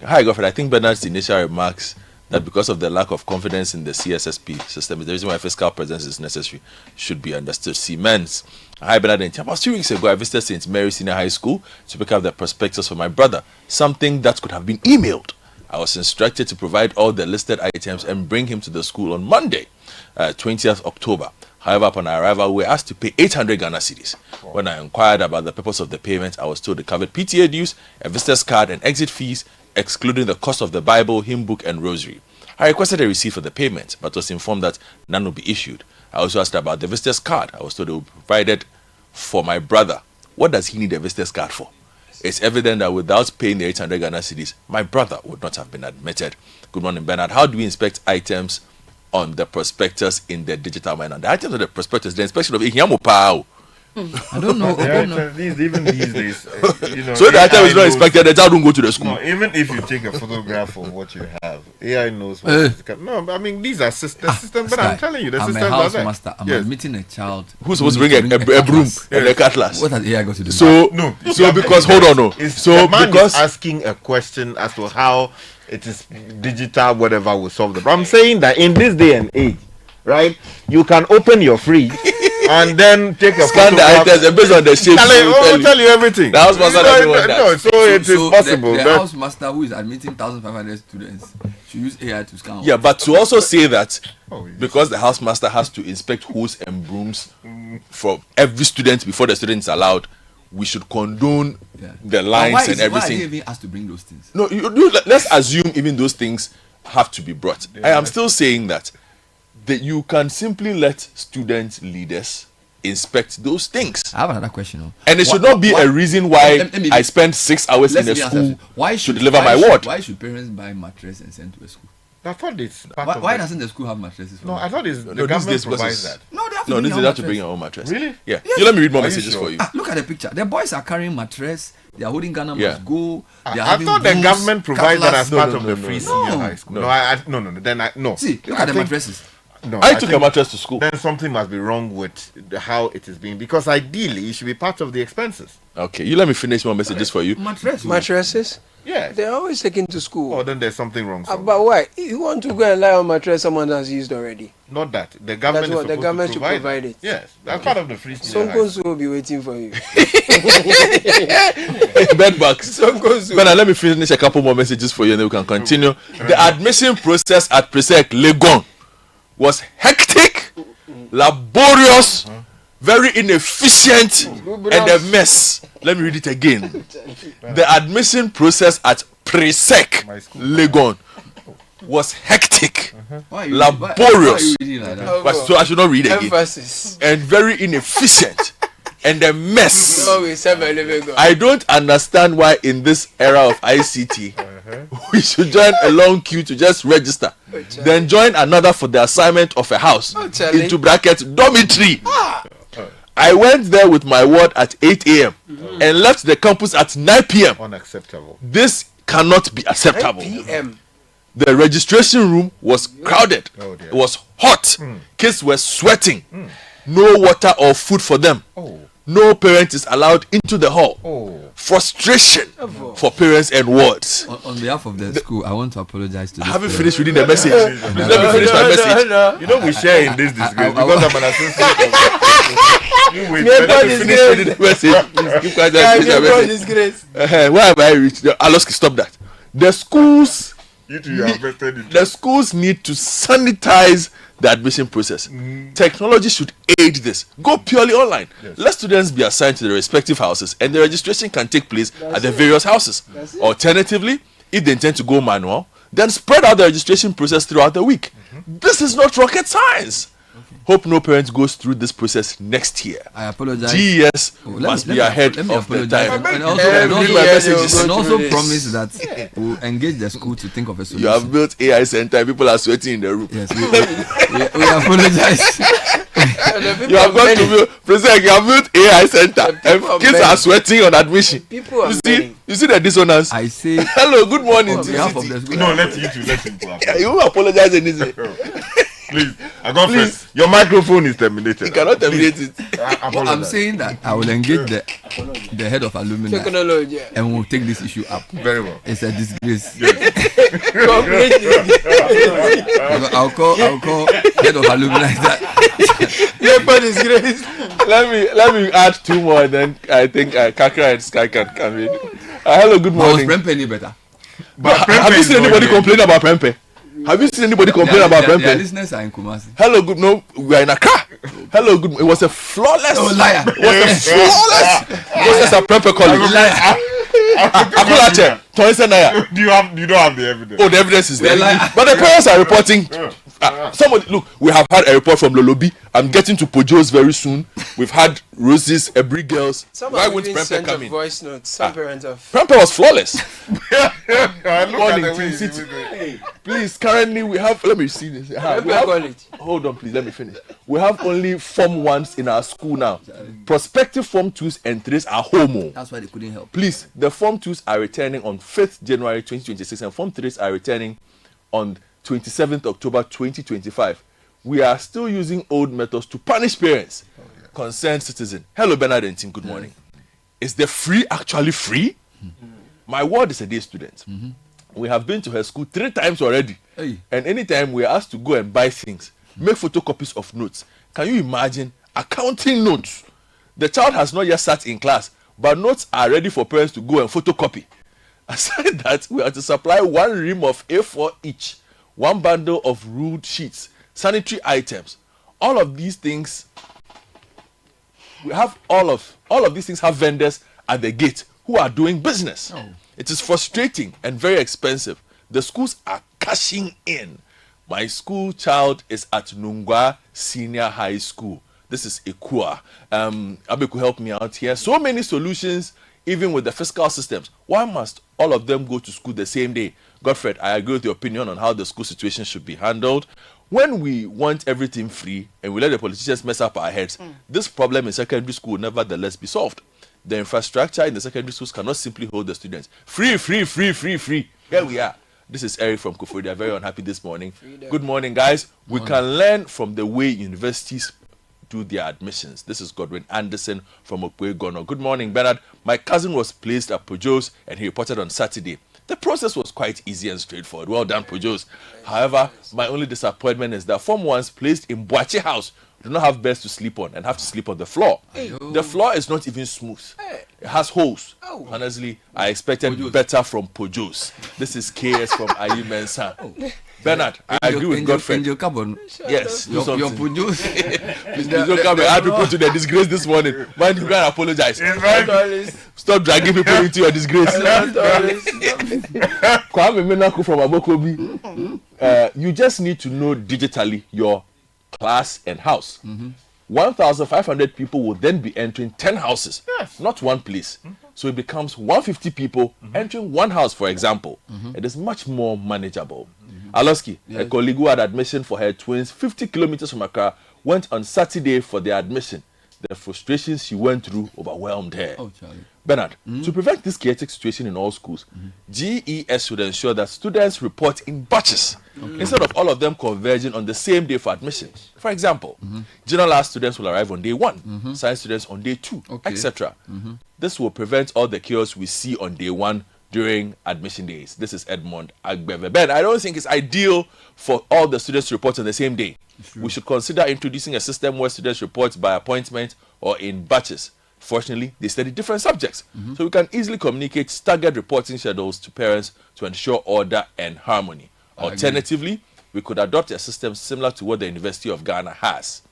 Hi, Godfrey. I think Bernard's initial remarks that because of the lack of confidence in the CSSP system, the reason why fiscal presence is necessary should be understood. Siemens. Hi, Bernard. About 2 weeks ago, I visited St. Mary's Senior High School to pick up the prospectus for my brother, something that could have been emailed. I was instructed to provide all the listed items and bring him to the school on Monday, 20th October. However, upon arrival, we were asked to pay 800 Ghana cedis. Wow. When I inquired about the purpose of the payment, I was told it covered PTA dues, a visitor's card, and exit fees, excluding the cost of the Bible, hymn book, and rosary. I requested a receipt for the payment, but was informed that none would be issued. I also asked about the visitor's card. I was told it would be provided for my brother. What does he need a visitor's card for? It's evident that without paying the 800 Ghana cedis, my brother would not have been admitted. Good morning, Bernard. How do we inspect items on the prospectus in the digital manner? The items on the prospectus, the inspection of Ihiamupao. I don't know. Even these days, so the item is not inspected, the child don't go to the school. No, even if you take a photograph of what you have, AI knows what no, I mean, these are systems, but I'm telling you, the systems are there. Master. I'm admitting a child who's supposed to bring a broom and a cutlass. What has AI got to do? So because hold on, no. So because asking a question as to how it is digital, whatever will solve the problem. I'm saying that in this day and age, right, you can open your fridge and then take a scan the items and based on the shape will tell you everything. The house master it is possible. The house master who is admitting 1,500 students should use AI to scan. Yeah, but to also say that because the house master has to inspect hose and brooms for every student before the student is allowed, we should condone the lines and everything. Why are they even asked to bring those things? No, let's assume even those things have to be brought. I am still saying that you can simply let student leaders inspect those things. I have another question. And it should not be a reason why I spend 6 hours in a school to deliver my word. Why should parents buy mattress and send to a school? I thought it's why doesn't the school have mattresses? No, I thought the government provides that. No, they have to bring your own mattress. Really? Yeah. You let me read more messages for you. Look at the picture. The boys are carrying mattress. They are holding Ghana must go. I thought the government provides that as part of the free senior high school. No. Then no. See, look at the mattresses. No, I took a mattress to school. Then something must be wrong with how it is being, because ideally it should be part of the expenses. Okay, you let me finish more messages for you. Mattresses? Yeah. They're always taken to school. Oh, then there's something wrong. But why? You want to go and lie on mattress someone has used already? Not that. The government should provide it. Yes, that's part of the free senior high school. Will be waiting for you. Bed bugs. But let me finish a couple more messages for you and then we can continue. The admission process at Presec Legon was hectic, laborious, very inefficient, and a mess. Let me read it again. The admission process at Presec Legon was hectic, laborious. So I should not read it again. And very inefficient. And a mess. I don't understand why in this era of ICT we should join a long queue to just register, then join another for the assignment of a house, into brackets dormitory. I went there with my ward at 8 a.m. and left the campus at 9 p.m. Unacceptable. This cannot be acceptable. 9 p.m. The registration room was crowded. It was hot. Kids were sweating. No water or food for them. No parent is allowed into the hall. Frustration for parents and wards. On behalf of the school, I want to apologize to. I haven't finished reading the message. Please let me finish my message. You know we share in this disgrace because I'm an associate. Let me finish reading the message. Please keep quiet and finish the message. Why have I reached? Aloski, stop that. The schools need to sanitize the admission process. Technology should aid this. Go purely online. Let students be assigned to the respective houses and the registration can take place at the various houses. Alternatively, if they intend to go manual, then spread out the registration process throughout the week. This is not rocket science. Hope no parent goes through this process next year. I apologize. GES must be ahead of the time. And also promise that we'll engage the school to think of a solution. You have built AI center. People are sweating in the room. Yes, we apologize. You have got to build, President, you have built AI center. And kids are sweating on admission. You see the dissonance. I say hello, good morning on to behalf Citi. of the school. No, let you You apologize in this way. Please, I got first. Your microphone is terminated. You cannot terminate it. I'm saying that I will engage the head of alumni Technology. and we'll take this issue up. Very well. It's a disgrace. Completely. I'll call head of alumni that. Disgrace. Let me add two more, and then I think Kakra and Sky can come in. Hello, good morning. Was Prempe any better? Have you seen anybody complain about Prempe? Have you seen anybody complain about Prempe? Their listeners are in Kumasi. Hello, good. No, we are in Accra. Hello, good. It was a flawless. Oh, liar. It was a flawless. Process at Prempe College. Liar. Akulache, Toysenaya. You don't have the evidence. Oh, the evidence is there. But the parents are reporting. Somebody, look, we have had a report from Lolobi. I'm getting to Pojos very soon. We've had Roses, Ebri girls. Why won't Prempe come in? Voice notes. Some parents have. Prempe was flawless. Morning, Please, currently we have. Let me see this. Hold on, please. Let me finish. We have only Form 1s in our school now. Prospective Form 2s and 3s are homo. That's why they couldn't help. Please, the Form 2s are returning on 5th January 2026 and Form 3s are returning on 27th October 2025. We are still using old methods to punish parents. Concerned citizen. Hello, Bernard and team. Good morning. Is the free actually free? My ward is a day student. We have been to her school 3 times already. And anytime we are asked to go and buy things, make photocopies of notes. Can you imagine accounting notes? The child has not yet sat in class, but notes are ready for parents to go and photocopy. Aside that, we have to supply 1 ream of A4 each, 1 bundle of ruled sheets, sanitary items. All of these things, we have all of these things have vendors at the gate who are doing business. It is frustrating and very expensive. The schools are cashing in. My school child is at Nungwa Senior High School. This is Ikua. Abeku, help me out here. So many solutions, even with the fiscal systems. Why must all of them go to school the same day? Godfred, I agree with your opinion on how the school situation should be handled. When we want everything free and we let the politicians mess up our heads, this problem in secondary school will nevertheless be solved. The infrastructure in the secondary schools cannot simply hold the students. Free. Here we are. This is Eric from Kufuri. They are very unhappy this morning. Good morning, guys. We can learn from the way universities do their admissions. This is Godwin Anderson from Okwegono. Good morning, Bernard. My cousin was placed at Pojos and he reported on Saturday. The process was quite easy and straightforward. Well done, Pojos. However, my only disappointment is that Form 1s placed in Boache House do not have beds to sleep on and have to sleep on the floor. The floor is not even smooth. It has holes. Honestly, I expected better from Pojos. This is KS from Ayi Mensa. Bernard, I agree with Godfrey. Yes, your Pojos. Please don't come and add people to the disgrace this morning. Man, you can't apologize. Stop dragging people into your disgrace. Kwame Menaku from Abokobi. You just need to know digitally your class and house. 1,500 people will then be entering 10 houses, not one place. So it becomes 150 people entering one house, for example. It is much more manageable. Aloski, a colleague who had admission for her twins 50 kilometers from Accra, went on Saturday for their admission. the frustrations she went through overwhelmed her. Oh, Charlie. Bernard, to prevent this chaotic situation in all schools, GES should ensure that students report in batches instead of all of them converging on the same day for admission. For example, general arts students will arrive on day 1, science students on day 2, etc. This will prevent all the chaos we see on day 1 during admission days. This is Edmond Agbeve. Ben, I don't think it's ideal for all the students to report on the same day. We should consider introducing a system where students report by appointment or in batches. Fortunately, they study different subjects, so we can easily communicate staggered reporting schedules to parents to ensure order and harmony. Alternatively, we could adopt a system similar to what the University of Ghana has.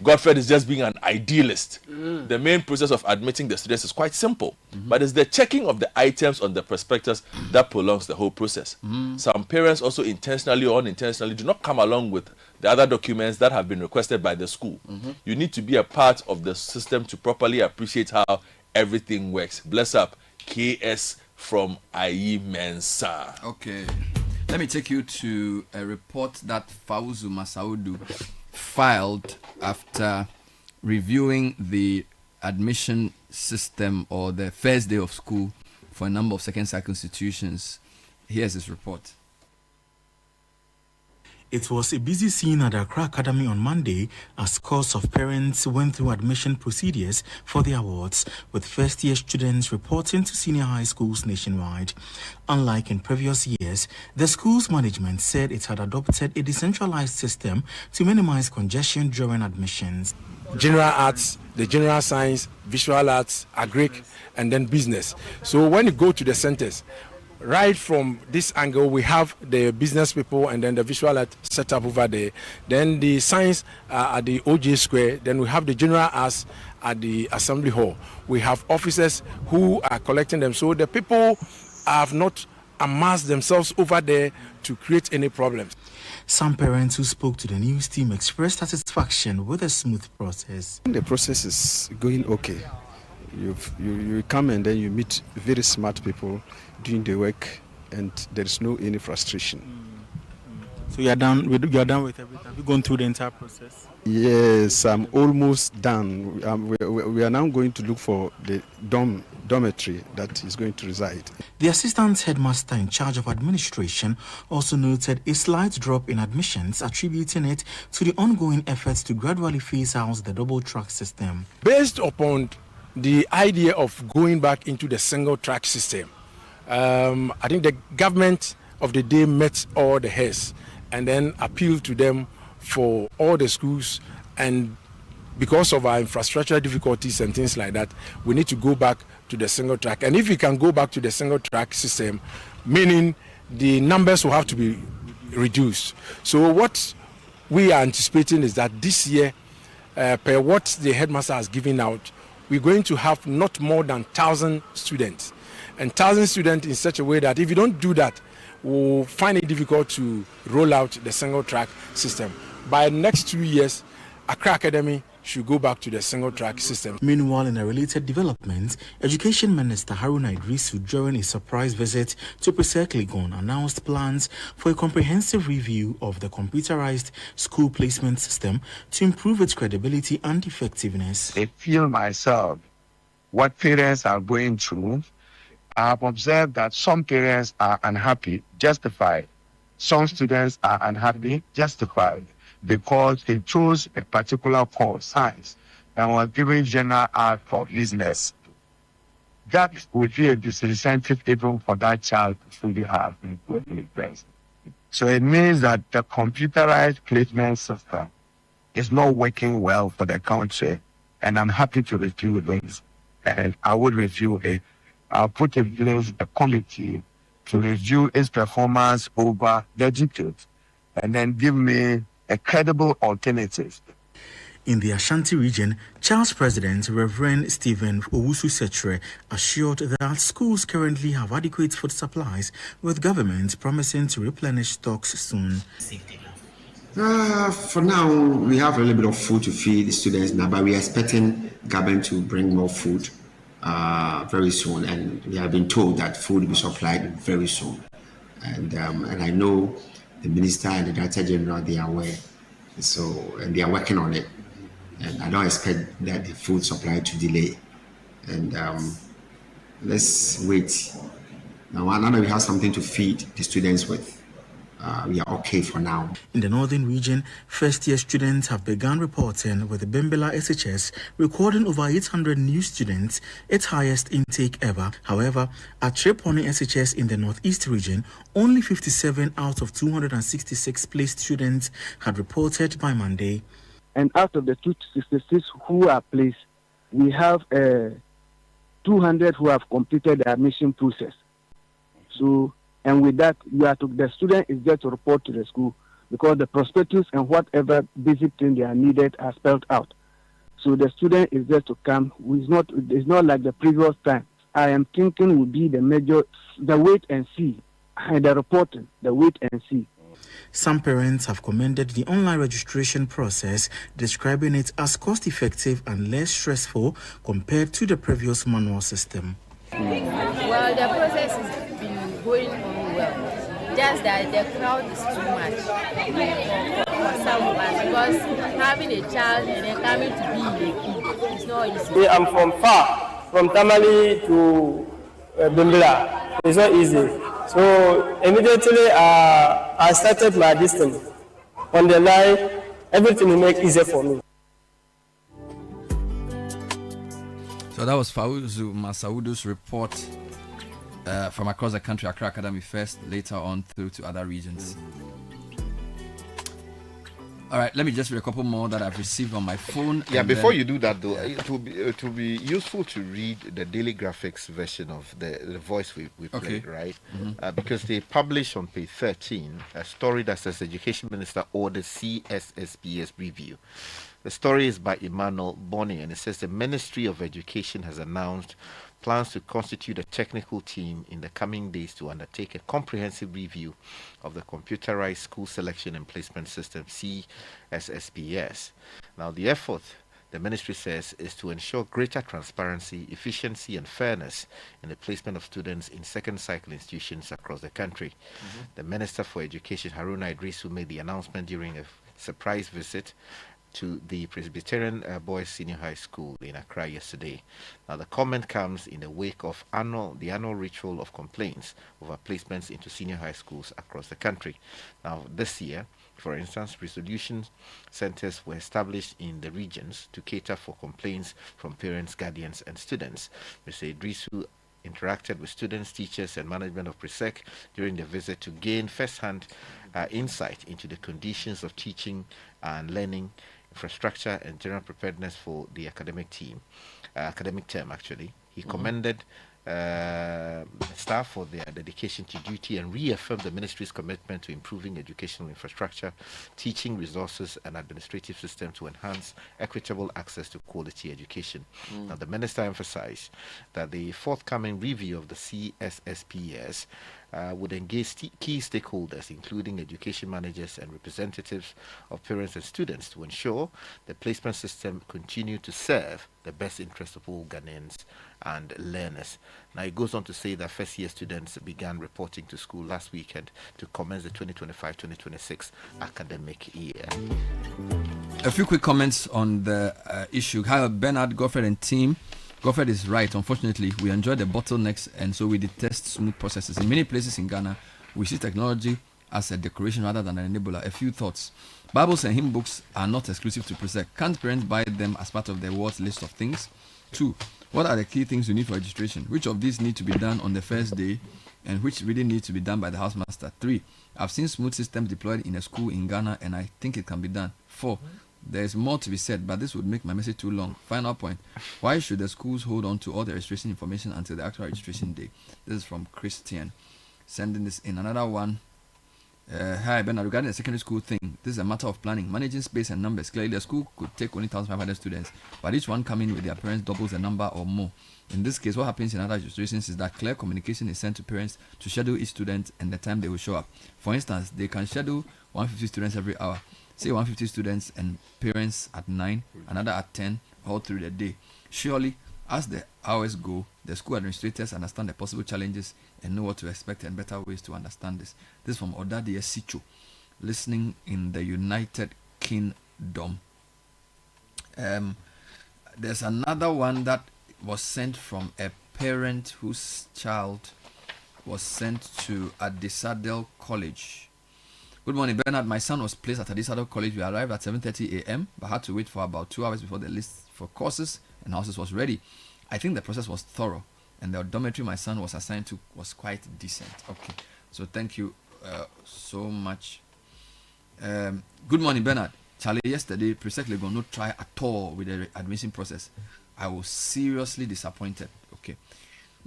Godfred is just being an idealist. The main process of admitting the students is quite simple, but it's the checking of the items on the prospectus that prolongs the whole process. Some parents also intentionally or unintentionally do not come along with the other documents that have been requested by the school. You need to be a part of the system to properly appreciate how everything works. Bless up, KS from Ayi Mensa. Okay. Let me take you to a report that Fauzu Masaudu filed after reviewing the admission system or the first day of school for a number of second cycle institutions. Here's his report. It was a busy scene at the Accra Academy on Monday as scores of parents went through admission procedures for the awards, with first-year students reporting to senior high schools nationwide. Unlike in previous years, the school's management said it had adopted a decentralized system to minimize congestion during admissions. General arts, the general science, visual arts, agric, and then business. So when you go to the centers, right from this angle, we have the business people and then the visual art set up over there. Then the science at the OJ Square. Then we have the general arts at the Assembly Hall. We have officers who are collecting them. So the people have not amassed themselves over there to create any problems. Some parents who spoke to the news team expressed satisfaction with the smooth process. The process is going okay. You come and then you meet very smart people doing the work, and there is no any frustration. So you are done with everything? Have you gone through the entire process? Yes, I'm almost done. We are now going to look for the dormitory that is going to reside. The assistant headmaster in charge of administration also noted a slight drop in admissions, attributing it to the ongoing efforts to gradually phase out the double track system. Based upon the idea of going back into the single track system, I think the government of the day met all the heads and then appealed to them for all the schools, and because of our infrastructural difficulties and things like that, we need to go back to the single track. And if we can go back to the single track system, meaning the numbers will have to be reduced. So what we are anticipating is that this year, per what the headmaster has given out, we're going to have not more than 1,000 students. And 1,000 students in such a way that if you don't do that, we'll find it difficult to roll out the single track system. By next 2 years, Accra Academy should go back to the single track system. Meanwhile, in a related development, Education Minister Haruna Idrisu, during a surprise visit to Presec Legon, announced plans for a comprehensive review of the computerized school placement system to improve its credibility and effectiveness. I feel myself what parents are going through. I have observed that some parents are unhappy, justified. Some students are unhappy, justified, because they chose a particular course, science, and was given general art for business. That would be a disincentive even for that child to fully have interest. So it means that the computerized placement system is not working well for the country, and I'm happy to review this, and I would review it. I'll put in place a committee to review its performance over the decade and then give me a credible alternative. In the Ashanti region, Charles President Reverend Stephen Owusu-Setre assured that schools currently have adequate food supplies, with government promising to replenish stocks soon. For now, we have a little bit of food to feed the students now, but we are expecting government to bring more food very soon, and we have been told that food will be supplied very soon. And I know the minister and the director general, they are aware, so and they are working on it. and I don't expect that the food supply to delay. And let's wait. Now that we have something to feed the students with, we are okay for now. In the northern region, first-year students have begun reporting, with the Bimbela SHS recording over 800 new students, its highest intake ever. However, at Treponi SHS in the northeast region, only 57 out of 266 placed students had reported by Monday. And out of the 266 who are placed, we have 200 who have completed the admission process. So, and with that, the student is there to report to the school because the prospectus and whatever basic thing they are needed are spelled out. So the student is there to come. It's not like the previous time. I am thinking would be the wait and see, and the reporting, the wait and see. Some parents have commended the online registration process, describing it as cost-effective and less stressful compared to the previous manual system. Well, the process has been going on well. Just that the crowd is too much for some of us, because having a child and then coming to be in a queue is not easy. I'm from Tamale to Bimbela. It's not easy. So immediately I started my distance on the line. Everything will make easier for me. So that was Fauzu Masaudu's report from across the country, Accra Academy first, later on through to other regions. All right, let me just read a couple more that I've received on my phone. Yeah, before you do that though, it will be useful to read the Daily Graphics version of the voice we played, right? Mm-hmm. Because they published on page 13 a story that says Education Minister orders CSSPS review. The story is by Emmanuel Bonney, and it says the Ministry of Education has announced plans to constitute a technical team in the coming days to undertake a comprehensive review of the computerized school selection and placement system, CSSPS. Now, the effort, the ministry says, is to ensure greater transparency, efficiency, and fairness in the placement of students in second cycle institutions across the country. Mm-hmm. The Minister for Education, Haruna Idrisu, made the announcement during a surprise visit to the Presbyterian Boys Senior High School in Accra yesterday. Now, the comment comes in the wake of the annual ritual of complaints over placements into senior high schools across the country. Now, this year, for instance, resolution centers were established in the regions to cater for complaints from parents, guardians, and students. Mr. Idrisu interacted with students, teachers, and management of PRESEC during the visit to gain first-hand insight into the conditions of teaching and learning, infrastructure, and general preparedness for the academic term. Actually, he commended staff for their dedication to duty and reaffirmed the ministry's commitment to improving educational infrastructure, teaching resources, and administrative systems to enhance equitable access to quality education. Now, the minister emphasized that the forthcoming review of the CSSPS would engage key stakeholders, including education managers and representatives of parents and students, to ensure the placement system continue to serve the best interests of all Ghanaians and learners. Now, it goes on to say that first-year students began reporting to school last weekend to commence the 2025-2026 academic year. A few quick comments on the issue. Hi, Bernard, Goffred, and team. Goffred is right. Unfortunately, we enjoy the bottlenecks, and so we detest smooth processes. In many places in Ghana, we see technology as a decoration rather than an enabler. A few thoughts. Bibles and hymn books are not exclusive to PRESEC. Can't parents buy them as part of their awards list of things? 2. What are the key things you need for registration? Which of these need to be done on the first day, and which really needs to be done by the housemaster? 3. I've seen smooth systems deployed in a school in Ghana, and I think it can be done. 4. There is more to be said, but this would make my message too long. Final point. Why should the schools hold on to all the registration information until the actual registration day? This is from Christian. Sending this in. Another one. Hi, Bernard. Regarding the secondary school thing, this is a matter of planning. Managing space and numbers. Clearly, the school could take only 1,500 students, but each one coming with their parents doubles the number or more. In this case, what happens in other registrations is that clear communication is sent to parents to schedule each student and the time they will show up. For instance, they can schedule 150 students every hour. Say 150 students and parents at 9, another at 10, all through the day. Surely, as the hours go, the school administrators understand the possible challenges and know what to expect and better ways to understand this. This is from Odadi Sicho, listening in the United Kingdom. There's another one that was sent from a parent whose child was sent to Adisadel College. Good morning, Bernard. My son was placed at Adisadel College. We arrived at 7:30 a.m. but had to wait for about 2 hours before the list for courses and houses was ready. I think the process was thorough, and the dormitory my son was assigned to was quite decent. Okay, so thank you so much. Good morning, Bernard. Charlie, yesterday, Presec Legon not try at all with the admission process. I was seriously disappointed. Okay.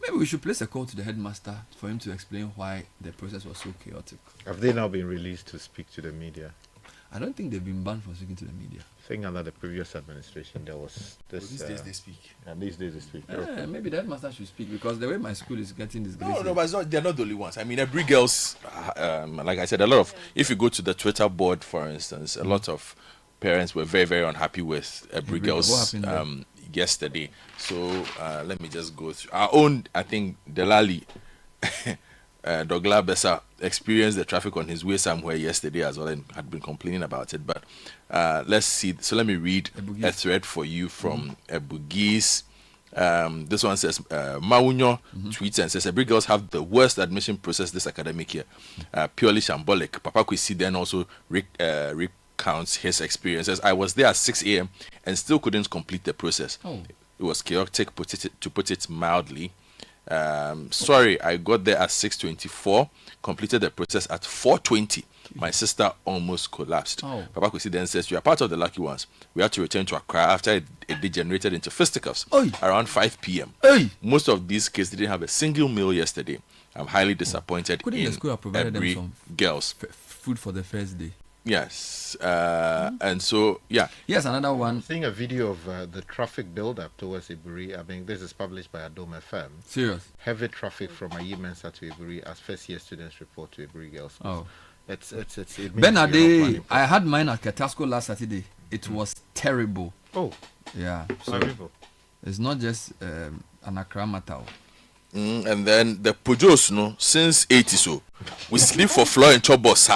Maybe we should place a call to the headmaster for him to explain why the process was so chaotic. Have they now been released to speak to the media? I don't think they've been banned from speaking to the media. I think under the previous administration there was this. These days they speak. And these days they speak. Maybe the headmaster should speak, because the way my school is getting disgraced. No, but they're not the only ones. I mean, every girls, like I said, a lot of, if you go to the Twitter board, for instance, a lot of parents were very, very unhappy with every girls yesterday. So let me just go through our own. I think Delali Dogla Bessa experienced the traffic on his way somewhere yesterday as well and had been complaining about it. But let's see. So let me read a thread for you from Ebugis. This one says, Maunyo tweets and says, every girls have the worst admission process this academic year. Purely shambolic. Papa Kwesi then also recounts his experiences. I was there at 6 a.m. and still couldn't complete the process. It was chaotic, to put it mildly. Sorry, I got there at 6:24, completed the process at 4:20. My sister almost collapsed. Papa Kwesi then says, you are part of the lucky ones. We had to return to Accra after it degenerated into fisticuffs around 5 p.m. Most of these kids didn't have a single meal yesterday. I'm highly disappointed in the school have provided every them some girls. Food for the first day. Yes. And so, yeah. Yes, another one. I'm seeing a video of the traffic build-up towards Iburi. I mean, this is published by Adom FM. Serious? Heavy traffic from Ayimensa to Iburi as first-year students report to Iburi Girls. It Bernard, I had mine at Ketasco last Saturday. It was terrible. Yeah. Terrible. It's not just an Accra matter. And then the Pujos, no, since 80 so, we sleep for floor and chobos.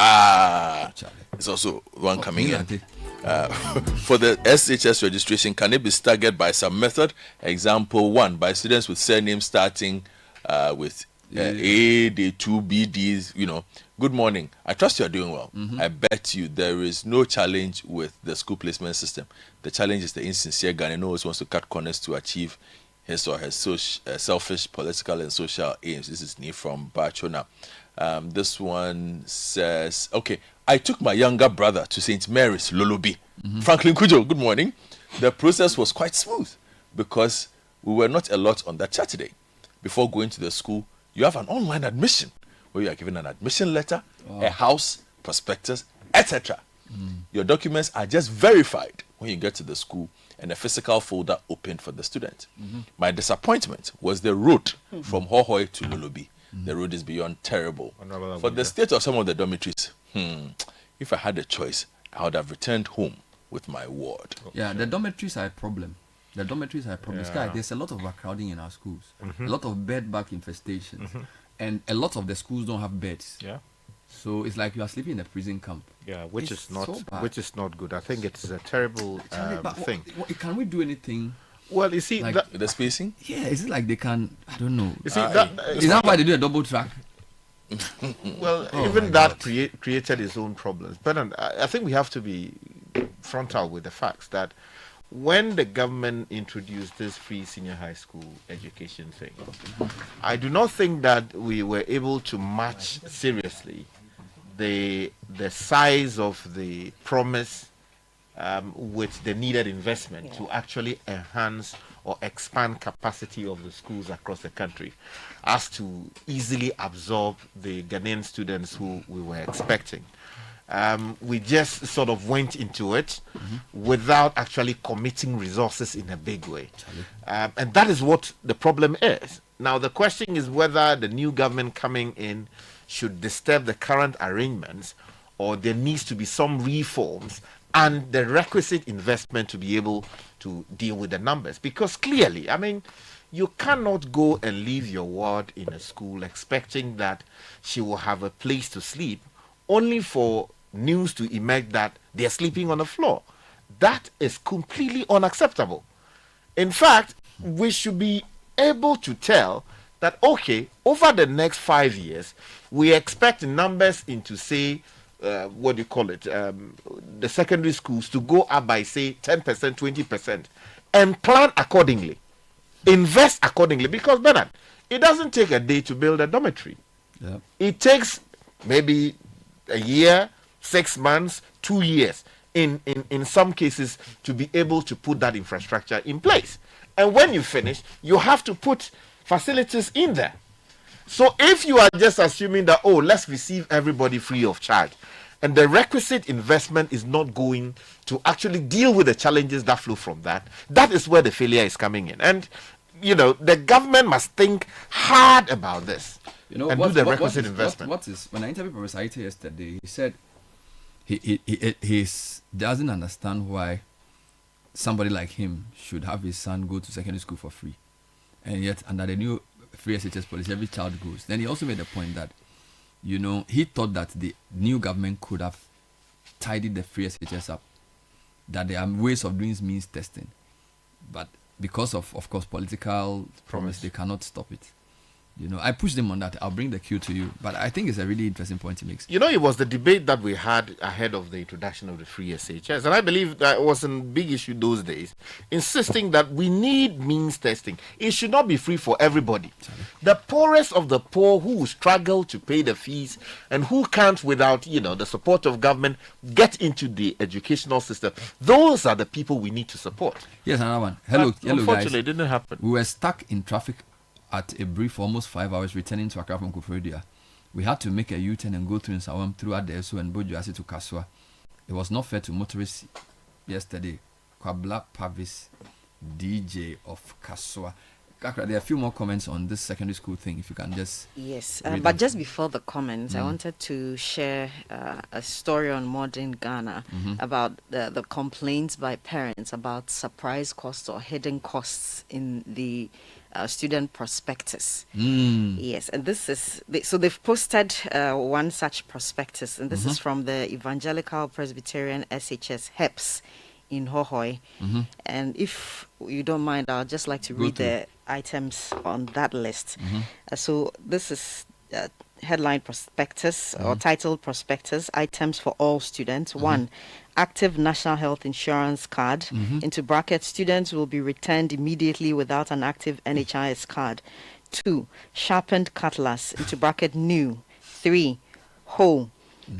It's also one coming in. For the SHS registration, can it be staggered by some method? Example 1, by students with surnames starting with A, D2, B, Ds, Good morning. I trust you are doing well. I bet you there is no challenge with the school placement system. The challenge is the insincere Ghanaian who always wants to cut corners to achieve his or her selfish political and social aims. This is Ni from Bachona. This one says, okay, I took my younger brother to St. Mary's, Lolobi. Franklin Kujo, good morning. The process was quite smooth because we were not a lot on that Saturday. Before going to the school, you have an online admission where you are given an admission letter, a house, prospectus, etc. Your documents are just verified when you get to the school and a physical folder opened for the student. My disappointment was the road from Hohoi to Lolobi. The road is beyond terrible. For the state of some of the dormitories, if I had a choice, I would have returned home with my ward. Yeah, the dormitories are a problem. Sky, there's a lot of overcrowding in our schools. A lot of bed bug infestations. And a lot of the schools don't have beds. So it's like you are sleeping in a prison camp. Which is not good. I think it's a terrible thing. Can we do anything? Well, you see, like the spacing. Yeah, is it like they can? I don't know. You see, is that why they do a double track? Well, even that created its own problems. But I think we have to be frontal with the facts that when the government introduced this free senior high school education thing, I do not think that we were able to match seriously the size of the promise with the needed investment to actually enhance or expand capacity of the schools across the country as to easily absorb the Ghanaian students who we were expecting. We just sort of went into it without actually committing resources in a big way. And that is what the problem is. Now, the question is whether the new government coming in should disturb the current arrangements or there needs to be some reforms and the requisite investment to be able to deal with the numbers. Because clearly, I mean, you cannot go and leave your ward in a school expecting that she will have a place to sleep only for news to emerge that they're sleeping on the floor. That is completely unacceptable. In fact, we should be able to tell that, okay, over the next 5 years, we expect numbers into, say, what do you call it, the secondary schools to go up by, say, 10%, 20%, and plan accordingly, invest accordingly. Because, Bernard, it doesn't take a day to build a dormitory. Yep. It takes maybe a year, 6 months, 2 years, in some cases, to be able to put that infrastructure in place. And when you finish, you have to put facilities in there. So if you are just assuming that, oh, let's receive everybody free of charge, and the requisite investment is not going to actually deal with the challenges that flow from that, that is where the failure is coming in. And, you know, the government must think hard about this, you know, and do the requisite investment. What is, when I interviewed Professor Ite yesterday, he said he doesn't understand why somebody like him should have his son go to secondary school for free. And yet, under the new free SHS policy, every child goes. Then he also made the point that, you know, he thought that the new government could have tidied the free SHS up, that there are ways of doing means testing. But because of course, political promise, they cannot stop it. You know, I pushed them on that. I'll bring the cue to you. But I think it's a really interesting point he makes. You know, it was the debate that we had ahead of the introduction of the free SHS. And I believe that was a big issue those days, insisting that we need means testing. It should not be free for everybody. The poorest of the poor who struggle to pay the fees and who can't, without, you know, the support of government, get into the educational system, those are the people we need to support. Yes, another one. Hello, Unfortunately, guys. it didn't happen. We were stuck in traffic at a brief for almost 5 hours returning to Accra from Koforidua. We had to make a U-turn and go through in Sawam through Adesu and Bojuasi to Kaswa. It was not fair to motorists yesterday. Kwabla Pavis, DJ of Kaswa. Kakra, there are a few more comments on this secondary school thing, if you can just... Yes, read but them. just before the comments, I wanted to share a story on Modern Ghana about the complaints by parents about surprise costs or hidden costs in the student prospectus. Yes, and this is... So they've posted one such prospectus, and this is from the Evangelical Presbyterian SHS HEPS in Hohoi. And if you don't mind, I'll just like to read the items on that list. So this is headline prospectus or titled prospectus, items for all students. 1, active national health insurance card. Into bracket, students will be returned immediately without an active NHIS card. 2, sharpened cutlass. Into bracket, new. 3, hoe.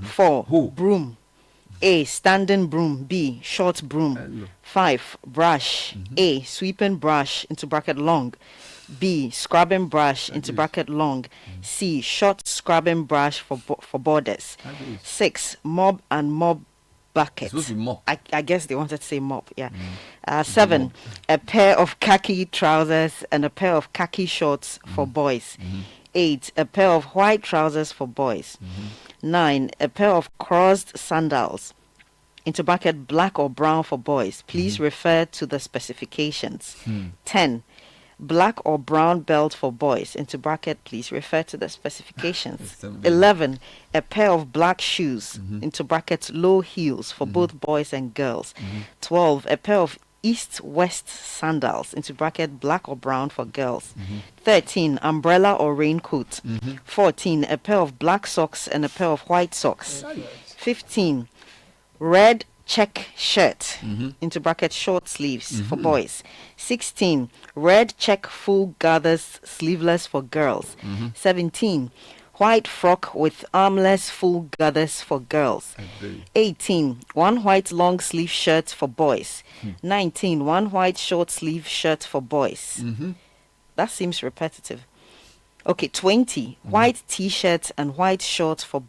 4, broom. A, standing broom. B, short broom. 5, brush. A, sweeping brush, into bracket long. B, scrubbing brush, into bracket long. C, short scrubbing brush for borders. 6, mob and mob bucket. It's supposed to be mop. I guess they wanted to say mop, yeah. 7, a pair of khaki trousers and a pair of khaki shorts for boys. 8, a pair of white trousers for boys. 9, a pair of crossed sandals, into bracket black or brown for boys. Please refer to the specifications. 10, black or brown belt for boys, into bracket please refer to the specifications. 11, a pair of black shoes, into bracket low heels for both boys and girls. 12, a pair of east-west sandals, into bracket black or brown for girls. 13, umbrella or raincoat. 14, a pair of black socks and a pair of white socks. 15, red check shirt, into bracket short sleeves for boys. 16, red check full gathers sleeveless for girls. 17, white frock with armless full gathers for girls. 18, one white long sleeve shirt for boys. 19, one white short sleeve shirt for boys. That seems repetitive. Okay, 20, white t-shirt and white shorts for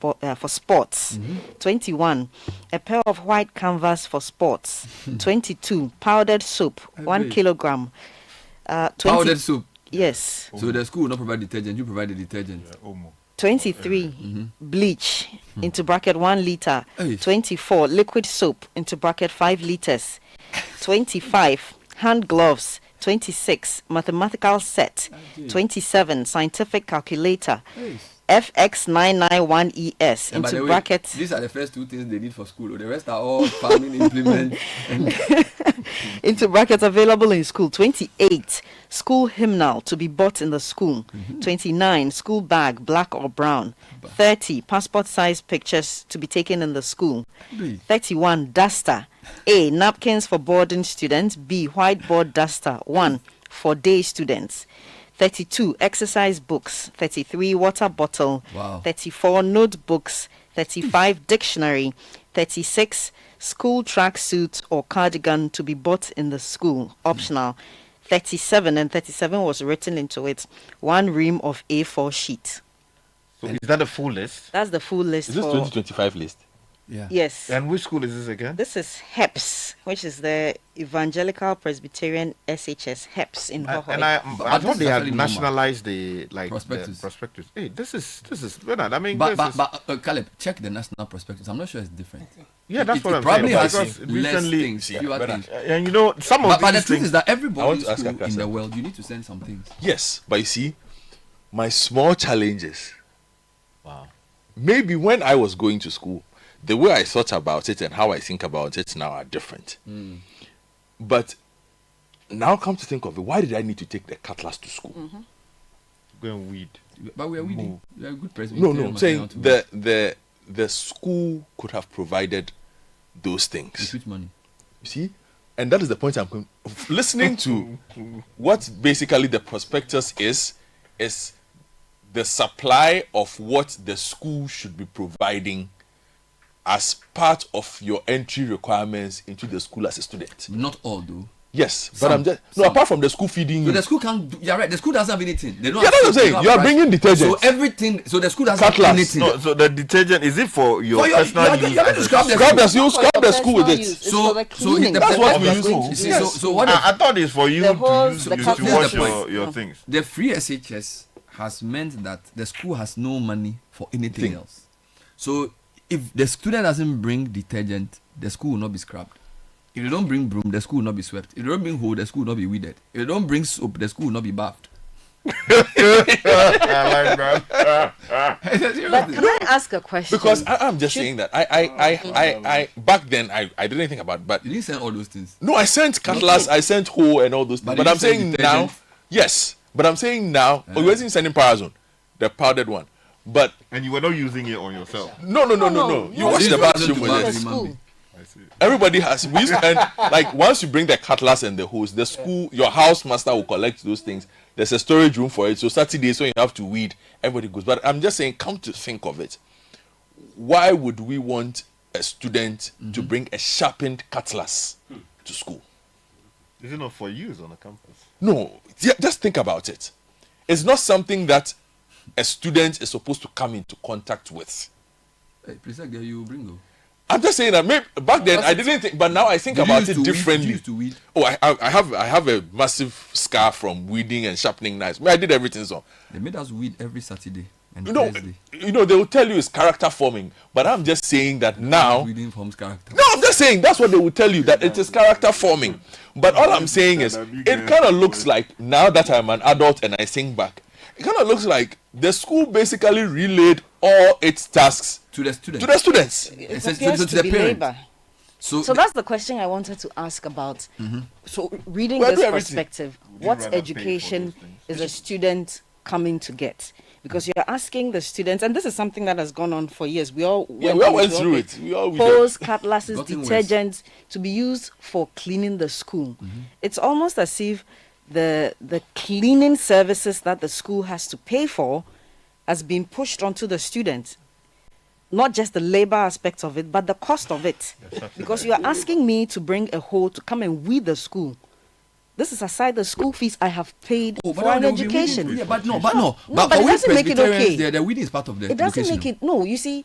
sports. 21, a pair of white canvas for sports. 22, powdered soap, 1 kilogram. Powdered soap? Yes. So the school will not provide detergent, you provide the detergent. 23, bleach, into bracket 1 liter. 24, liquid soap, into bracket 5 liters. 25, hand gloves, 26, mathematical set. 27, scientific calculator. FX991ES And by into the way, brackets. these are the first two things they need for school. The rest are all farming implements. Into brackets available in school. 28, school hymnal to be bought in the school. 29, school bag, black or brown. 30, passport size pictures to be taken in the school. 31, duster. A, napkins for boarding students. B, whiteboard duster. 1, for day students. 32, exercise books. 33, water bottle. Wow. 34, notebooks. 35, dictionary. 36, school tracksuit or cardigan to be bought in the school. Optional. 37, and 37 was written into it. 1 ream of A4 sheet. So is that the full list? That's the full list. Is this for 2025 list? Yeah. Yes. And which school is this again? This is HEPS, which is the Evangelical Presbyterian SHS HEPS in Hohoe. And I thought they had normal. nationalized the Prospectus. prospectus. Hey, this is Bernard. I mean, But this is, Caleb, check the national prospectus. I'm not sure it's different. yeah, that's what I'm probably saying. has Because less recently, things, fewer things. and you know, some of But these the truth things. is that I everybody want in to ask school Akasa. in the world, you need to send some things. Yes, but you see, my small challenges. Wow. Maybe when I was going to school, the way I thought about it and how I think about it now are different. But now come to think of it, why did I need to take the cutlass to school? Go and weed. But we are weeding. We are a good person. No, I'm saying the school could have provided those things. With money. You see? And that is the point I'm listening to. What basically the prospectus is the supply of what the school should be providing as part of your entry requirements into the school as a student. Not all, though. Yes, but I'm just apart from the school feeding So you. the school can't. You're right. The school doesn't have anything. They don't. Yeah, have that's what I'm saying. have You are rice. bringing detergent. So everything. So the school doesn't have Cutlass. anything. No, so the detergent is it for your For your- personal you are use? going to as a scrub the Scrub the school. you scrub the school with it. So That's what we use. So what? I thought it's for you The to holes, use the to cutlass. wash This is the point. your things. The free SHS has meant that the school has no money for anything else. So if the student doesn't bring detergent, the school will not be scrubbed. If they don't bring broom, the school will not be swept. If they don't bring hoe, the school will not be weeded. If they don't bring soap, the school will not be bathed. I like that. But can I ask a question? Because I'm just saying that I back then I didn't think about it, but you didn't send all those things. No, I sent cutlass, I sent hoe and all those things. But But you I'm sent saying detergent? now, yes. But I'm saying now, you wasn't sending Parazone, the powdered one. But and you were not using it on yourself. No. You wash the bathroom with it. Everybody has. We used to, and like once you bring the cutlass and the hose, the school, your house master will collect those things. There's a storage room for it. So Saturdays when you have to weed, everybody goes. But I'm just saying, come to think of it, why would we want a student to bring a sharpened cutlass to school? Is it not for use on the campus? No, just think about it. It's not something that a student is supposed to come into contact with. Hey, please, girl, you bring though. I'm just saying that maybe back then I didn't think, but now I think about it differently. Oh, I have a massive scar from weeding and sharpening knives. I did everything so. They made us weed every Saturday and Thursday. Thursday. They will tell you it's character forming, but I'm just saying that now. Weeding forms character. No, I'm just saying that's what they will tell you, that it is character forming. But all I'm saying is, it kind of looks like now that I'm an adult and I think back, it kind of looks like the school basically relayed all its tasks to the students. It appears to be labor. So that's the question I wanted to ask about. So reading this perspective, what education is a student coming to get? Because you're asking the students, and this is something that has gone on for years. We all went through it. Hose, cutlasses, detergents to be used for cleaning the school. It's almost as if the cleaning services that the school has to pay for has been pushed onto the students. Not just the labor aspect of it, but the cost of it. Because you are asking me to bring a hoe to come and weed the school. This is aside the school fees I have paid for an education. But it doesn't make it okay. The weeding is part of the it doesn't education. make it. No, you see.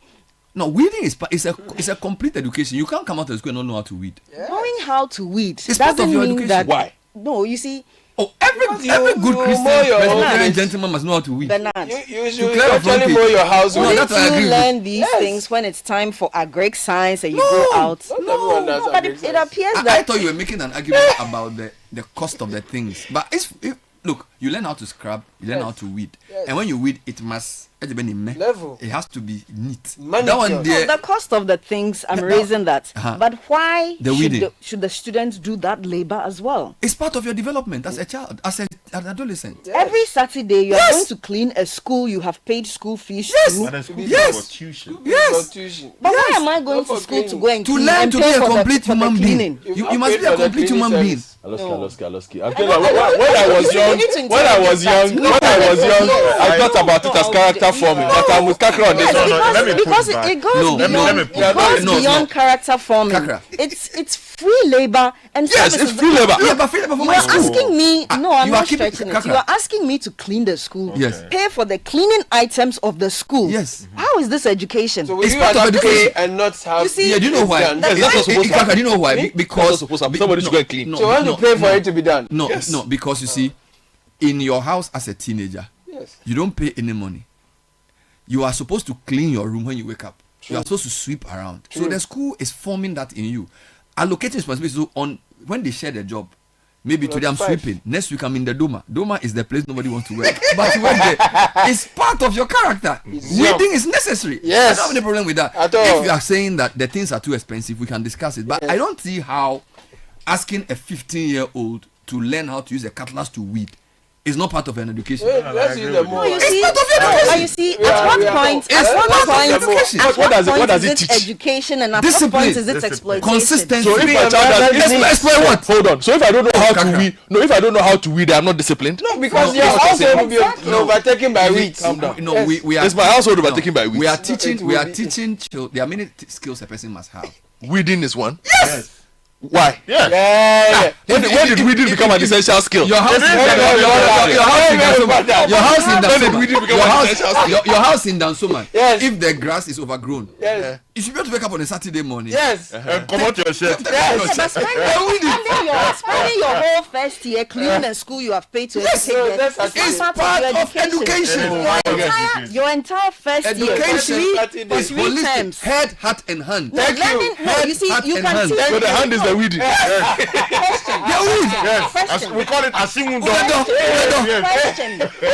No, weeding is it's a complete education. You can't come out of school and not know how to weed. Knowing how to weed it's part doesn't of your mean education. that. Why? No, you see. Oh, every good Christian Presbyterian gentleman must know how to weed. Bernard, you should actually mow your house. Wouldn't you learn these things when it's time for agric science and you go out? Not everyone does but it appears that I thought you were making an argument about the cost of the things. But look, you learn how to scrub, you learn how to weed, and when you weed, it must level. It has to be neat. That one there, the cost of the things, I'm raising that. But why should the students do that labor as well? It's part of your development as a child, as an adolescent. Every Saturday you are going to clean a school you have paid school fees to. And then school fees for tuition. But why am I going to school to go and to clean learn and to pay be a for complete the human cleaning? being? You must be a complete human being. Aloski. I tell you, when I was young, I thought about it as character forming. But I'm with Kakra on this one. Because it goes beyond character forming. It's free labor and yes, services. it's free labor. You are asking me. No, I'm not stretching it. You are asking me to clean the school. Yes. Pay for the cleaning items of the school. Yes. How is this education? So it's part of education and not have. You see, do you know why? Do you know why? Because somebody should go and clean. So when you pay for it to be done. No, because you see, in your house as a teenager, you don't pay any money. You are supposed to clean your room when you wake up. You are supposed to sweep around. So the school is forming that in you. Allocating responsibility on when they share the job. Maybe today I'm sweeping. Next week I'm in the Doma. Doma is the place nobody wants to work. But you work there. It's part of your character. Weeding is necessary. Yes. I don't have any problem with that. At all. If you are saying that the things are too expensive, we can discuss it. But I don't see how asking a 15-year-old to learn how to use a cutlass to weed is not part of an education. Let's use the more. It's part of education. You see, at what point is it education and at what point is it exploitation? Consistency. So if my child explain what? Hold on. So if I don't know how to weed, if I don't know how to weed, I'm not disciplined. No, because your household will be overtaken by weeds. No, we are. It's my household overtaken by weeds. We are teaching children. There are many skills a person must have. Weeding is one. Yes. Why? Yeah. When did weeding become an essential skill? Your house in Dansoman. Yes. If the grass is overgrown, yes. You should be able to wake up on a Saturday morning. Yes. And come out your shirt. Yes. Spending your whole first year cleaning the school you have paid to educate them. It's part of education. Your entire first year for 3 terms. Head, heart, and hand. Thank you. You see, you can teach. So the hand is the weeding. Question. Yes. We call it Asimundo. Question. You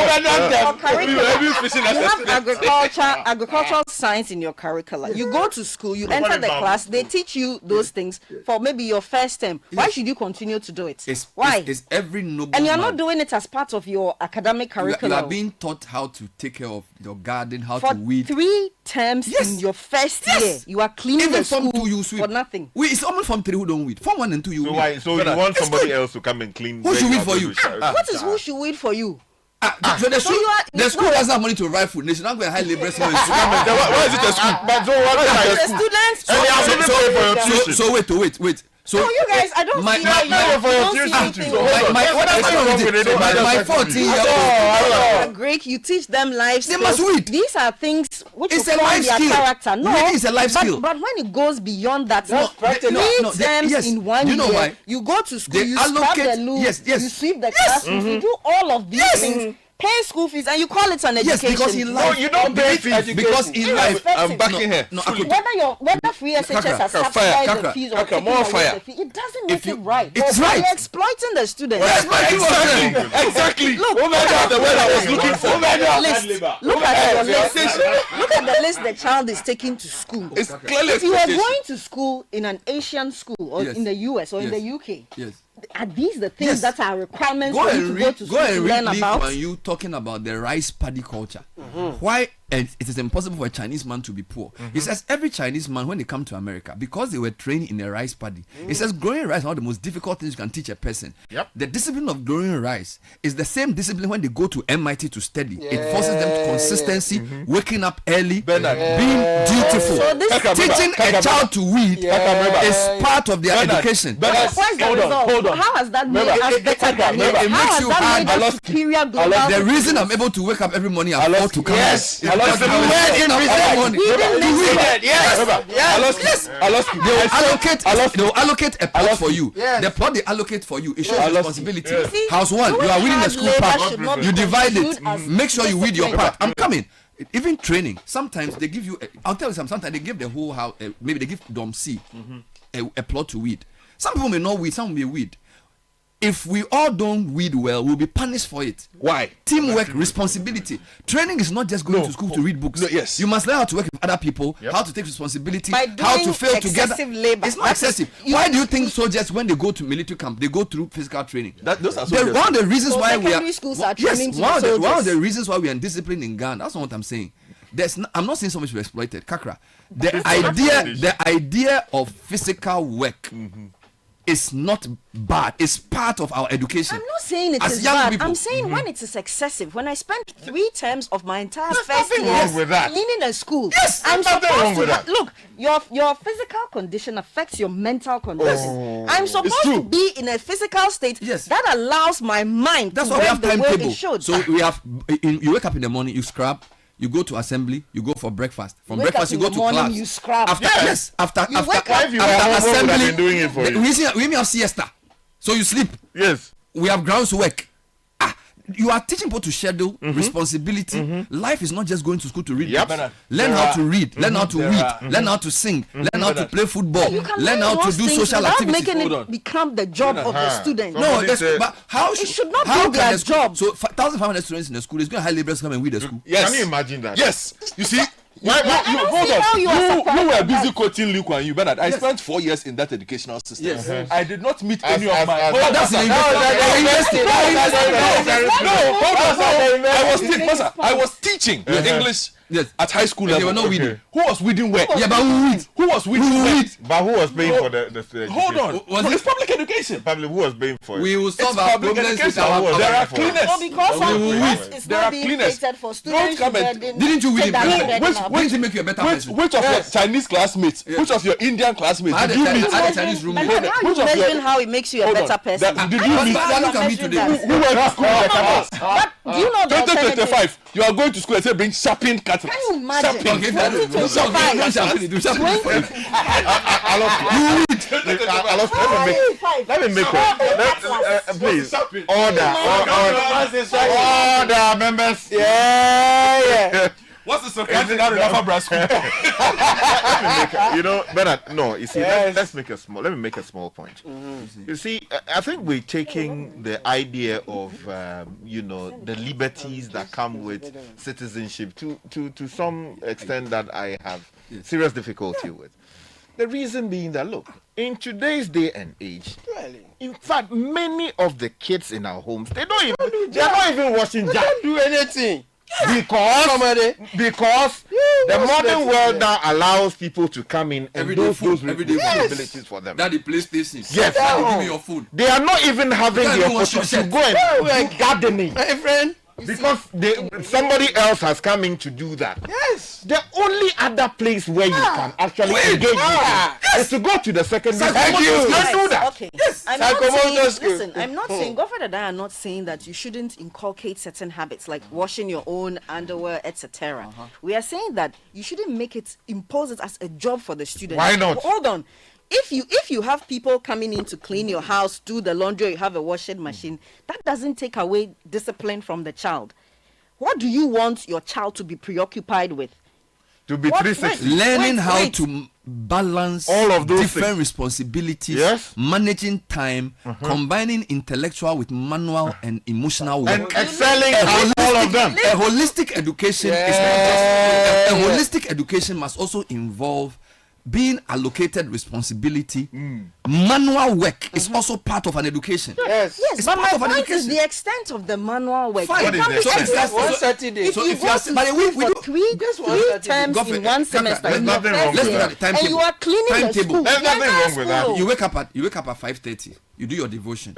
have agricultural science in your curricula. You go to school, you enter the class, they teach you those things for maybe your first term. Why should you continue to do it? Why? It's every noble and you're not doing it as part of your academic curriculum. You are being taught how to take care of your garden, how for to weed. 3 terms in your first year, you are cleaning even the school Form 2 you sweep. for nothing. It's only Form 3 who don't weed. Form 1 and 2 you weed. So you want somebody else to come and clean? Who should weed for you? What is who should weed for you? So the school doesn't have money to write food. They should not go and hire laborers. Why is it a school? But so what is the students? So wait. So you guys, I don't see how my 14-year-old Greek, you teach them life skills. They must read. These are things which it's will a life their skill. Character. No, reading is a life skill. But when it goes beyond that, yes. in 1 year, why? you go to school, you scrub the loo, you sweep the classroom, you do all of these things. Pay school fees and you call it an education. Yes, because in life, you don't pay fees. Because in life, I'm backing here. Whether free SHS has subsidized the fees or taken away the fee, it doesn't make it right. It's right. You're exploiting the students. Exactly. Look, the word I was looking for. Look at your list. Look at the list the child is taking to school. It's clearly if you are going to school in an Asian school or in the US or in the UK, are these the things that are requirements for you to go to school to learn about? When you talking about the rice paddy culture, why it is impossible for a Chinese man to be poor. He says every Chinese man, when they come to America, because they were trained in a rice paddy, he says growing rice is one of the most difficult things you can teach a person. The discipline of growing rice is the same discipline when they go to MIT to study. It forces them to consistency, waking up early, being dutiful. So teaching a child to weed is part of their education. Hold on. How has that made us better than you? It makes you hard. Superior global. The reason I'm able to wake up every morning at 4 to come We will allocate a plot for you. The plot they allocate for you, it shows responsibility. House 1, you are winning a school part. You divide it. Make sure you weed your part. I'm coming. Even training, sometimes they give you. I'll tell you sometimes they give the whole house. Maybe they give Dom C a plot to weed. Some people may not weed, some may weed. If we all don't weed well, we'll be punished for it. Why? Teamwork, responsibility. Training is not just going to school to read books. Yes. You must learn how to work with other people, how to take responsibility, By how doing to fail together. excessive labor. It's not excessive. Why do you think soldiers, when they go to military camp, they go through physical training? Those are One of the reasons why we are secondary schools are training to one the of soldiers. the reasons why we are disciplined in Ghana. That's not what I'm saying. I'm not saying so much we exploited. Kakra. The idea of physical work is not bad. It's part of our education. I'm not saying it As is young bad. people. I'm saying when it is excessive. When I spent 3 terms of my entire There's first nothing year wrong with that. cleaning a school, Yes, I'm there's nothing wrong supposed with to that. look. Your physical condition affects your mental condition. Oh. I'm supposed to be in a physical state that allows my mind That's to why we work have the way timetable. it should. So we have. You wake up in the morning, you scrub. You go to assembly, you go for breakfast. From Wake breakfast, up you in go the to morning, class. you scrub. After Yes. after You wake up- after If you were home, assembly, would have been doing it for you. we have siesta, so you sleep. Yes. We have grounds work. You are teaching people to schedule responsibility. Life is not just going to school to read. Yep. books. Learn how to read. Learn how to read. Learn how to sing. Learn how to play football. You can Learn how to those do things social without activities. making it become the job of the student. No, but how it should not how be their can the school- job. So 1,500 students in the school is going to hire laborers come and weed the school. Yes. Can you imagine that? Yes. You see, I don't hold see how you are on. surprised You were at busy that. quoting Luke and you, Bernard. I spent 4 years in that educational system. Yes. I did not meet As- any of as- my. as- Hold on, that's sir. the No, investing. hold on. I was teaching English at high school And they level. were not weeding. Who was weeding where? Yeah, but who read? Who was weeding where? But who was paying for the Hold on. Was It's public education. Public, who was paying for it? We will solve It's our public problems with education. our There are for it. cleaners. So because We of will that, read. it's There not are being cleaners. catered for Don't students. come and- Didn't you read it? Didn't it make you a better person? Which of your Chinese classmates? Which of your Indian classmates I had did a you Chinese- meet? I had a Chinese roommate. But how Which you of your- measuring how it makes you a Hold on. better person? That- did I you don't meet- know how Look you're at me measuring today. that. Who went to school in the campus? But do you know the alternative? 2025, you are going to school and say bring sharpened cutlass. Can you imagine? Sharpened. Okay, that is- Twenty- so, okay, don't shout it, do something for you. I love let me make please order members. Yeah. What's the sarcastic out of Alpha Brass School? You know, Bernard, no, you see, let's make a small, let me make a small point. You see, I think we're taking the idea of, you know, the liberties that come with citizenship to some extent that I have serious difficulty with. The reason being that, look, in today's day and age, in fact, many of the kids in our homes, they're not even washing jars. Don't do anything. Because the modern world now allows people to come in and Everyday those food, everyday responsibilities for them. Daddy, PlayStation. Yes. Daddy, give me your food. They are not even having You can't the even wash your opportunity to shirt. go and do gardening. My friend. Because somebody else has come in to do that. Yes. The only other place where you can actually engage with is to go to the secondary school. Thank you. You can't do that. Okay. I'm not Psychomotor saying, school. listen, I'm not saying, Godfrey and I are not saying that you shouldn't inculcate certain habits like washing your own underwear, etc. We are saying that you shouldn't impose it as a job for the student. Why not? Hold on. If you have people coming in to clean your house, do the laundry, or you have a washing machine, that doesn't take away discipline from the child. What do you want your child to be preoccupied with? To be 360. Learning how to balance all of those different things. responsibilities, Yes. managing time, combining intellectual with manual and emotional work, And excelling at all of them. A holistic education is not just a holistic education must also involve being allocated responsibility. Manual work is also part of an education. Yes. Yes, It's but part my of an point is education. the extent of the manual work. Fine. It can be So if that's- One so- Saturday. if so you if go you are- to but school we for do- three terms Go for in it. one Kaka, semester, there's in your nothing first wrong with year, that. and Timetable. you are cleaning the Timetable. school. There's nothing wrong with that. You wake up at 5:30. You do your devotion.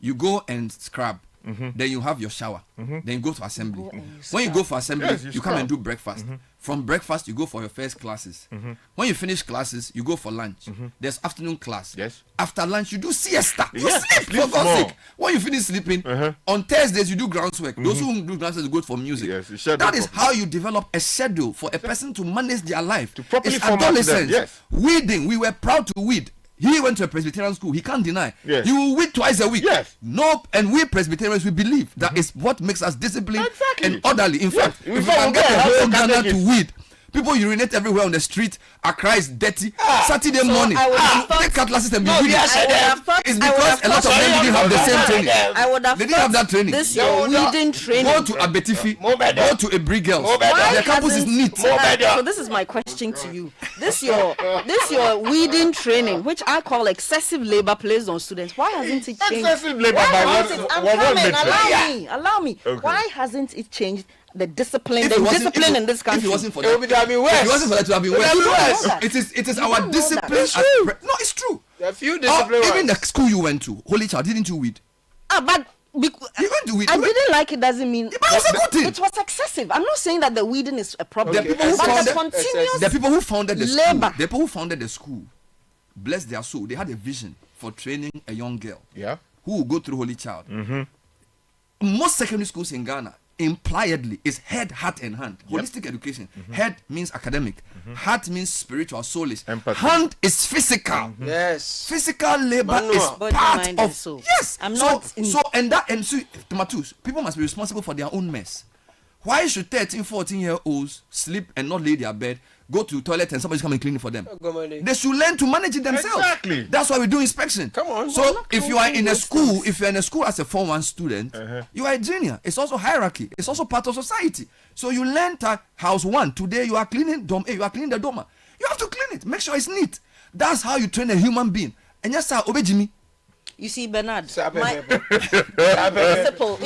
You go and scrub. Then you have your shower. Then you go to assembly. When you go for assembly, Yes, you you come and do scrub. breakfast. From breakfast, you go for your first classes. When you finish classes, you go for lunch. There's afternoon class. Yes. After lunch, you do siesta. You Yes, sleep, sleep for God's more. sake. When you finish sleeping, on Thursdays, you do groundswork. Those who do groundswork go for music. Yes, you schedule That is properly. how you develop a schedule for a person to manage their life. To properly It's format them, adolescence. yes. Weeding, we were proud to weed. He went to a Presbyterian school. He can't deny. Yes. He will weed twice a week. Yes. Nope. And we Presbyterians, we believe that is what makes us disciplined Exactly. and orderly. In fact, In if we fact, can we'll get go the and have whole the Ghana to categories. weed, People urinate everywhere on the street. Accra is dirty. Saturday morning, take cutlasses and be reading. It's because a lot of them didn't have the same training. They didn't have that training. This your weeding training. Go to Abetifi, go to Ebri Girls. Their campus is neat. So this is my question to you. This your weeding training, which I call excessive labor placed on students. Why hasn't it changed? Excessive labor by what? Allow me. Okay. Why hasn't it changed the discipline? The discipline in this country. If it wasn't for that, it would have been worse. If it wasn't for that, it would have been worse. It is our discipline. No, it's true. There are few discipline. Even the school you went to, Holy Child, didn't you weed? But I didn't like it doesn't mean it was a good thing. It was excessive. I'm not saying that the weeding is a problem. The people who founded the school, bless their soul, they had a vision for training a young girl who will go through Holy Child. Most secondary schools in Ghana impliedly is head, heart, and hand. Holistic education. Head means academic. Heart means spiritual, soulish. Hand is physical. Yes. Physical labor is part of. Yes. Tomatos. People must be responsible for their own mess. Why should 13, 14-year-olds sleep and not lay their bed, go to the toilet and somebody's come and clean it for them? They should learn to manage it themselves. Exactly. That's why we do inspection. Come on. So if you are in a school, as a Form 1 student, you are a junior. It's also hierarchy. It's also part of society. So you learn that house 1. Today you are cleaning dom A. You are cleaning the doma. You have to clean it. Make sure it's neat. That's how you train a human being. And yes, sir, obey Jimmy. You see, Bernard, my principle.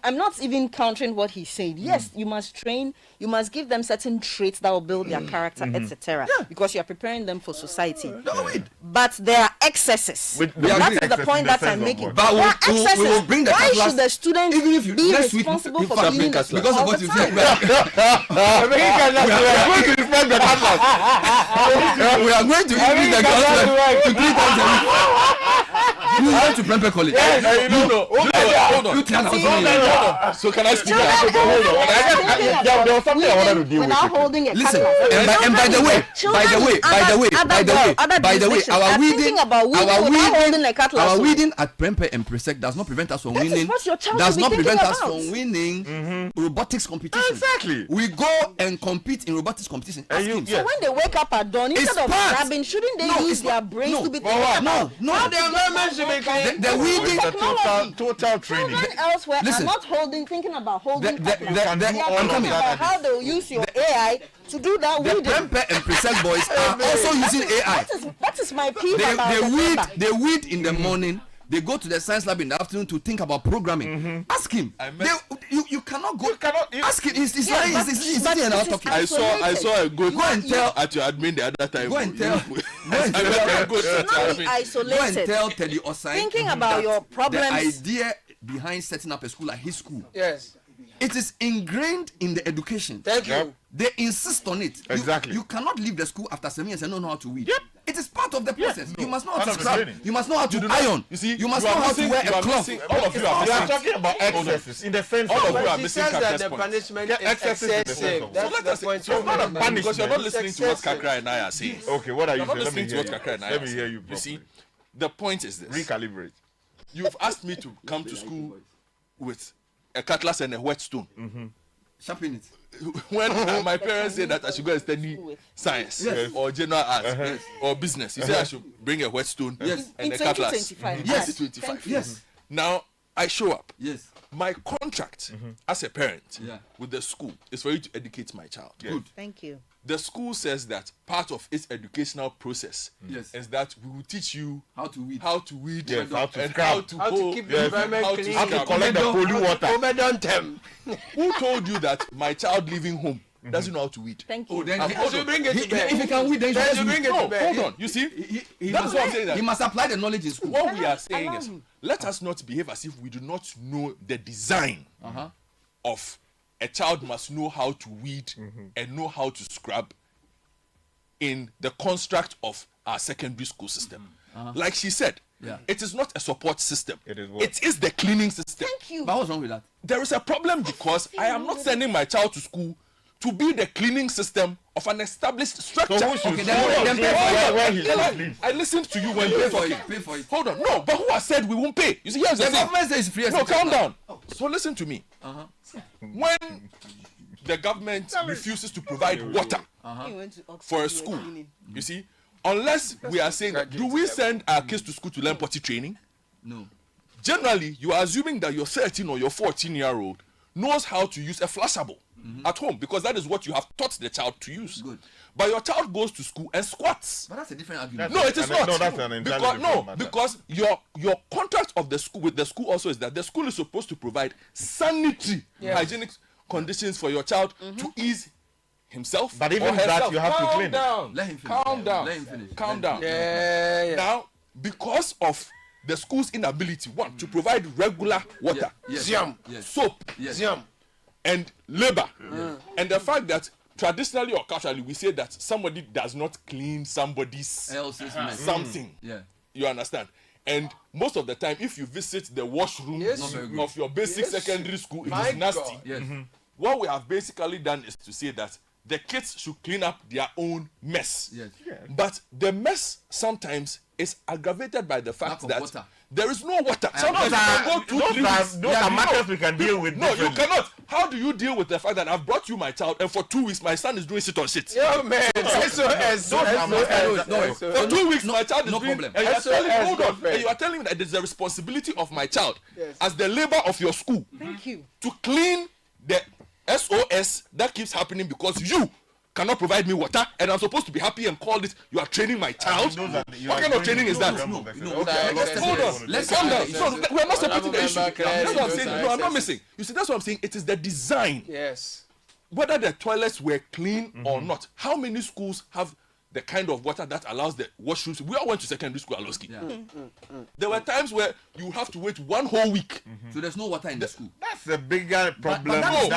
I'm not even countering what he said. Yes, you must train. You must give them certain traits that will build their character, etc. Because you are preparing them for society. But there are excesses. That's the point that I'm making. But we will bring the Why should the students be responsible for cleaning the school because of what you said? We are going to increase the class to 3 times a week. You went to Prempeh College. Yes, hold on. So can I speak? Hold on. There was something I wanted to deal with. Listen, and by the way, our weeding at Prempeh and Presec does not prevent us from winning. Does not prevent us from winning robotics competition. Exactly. We go and compete in robotics competition. So when they wake up at dawn, instead of grabbing, shouldn't they use their brains to be thinking about? No, the environment should be clean. The weeding, total training. Children elsewhere are not thinking about holding. They are thinking about how they will use your AI to do that weeding. The Prempeh and Presec boys are also using AI. That is my peeve about they weed in the morning. They go to the science lab in the afternoon to think about programming. Ask him. You cannot go. Ask him. He's talking. I saw a go and tell at your admin the other time. Go and tell. Isolated. Go and tell Teddy Osai. Thinking about your problems. The idea behind setting up a school at his school. Yes. It is ingrained in the education. Thank you. They insist on it. Exactly. You cannot leave the school after 7 years and not know how to weed. It is part of the process. You must know how to scrub. You must know how to iron. You see, you must know how to wear a cloth. All of you are talking about excesses in the sense all of you are missing that the point. punishment is excessive. That's the point. So it's not a punishment because you're not listening to what Kakra and I are saying. Okay, what are you saying? Let me hear you. You see, the point is this. Recalibrate. You've asked me to come to school with a cutlass and a whetstone. Sharpen it. When my parents say that I should go and study science or general arts or business, you say I should bring a whetstone and a cutlass. Yes. 25. Yes. Now I show up. Yes. My contract as a parent with the school is for you to educate my child. Good. Thank you. The school says that part of its educational process is that we will teach you how to weed, how to keep the environment clean, how to collect the polluted water. Who told you that my child leaving home doesn't know how to weed? Thank you. Bring it to bed. If he can weed, then you bring it to bed. Hold on. You see, that's what I'm saying. He must apply the knowledge in school. What we are saying is, let us not behave as if we do not know the design of a child must know how to weed and know how to scrub in the construct of our secondary school system. Like she said, it is not a support system. It is the cleaning system. Thank you. But what's wrong with that? There is a problem because I am not sending my child to school to be the cleaning system of an established structure. So I listened to you when you were talking. Pay for it. Hold on. No, but who has said we won't pay? You see, here's the thing. government says free. No, calm down. So listen to me. When the government refuses to provide water for a school, you see, unless we are saying, do we send our kids to school to learn potty training? No. Generally, you are assuming that your 13 or your 14-year-old knows how to use a flushable at home, because that is what you have taught the child to use. Good. But your child goes to school and squats. But that's a different argument. No, it is not. No, that's an entirely different matter. Because your contract of the school with the school also is that the school is supposed to provide sanitary, hygienic conditions for your child to ease himself. But even or herself. that, you have to clean. Let him finish. Calm down. Let him finish. Calm down. Yeah. Now, because of the school's inability, one, to provide regular water, soap, and labor, and the fact that traditionally or culturally we say that somebody does not clean somebody's else's something. You understand? And most of the time, if you visit the washroom of your basic secondary school, it is nasty. What we have basically done is to say that the kids should clean up their own mess. But the mess sometimes is aggravated by the fact that there is no water. Sometimes those are matters we can deal with. No, you cannot. How do you deal with the fact that I've brought you my child and for 2 weeks my son is doing sit on shit? Yo, man. For 2 weeks my child is doing. problem. And you are telling me that it is the responsibility of my child as the labor of your school. Thank you. To clean the SOS that keeps happening because you cannot provide me water, and I'm supposed to be happy and call it you are training my child. What kind of training is that? Hold on. Let's calm down. No, we are not separating the issue. That's what I'm saying. No, I'm not missing. You see, that's what I'm saying. It is the design. Yes. Whether the toilets were clean or not. How many schools have the kind of water that allows the washrooms? We all went to secondary school, Aloski. There were times where you have to wait 1 whole week. So there's no water in the school. That's a bigger problem. Are you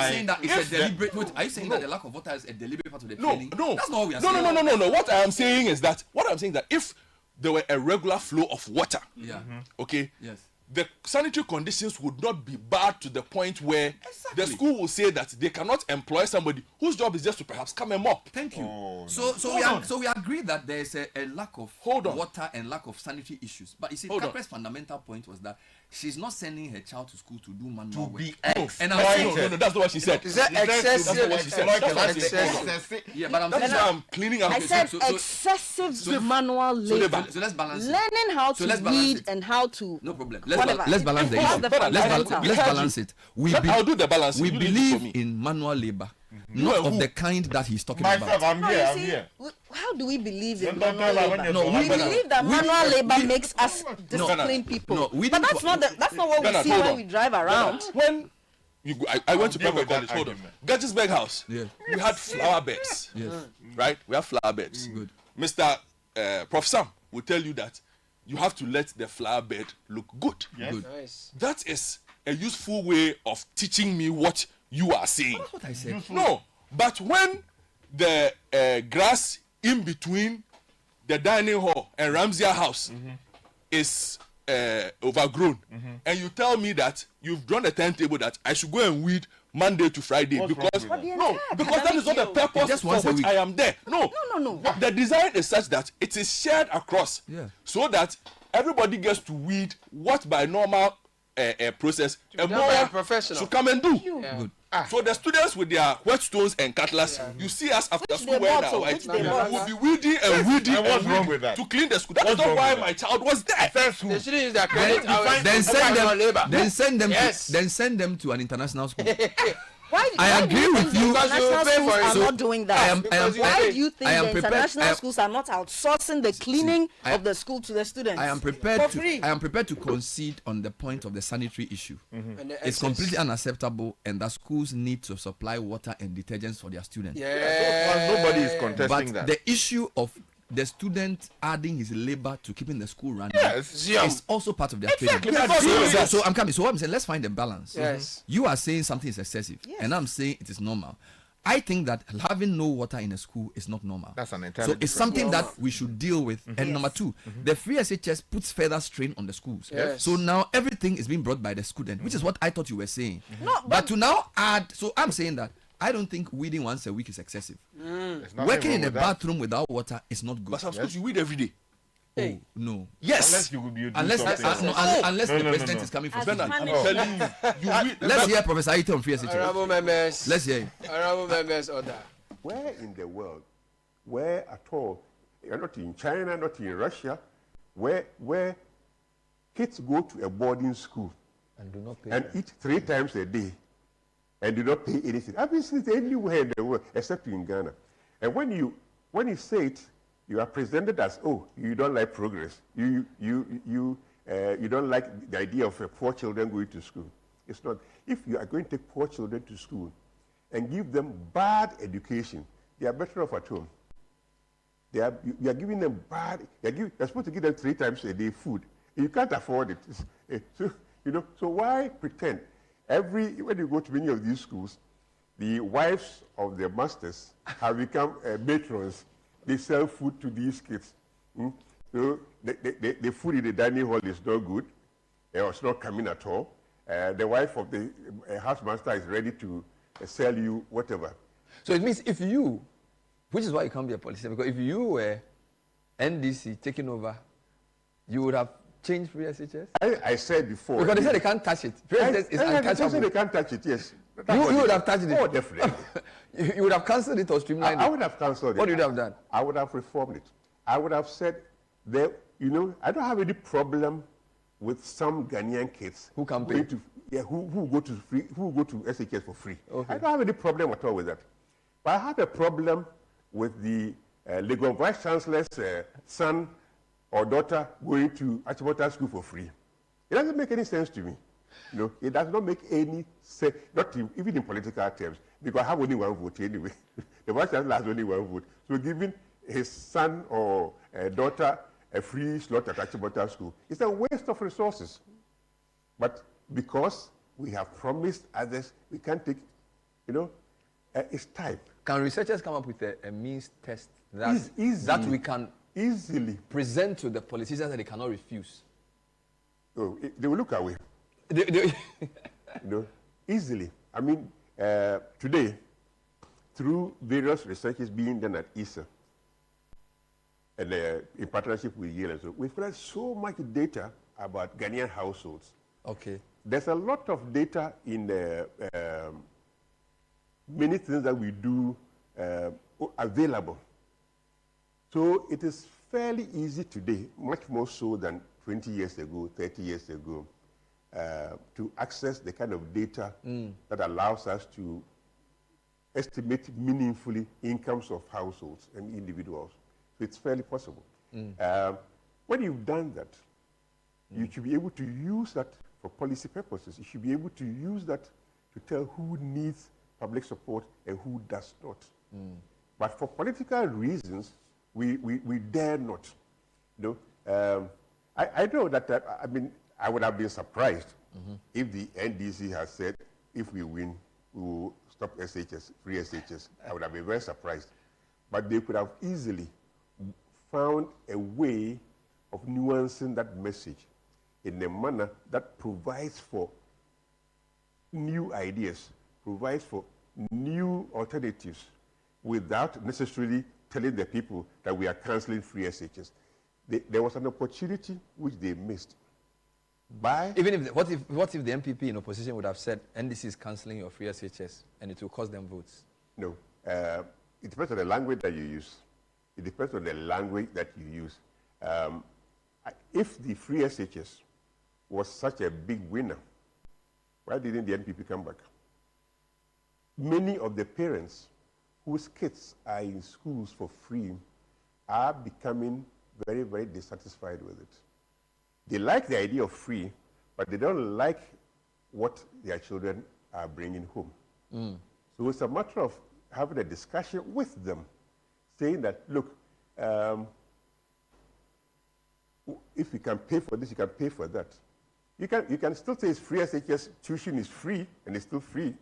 saying that it's a deliberate? Wait, are you saying that the lack of water is a deliberate part of the training? No. That's not what we are saying. No. What I am saying is that if there were a regular flow of water, okay, the sanitary conditions would not be bad to the point where the school will say that they cannot employ somebody whose job is just to perhaps come and mop. Thank you. So we agree that there is a lack of water and lack of sanitary issues. But you see, Capra's fundamental point was that she's not sending her child to school to do manual work. And I'm saying, no, that's not what she said. Is that excessive? Yeah, but I'm saying I'm cleaning up. I said excessive manual labor. So let's balance it. Learning how to read and how to. No problem. Let's balance the issue. Let's balance it. I'll do the balance. We believe in manual labor, not of the kind that he's talking about. I'm here. How do we believe in manual labor? No, we believe that manual labor makes us discipline people. But that's not what we see when we drive around. When I went to private college. Hold on. Gettysburg House. We had flower beds. Right? We have flower beds. Good. Mr. Prof. Sam will tell you that you have to let the flower bed look good. Good. Nice. That is a useful way of teaching me what you are saying. That's what I said. No, but when the grass in between the dining hall and Ramsey House is overgrown, and you tell me that you've drawn a timetable that I should go and weed Monday to Friday because that is not the purpose for which I am there. No. The design is such that it is shared across, so that everybody gets to weed what by normal process a mower should come and do. Good. So the students with their whetstones and cutlass, you see us after school wearing our white, will be weeding and weeding what's wrong with that? to clean the school. That is not why my child was there. They shouldn't use their credit. Then send them to an international school. I agree with you. International schools are not doing that. Why do you think the international schools are not outsourcing the cleaning of the school to the students? I am prepared to concede on the point of the sanitary issue. It's completely unacceptable, and that schools need to supply water and detergents for their students. Nobody is contesting that. But the issue of the student adding his labor to keeping the school running is also part of their training. So I'm coming. So what I'm saying, let's find a balance. You are saying something is excessive, and I'm saying it is normal. I think that having no water in a school is not normal. That's an entirely it's something that we should deal with. And number two, the free SHS puts further strain on the schools. So now everything is being brought by the student, which is what I thought you were saying. But to now add, so I'm saying that I don't think weeding once a week is excessive. Working in a bathroom without water is not good. But some schools you weed every day. Hey, no. Yes. Unless you will be Unless the president is coming from Finland. I'm telling you. Let's hear Professor Ito on free SHS. Honorable members. Let's hear him. Honorable members, order. Where in the world, where at all, not in China, not in Russia, where kids go to a boarding school and do not pay and eat 3 times a day and do not pay anything. I've been seen it anywhere in the world except in Ghana. And when you say it, you are presented as, oh, you don't like progress. You don't like the idea of poor children going to school. It's not. If you are going to take poor children to school and give them bad education, they are better off at home. You are giving them bad. You're supposed to give them 3 times a day food. You can't afford it. So why pretend? When you go to many of these schools, the wives of the masters have become matrons. They sell food to these kids. So the food in the dining hall is not good. It's not coming at all. The wife of the housemaster is ready to sell you whatever. So it means if you, which is why you can't be a politician, because if you were NDC taking over, you would have changed free SHS? I said before. Because they said they can't touch it. Free SHS is untouchable. They can't touch it, yes. You would have touched it. Oh, definitely. You would have cancelled it or streamlined it. I would have cancelled it. What would you have done? I would have reformed it. I would have said, I don't have any problem with some Ghanaian kids who can pay. Who go to SHS for free. Okay. I don't have any problem at all with that. But I have a problem with the Legon Vice Chancellor's son or daughter going to Achimota School for free. It doesn't make any sense to me. It does not make any sense, even in political terms, because I have only one vote anyway. The Vice Chancellor has only one vote. So giving his son or daughter a free slot at Achimota School is a waste of resources. But because we have promised others, we can't take, it's time. Can researchers come up with a means test that we can easily present to the politicians that they cannot refuse? Oh, they will look away. Easily. I mean, today, through various researches being done at ESA, and in partnership with Yale, so we've collected so much data about Ghanaian households. Okay. There's a lot of data in many things that we do available. So it is fairly easy today, much more so than 20 years ago, 30 years ago, to access the kind of data that allows us to estimate meaningfully incomes of households and individuals. So it's fairly possible. When you've done that, you should be able to use that for policy purposes. You should be able to use that to tell who needs public support and who does not. But for political reasons, we dare not. I know that, I would have been surprised if the NDC had said, if we win, we will stop SHS, free SHS. I would have been very surprised. But they could have easily found a way of nuancing that message in a manner that provides for new ideas, provides for new alternatives, without necessarily telling the people that we are cancelling free SHS. There was an opportunity which they missed. What if the MPP in opposition would have said NDC is cancelling your free SHS and it will cost them votes? No. It depends on the language that you use. It depends on the language that you use. If the free SHS was such a big winner, why didn't the NPP come back? Many of the parents whose kids are in schools for free are becoming very, very dissatisfied with it. They like the idea of free, but they don't like what their children are bringing home. So it's a matter of having a discussion with them, saying that, look, if you can pay for this, you can pay for that. You can still say it's free SHS, tuition is free, and it's still free,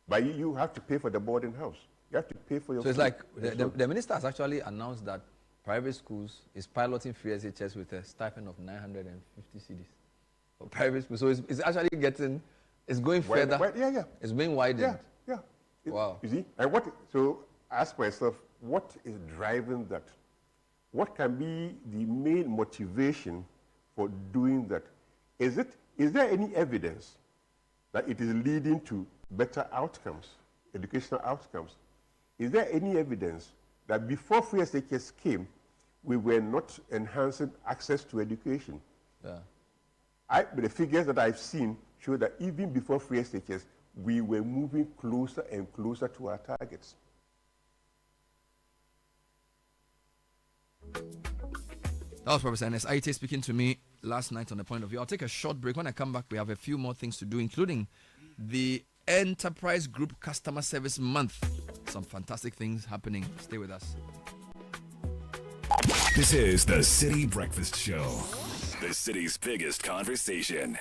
but you have to pay for the boarding house. You have to pay for your So it's food. like the minister has actually announced that private schools is piloting free SHS with a stipend of 950 cedis for private schools. So it's actually it's going further. It's being widened. Wow. You see? And so I ask myself, what is driving that? what can be the main motivation for doing that? Is there any evidence that it is leading to better outcomes, educational outcomes? Is there any evidence that before free SHS came, we were not enhancing access to education? Yeah. The figures that I've seen show that even before free SHS, we were moving closer and closer to our targets. That was Professor Ernest Aite speaking to me last night on the point of view. I'll take a short break. When I come back, we have a few more things to do, including the Enterprise Group Customer Service Month. Some fantastic things happening. Stay with us. This is the City Breakfast Show, the city's biggest conversation.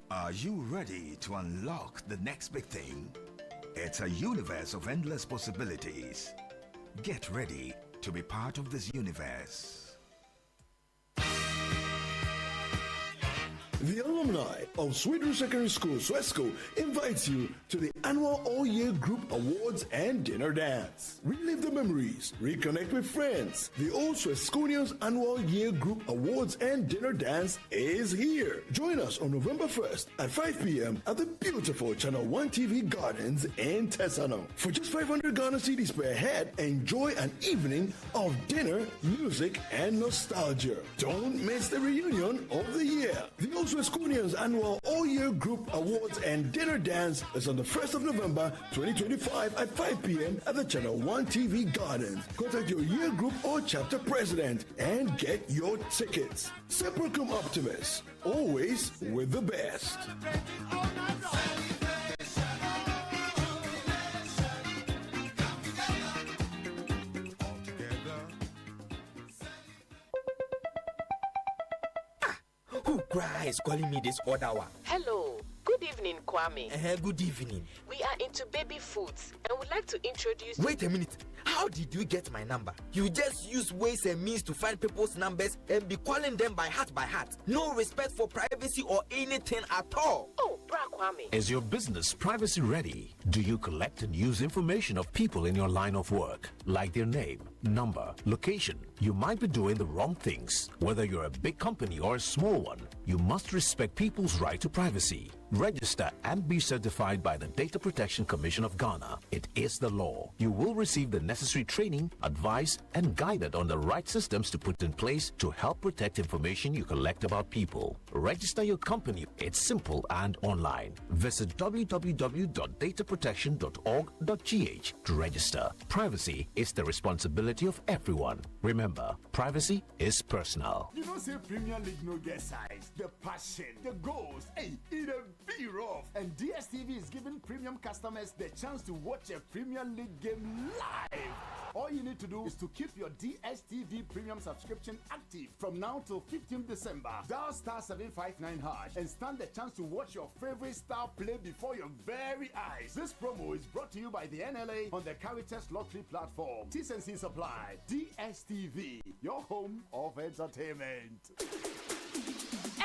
Are you ready to unlock the next big thing? It's a universe of endless possibilities. Get ready to be part of this universe. The alumni of Sweden Secondary School, SWESCO, invites you to the annual all-year group awards and dinner dance. Relive the memories, reconnect with friends. The Old Swesconians annual year group awards and dinner dance is here. Join us on November 1st at 5 p.m. at the beautiful Channel 1 TV Gardens in Tesano. For just 500 Ghana cedis per head, enjoy an evening of dinner, music, and nostalgia. Don't miss the reunion of the year. The Old Swesconians annual all-year group awards and dinner dance is on the 1st of November 2025 at 5 p.m. at the Channel 1 TV Gardens. Contact your year group or chapter president and get your tickets. Seprocum Optimus, always with the best. Who cries calling me this other one? Hello. Good evening, Kwame. Good evening. We are into baby foods and would like to introduce... Wait a minute. How did you get my number? You just use ways and means to find people's numbers and be calling them by heart. No respect for privacy or anything at all. Oh, Bra Kwame. Is your business privacy ready? Do you collect and use information of people in your line of work, like their name, number, location? You might be doing the wrong things. Whether you're a big company or a small one, you must respect people's right to privacy. Register and be certified by the Data Protection Commission of Ghana. It is the law. You will receive the necessary training, advice, and guided on the right systems to put in place to help protect information you collect about people. Register your company. It's simple and online. Visit www.dataprotection.org.gh to register. Privacy is the responsibility of everyone. Remember, privacy is personal. You don't say Premier League no get size, the passion, the goals, hey, it a be rough. And DSTV is giving premium customers the chance to watch a Premier League game live. All you need to do is to keep your DSTV premium subscription active from now till 15th December. Dial *759# and stand the chance to watch your favorite star play before your very eyes. This promo is brought to you by the NLA on the Caritas Lottery platform. T&C Supply. DSTV, your home of entertainment.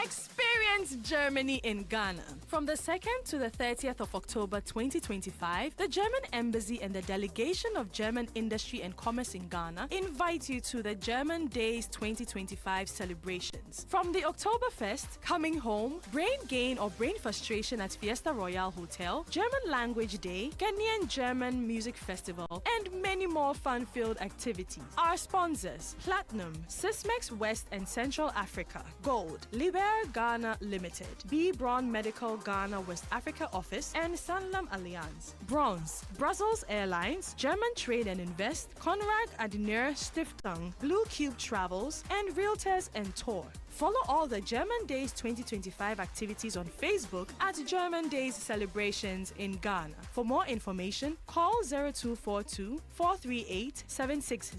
Experience Germany in Ghana. From the 2nd to the 30th of October 2025, the German Embassy and the Delegation of German Industry and Commerce in Ghana invite you to the German Days 2025 celebrations. From the Oktoberfest, coming home, brain gain or brain frustration at Fiesta Royale Hotel, German Language Day, Ghanaian German Music Festival, and many more fun-filled activities. Our sponsors: Platinum, Sysmex West and Central Africa, Gold, Liber Ghana Limited, B. Braun Medical Ghana West Africa Office, and Sanlam Alliance. Bronze, Brussels Airlines, German Trade and Invest, Konrad Adenauer Stiftung, Blue Cube Travels, and Realtors and Tour. Follow all the German Days 2025 activities on Facebook at German Days Celebrations in Ghana. For more information, call 0242 438 760.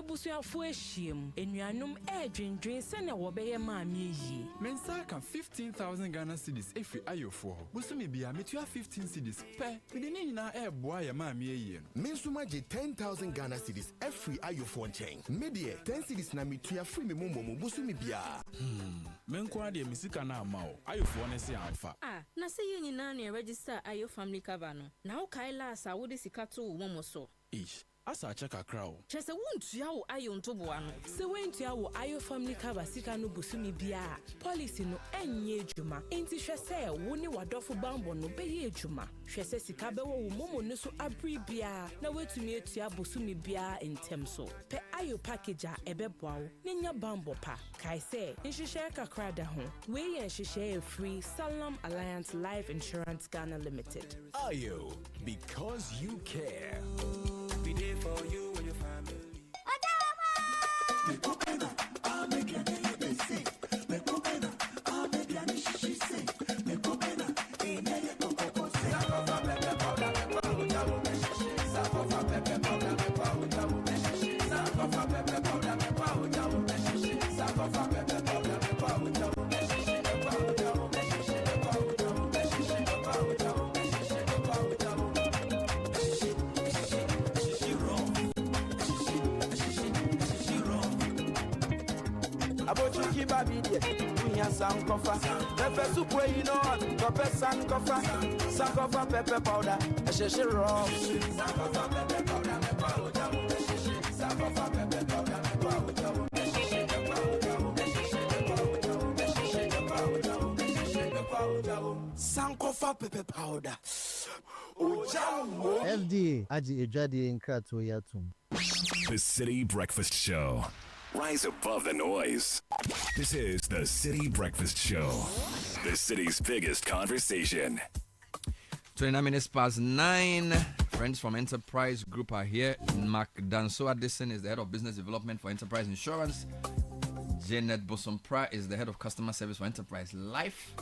abusuafo ahyiem enuanom edwendwen sene wobeye maame yi mensa ka 15,000 Ghana cedis every ayofo busumi bia metua 15 cedis pe mede ne nyina eboa ya maame yi no mensuma je 10,000 Ghana cedis every ayofo nchen medie 10 cedis na metua free me momo busumi bia menko ade misika na amao ayofo ne se amfa na se ye nyina na register ayo family cover no na wo kai last a wo de sika to wo momo so asa cheka crowd chese wontua wo ayo ntoboa no se wentua wo ayo family cover sika no busumi bia policy no enye adwuma enti hwese wo ni wadofo bambo no beye adwuma hwese sika be wo momo no so abri bia na wetumi etua busumi bia entem so pe ayo package a ebeboa wo nenya bambo pa kai se nhihye kakra da ho we ye nhihye free Salam Alliance Life Insurance Ghana Limited. Ayo, because you care. We there for you and your family. I'll make your day sick. I'll make your she sick. Abochuki baby de unya sankofa pepe soup we you know pepe sankofa pepe powder sheshe raw sankofa pepe powder me powder sankofa pepe powder me powder sankofa pepe powder FDA aji ejade nkrato yatum. The City Breakfast Show. Rise above the noise. This is the City Breakfast Show. The city's biggest conversation. 29 minutes past 9. Friends from Enterprise Group are here. Mark Danso Addison is the head of business development for Enterprise Insurance. Janet Bosompra is the head of customer service for Enterprise Life.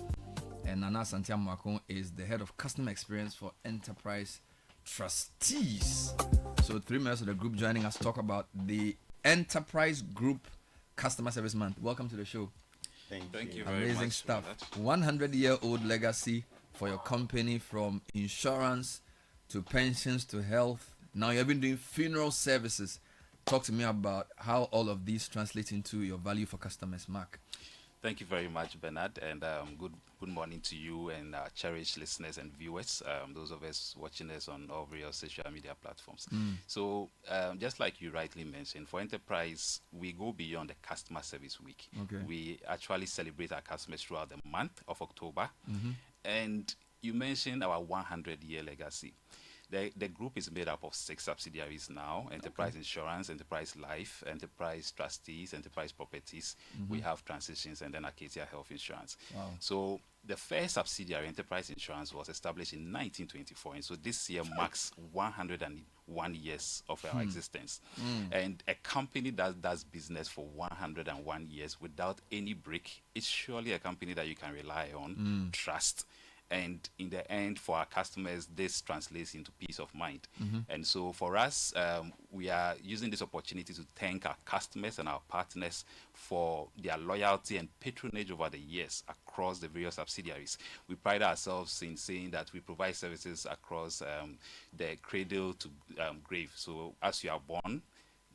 And Nana Santiam Mwakon is the head of customer experience for Enterprise Trustees. So 3 members of the group joining us to talk about the Enterprise Group Customer Service Month. Welcome to the show. Thank you very much. Amazing stuff. 100-year-old legacy for your company, from insurance to pensions to health. Now you've been doing funeral services. Talk to me about how all of these translate into your value for customers, Mark. Thank you very much, Bernard, and good morning to you and cherished listeners and viewers, those of us watching us on all various social media platforms. So, just like you rightly mentioned, for Enterprise, we go beyond the Customer Service Week. Okay. We actually celebrate our customers throughout the month of October. And you mentioned our 100-year legacy. The group is made up of 6 subsidiaries now: Enterprise Insurance, Enterprise Life, Enterprise Trustees, Enterprise Properties. We have Transitions, and then Acacia Health Insurance. Wow. So the first subsidiary, Enterprise Insurance, was established in 1924, and so this year marks 101 years of our existence. And a company that does business for 101 years without any break is surely a company that you can rely on, trust. And in the end, for our customers, this translates into peace of mind. And so for us, we are using this opportunity to thank our customers and our partners for their loyalty and patronage over the years across the various subsidiaries. We pride ourselves in saying that we provide services across the cradle to grave. So as you are born,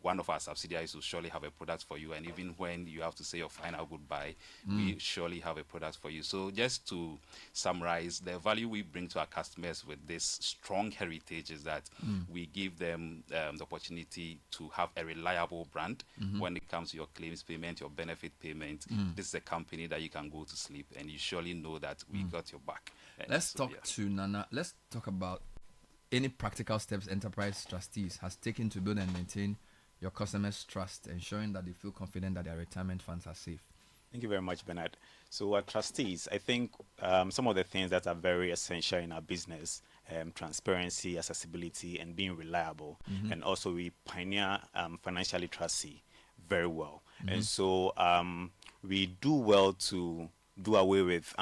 one of our subsidiaries will surely have a product for you, and even when you have to say your final goodbye, we surely have a product for you. So just to summarize, the value we bring to our customers with this strong heritage is that we give them the opportunity to have a reliable brand when it comes to your claims payment, your benefit payment. This is a company that you can go to sleep and you surely know that we got your back. Let's talk to Nana. Let's talk about any practical steps Enterprise Trustees has taken to build and maintain your customers' trust, ensuring that they feel confident that their retirement funds are safe. Thank you very much, Bernard. So, our trustees, I think some of the things that are very essential in our business, transparency, accessibility, and being reliable. And also, we pioneer financial literacy very well. And so, we do well to do away with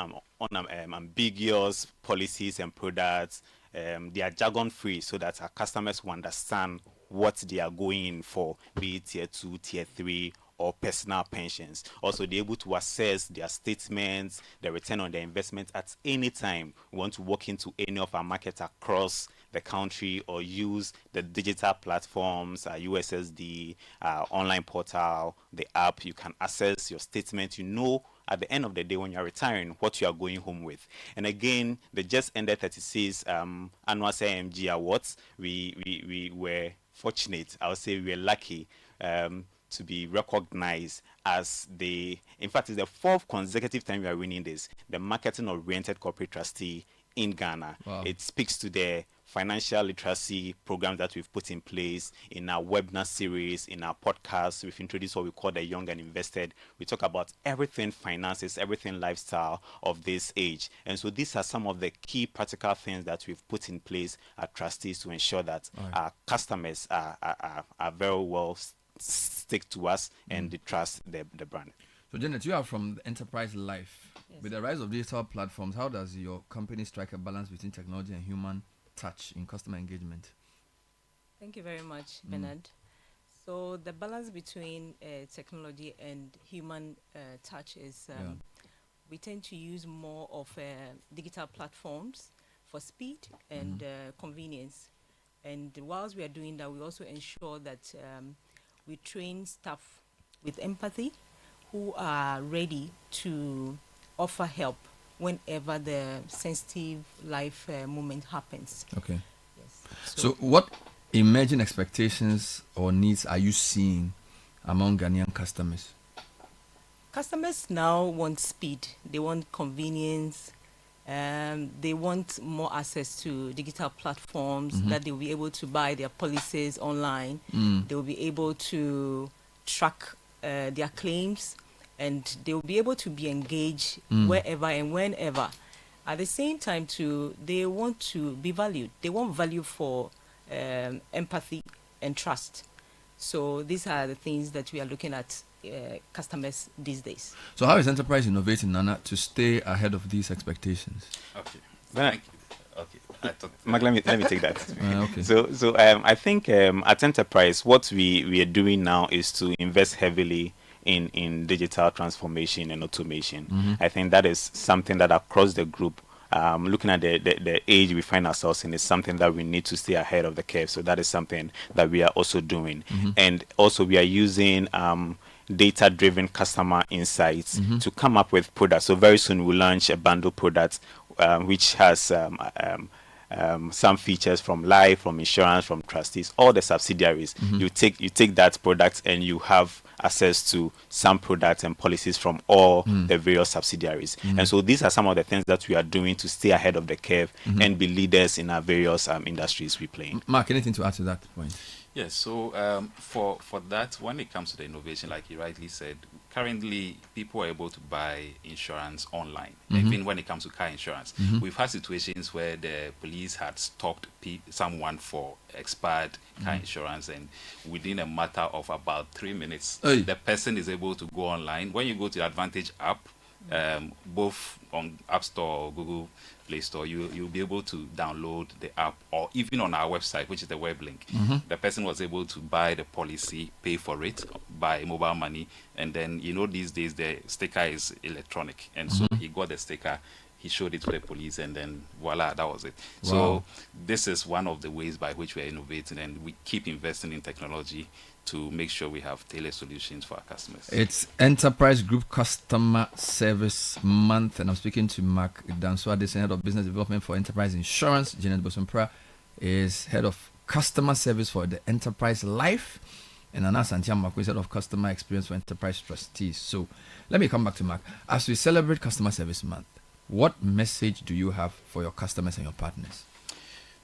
ambiguous policies and products. They are jargon free so that our customers will understand what they are going in for, be it tier 2, tier 3, or personal pensions. Also, they're able to assess their statements, the return on their investment at any time. We want to walk into any of our markets across the country or use the digital platforms, USSD, online portal, the app. You can access your statement. You know at the end of the day when you're retiring what you are going home with. And again, the just ended 36 annual CMG Awards. We were fortunate, I would say we were lucky to be recognized as in fact, it's the 4th consecutive time we are winning this, the marketing-oriented corporate trustee in Ghana. Wow. It speaks to the financial literacy programs that we've put in place in our webinar series, in our podcast. We've introduced what we call the Young and Invested. We talk about everything finances, everything lifestyle of this age. And so these are some of the key practical things that we've put in place as trustees to ensure that our customers are very well stick to us and they trust the brand. So Janet, you are from the enterprise life. Yes. With the rise of digital platforms, how does your company strike a balance between technology and human touch in customer engagement? Thank you very much, Bernard. So the balance between technology and human touch is we tend to use more of digital platforms for speed and convenience. And whilst we are doing that, we also ensure that we train staff with empathy who are ready to offer help whenever the sensitive life moment happens. Okay. Yes. So what emerging expectations or needs are you seeing among Ghanaian customers? Customers now want speed. They want convenience. They want more access to digital platforms that they will be able to buy their policies online. They will be able to track their claims, and they will be able to be engaged wherever and whenever. At the same time, too, they want to be valued. They want value for empathy and trust. So these are the things that we are looking at customers these days. So how is enterprise innovating, Nana, to stay ahead of these expectations? Okay. Thank you. Okay. Mark, let me take that. Okay. So I think at enterprise, what we are doing now is to invest heavily in digital transformation and automation. I think that is something that across the group, looking at the age we find ourselves in, is something that we need to stay ahead of the curve. So that is something that we are also doing. And also we are using data-driven customer insights to come up with products. So very soon we'll launch a bundle product which has some features from life, from insurance, from trustees, all the subsidiaries. You take that product and you have access to some products and policies from all the various subsidiaries. And so these are some of the things that we are doing to stay ahead of the curve and be leaders in our various industries we play in. Mark, anything to add to that point? Yes, so for that, when it comes to the innovation, like you rightly said, currently people are able to buy insurance online, even when it comes to car insurance. We've had situations where the police had stopped someone for expired car insurance, and within a matter of about 3 minutes, the person is able to go online. When you go to the Advantage app, both on App Store or Google Play Store, you'll be able to download the app, or even on our website, which is the web link. The person was able to buy the policy, pay for it by mobile money, and then these days the sticker is electronic, and so he got the sticker, he showed it to the police, and then voila, that was it. Wow. So this is one of the ways by which we are innovating, and we keep investing in technology to make sure we have tailored solutions for our customers. It's Enterprise Group Customer Service Month, and I'm speaking to Mark Danswa, the Head of Business Development for Enterprise Insurance. Janet Bosompra is Head of Customer Service for the Enterprise Life, and Anna Santiago is Head of Customer Experience for Enterprise Trustees. So let me come back to Mark. As we celebrate Customer Service Month, what message do you have for your customers and your partners?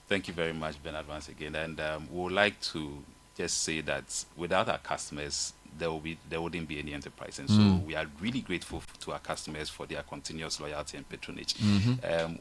Thank you very much, Bernard, once again. And we would like to just say that without our customers, there wouldn't be any enterprise. And so we are really grateful to our customers for their continuous loyalty and patronage.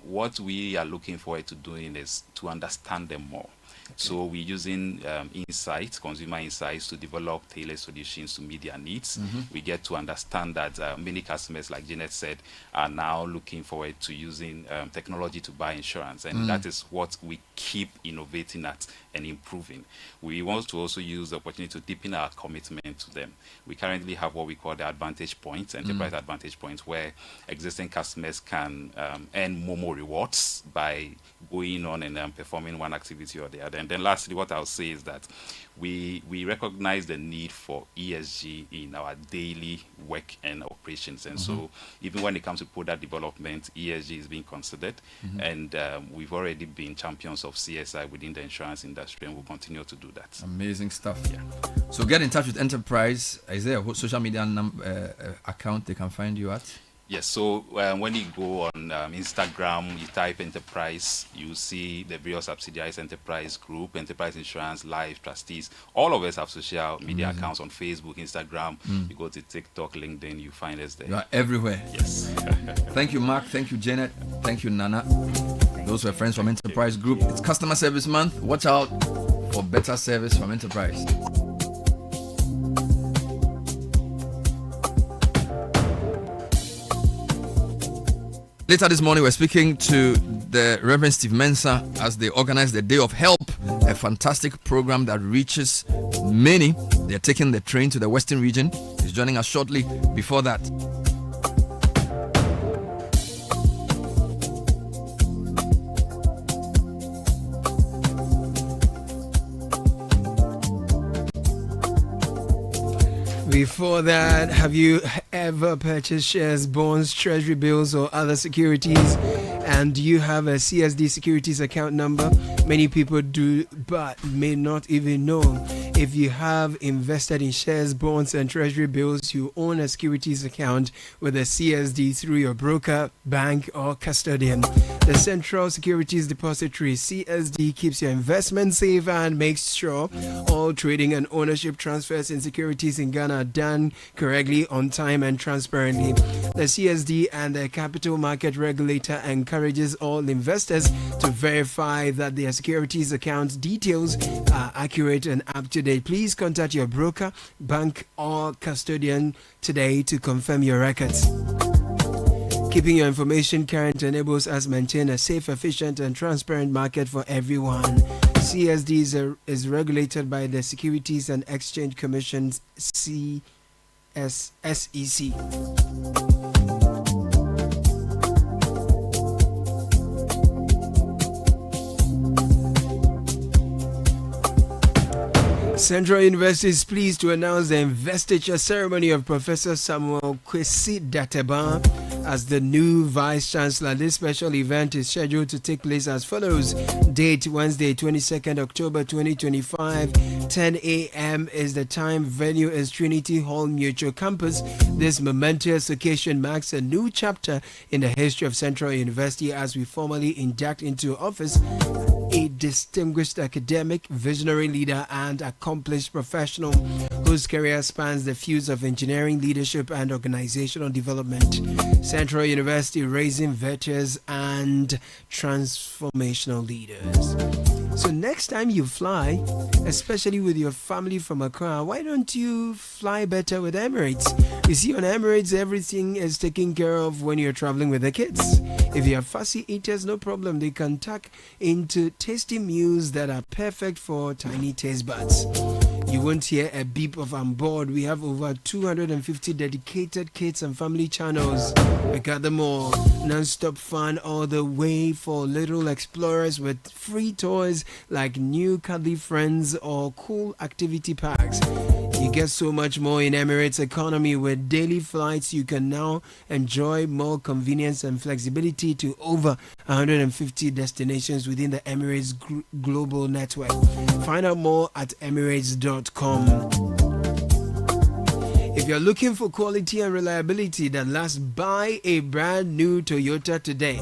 What we are looking forward to doing is to understand them more. So we're using insights, consumer insights, to develop tailored solutions to meet their needs. We get to understand that many customers, like Janet said, are now looking forward to using technology to buy insurance, and that is what we keep innovating at and improving. We want to also use the opportunity to deepen our commitment to them. We currently have what we call the advantage points, enterprise advantage points, where existing customers can earn more rewards by going on and performing one activity or the other. And then lastly, what I'll say is that we recognize the need for ESG in our daily work and operations. And so even when it comes to product development, ESG is being considered. And we've already been champions of CSI within the insurance industry, and we'll continue to do that. Amazing stuff. Yeah. So get in touch with Enterprise. Is there a social media account they can find you at? Yes, so when you go on Instagram, you type Enterprise, you see the various subsidiaries, Enterprise Group, Enterprise Insurance, Life, Trustees. All of us have social media accounts on Facebook, Instagram. You go to TikTok, LinkedIn, you find us there. You are everywhere. Yes. Thank you, Mark. Thank you, Janet. Thank you, Nana. Those were friends from Enterprise Group. It's Customer Service Month. Watch out for better service from Enterprise. Later this morning, we're speaking to the Reverend Steve Mensah as they organize the Day of Help, a fantastic program that reaches many. They're taking the train to the Western region. He's joining us shortly. Before that, have you ever purchased shares, bonds, treasury bills, or other securities? And do you have a CSD Securities account number? Many people do, but may not even know. If you have invested in shares, bonds, and treasury bills, you own a securities account with a CSD through your broker, bank, or custodian. The Central Securities Depository, CSD, keeps your investment safe and makes sure all trading and ownership transfers in securities in Ghana are done correctly, on time, and transparently. The CSD and the Capital Market Regulator encourages all investors to verify that their securities account details are accurate and up to date. Please contact your broker, bank, or custodian today to confirm your records. Keeping your information current enables us maintain a safe, efficient, and transparent market for everyone. CSD is regulated by the Securities and Exchange Commission, SEC. Central University is pleased to announce the investiture ceremony of Professor Samuel Kwesi Dateban as the new Vice Chancellor. This special event is scheduled to take place as follows. Date Wednesday, 22nd October 2025, 10 a.m. is the time. Venue is Trinity Hall Mutual Campus. This momentous occasion marks a new chapter in the history of Central University as we formally induct into office a distinguished academic, visionary leader, and accomplished professional whose career spans the fields of engineering, leadership, and organizational development. Central University raising veterans and transformational leaders. So next time you fly, especially with your family from Accra, why don't you fly better with Emirates? You see, on Emirates, everything is taken care of when you're traveling with the kids. If you are fussy eaters, no problem. They can tuck into tasty meals that are perfect for tiny taste buds. You won't hear a beep of "I'm bored." We have over 250 dedicated kids and family channels. We got them all. Non-stop fun all the way for little explorers with free toys like new cuddly friends or cool activity parks. You get so much more in Emirates economy. With daily flights, you can now enjoy more convenience and flexibility to over 150 destinations within the Emirates global network. Find out more at emirates.com. If you're looking for quality and reliability that lasts, buy a brand new Toyota today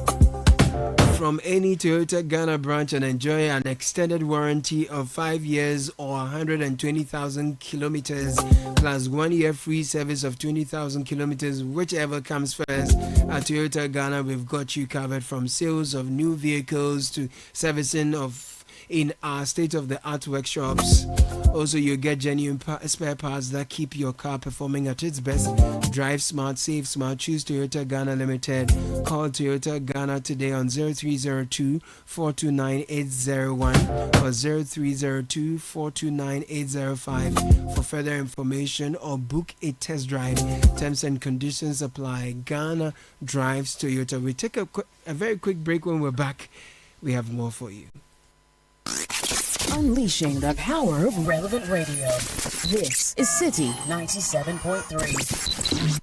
from any Toyota Ghana branch and enjoy an extended warranty of 5 years or 120,000 kilometers plus 1 year free service of 20,000 kilometers, whichever comes first. At Toyota Ghana, we've got you covered from sales of new vehicles to servicing of in our state-of-the-art workshops. Also, you get genuine spare parts that keep your car performing at its best. Drive smart, save smart. Choose Toyota Ghana Limited. Call Toyota Ghana today on 0302-429-801 or 0302-429-805 for further information or book a test drive. Terms and conditions apply. Ghana drives Toyota. We take a very quick break. When we're back, we have more for you. Unleashing the power of relevant radio. This is Citi 97.3.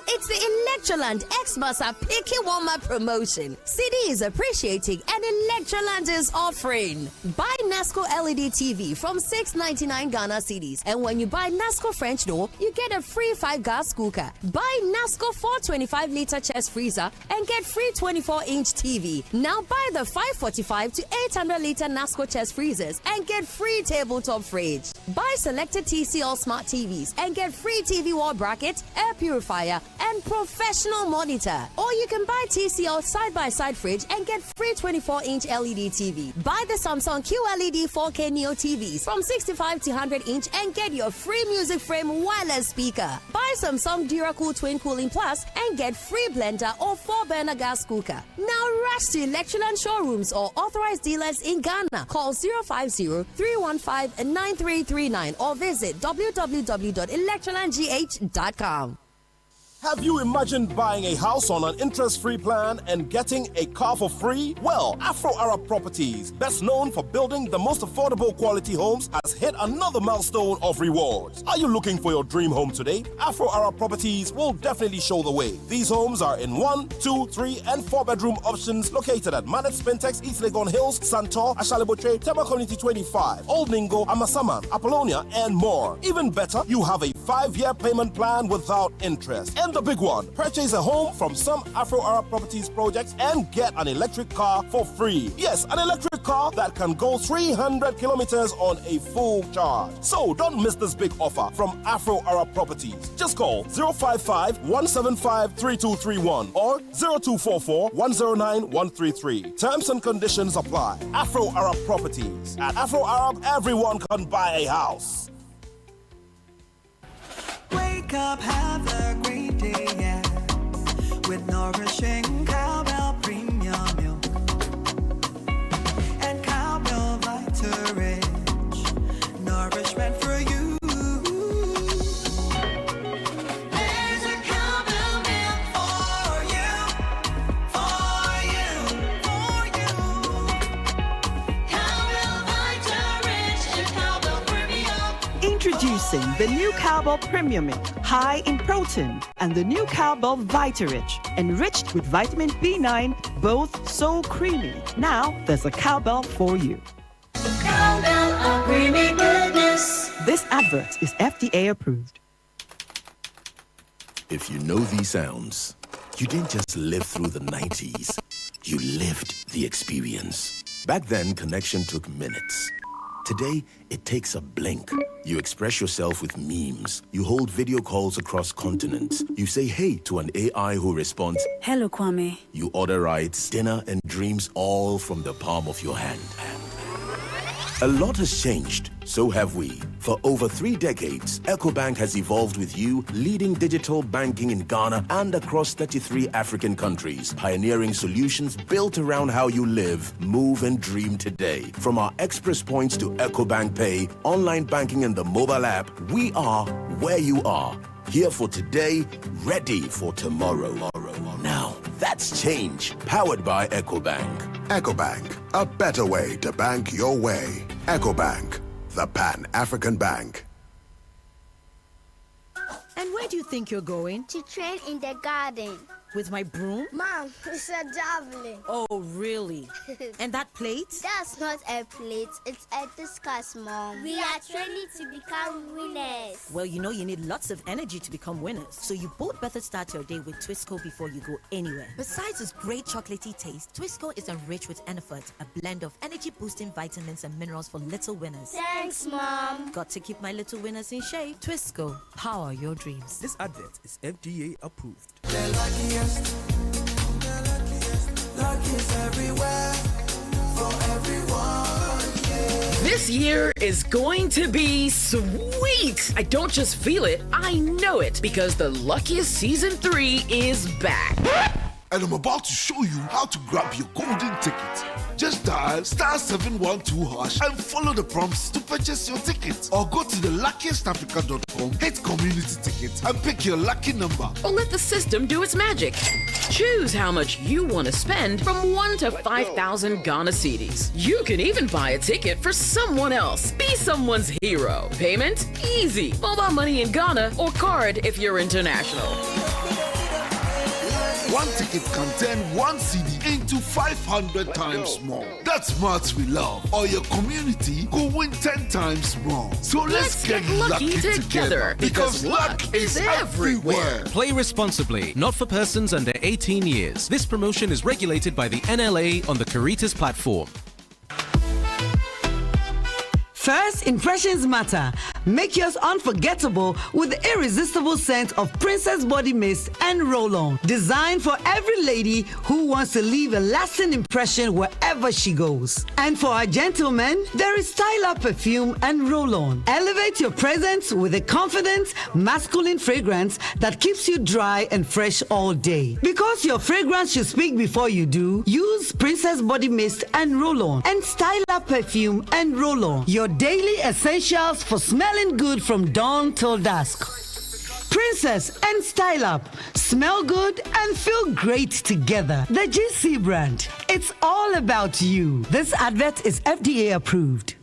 It's the Electroland Xmas are Picky Warmer promotion. Citi is appreciating and Electroland is offering. Buy Nasco LED TV from $6.99 Ghana cedis. And when you buy Nasco French door, you get a free 5-gas cooker. Buy Nasco 425-liter chest freezer and get free 24-inch TV. Now buy the 545 to 800-liter Nasco chest freezers and get free tabletop fridge. Buy selected TCL smart TVs and get free TV wall bracket, air purifier, and professional monitor. Or you can buy TCL side-by-side fridge and get free 24-inch LED TV. Buy the Samsung QLED 4K Neo TVs from 65 to 100-inch and get your free music frame wireless speaker. Buy Samsung DuraCool Twin Cooling Plus and get free blender or 4-burner gas cooker. Now rush to Electroland showrooms or authorized dealers in Ghana. Call 050-315-9339 or visit www.electrolandgh.com. Have you imagined buying a house on an interest-free plan and getting a car for free? Well, Afro Arab Properties, best known for building the most affordable quality homes, has hit another milestone of rewards. Are you looking for your dream home today? Afro Arab Properties will definitely show the way. These homes are in 1, 2, 3, and 4-bedroom options located at Manet Spintex, East Legon Hills, Santor, Ashaliboche, Tema Community 25, Old Ningo, Amasaman, Apollonia, and more. Even better, you have a 5-year payment plan without interest. And the big one, purchase a home from some Afro Arab Properties projects and get an electric car for free. Yes, an electric car that can go 300 kilometers on a full charge. So don't miss this big offer from Afro Arab Properties. Just call 055-175-3231 or 0244-109-133. Terms and conditions apply. Afro Arab Properties. At Afro Arab, everyone can buy a house. Wake up, have a great day, yeah, with nourishing cowbell premium milk and cowbell Vita Rich, nourishment for you. There's a cowbell milk for you, for you, for you. Cowbell Vita Rich and cowbell premium. Introducing the new Cowbell Premium Milk, high in protein, and the new Cowbell Vita-Rich, enriched with vitamin B9, both so creamy. Now there's a Cowbell for you. Cowbell, a creamy goodness. This advert is FDA approved. If you know these sounds, you didn't just live through the 90s. You lived the experience. Back then, connection took minutes. Today, it takes a blink. You express yourself with memes. You hold video calls across continents. You say hey to an AI who responds, "Hello, Kwame." You order rides, dinner, and dreams all from the palm of your hand. A lot has changed, so have we. For over 3 decades, EcoBank has evolved with you, leading digital banking in Ghana and across 33 African countries, pioneering solutions built around how you live, move, and dream today. From our express points to EcoBank Pay, online banking, and the mobile app, we are where you are. Here for today, ready for tomorrow. Now, that's change, powered by EcoBank. EcoBank, a better way to bank your way. EcoBank, the Pan-African Bank. And where do you think you're going? To train in the garden. With my broom? Mom, it's a javelin. Oh, really? And that plate? That's not a plate, it's a discus, Mom. We are training to become winners. Well, you know you need lots of energy to become winners. So you both better start your day with Twisco before you go anywhere. Besides its great chocolatey taste, Twisco is enriched with Enerfort, a blend of energy-boosting vitamins and minerals for little winners. Thanks, Mom. Got to keep my little winners in shape. Twisco, power your dreams. This advert is FDA approved. The luckiest, luckiest everywhere, for everywhere. This year is going to be sweet. I don't just feel it, I know it, because the Luckiest Season 3 is back. And I'm about to show you how to grab your golden ticket. Just dial *712# and follow the prompts to purchase your ticket. Or go to theluckiestafrica.com, hit community tickets, and pick your lucky number. Or let the system do its magic. Choose how much you want to spend from 1 to 5,000 Ghana cedis. You can even buy a ticket for someone else. Be someone's hero. Payment? Easy. Mobile money in Ghana or card if you're international. One ticket can turn 1 CD into 500 times more. That's maths we love. Or your community could win 10 times more. So let's get lucky together, because luck is everywhere. Play responsibly, not for persons under 18 years. This promotion is regulated by the NLA on the Caritas platform. First impressions matter. Make yours unforgettable with the irresistible scent of Princess Body Mist and Roll-On. Designed for every lady who wants to leave a lasting impression wherever she goes. And for our gentlemen, there is Style Up Perfume and Roll-On. Elevate your presence with a confident, masculine fragrance that keeps you dry and fresh all day. Because your fragrance should speak before you do, use Princess Body Mist and Roll-On and Style Up Perfume and Roll-On. Your daily essentials for smelling good from dawn till dusk. Princess and Style Up. Smell good and feel great together. The GC brand. It's all about you. This advert is FDA approved.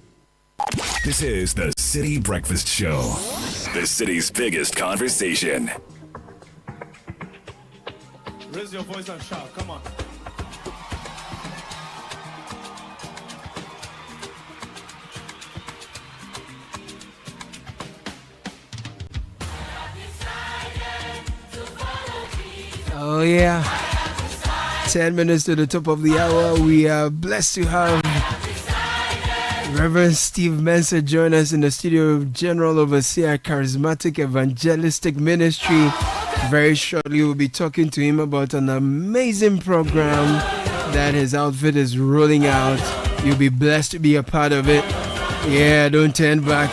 This is the Citi Breakfast Show, the city's biggest conversation. Raise your voice and shout. Come on. Oh yeah, 10 minutes to the top of the hour. We are blessed to have Reverend Steve Mensah join us in the studio, General Overseer, Charismatic Evangelistic Ministry. Very shortly we'll be talking to him about an amazing program that his outfit is rolling out. You'll be blessed to be a part of it. Yeah, don't turn back.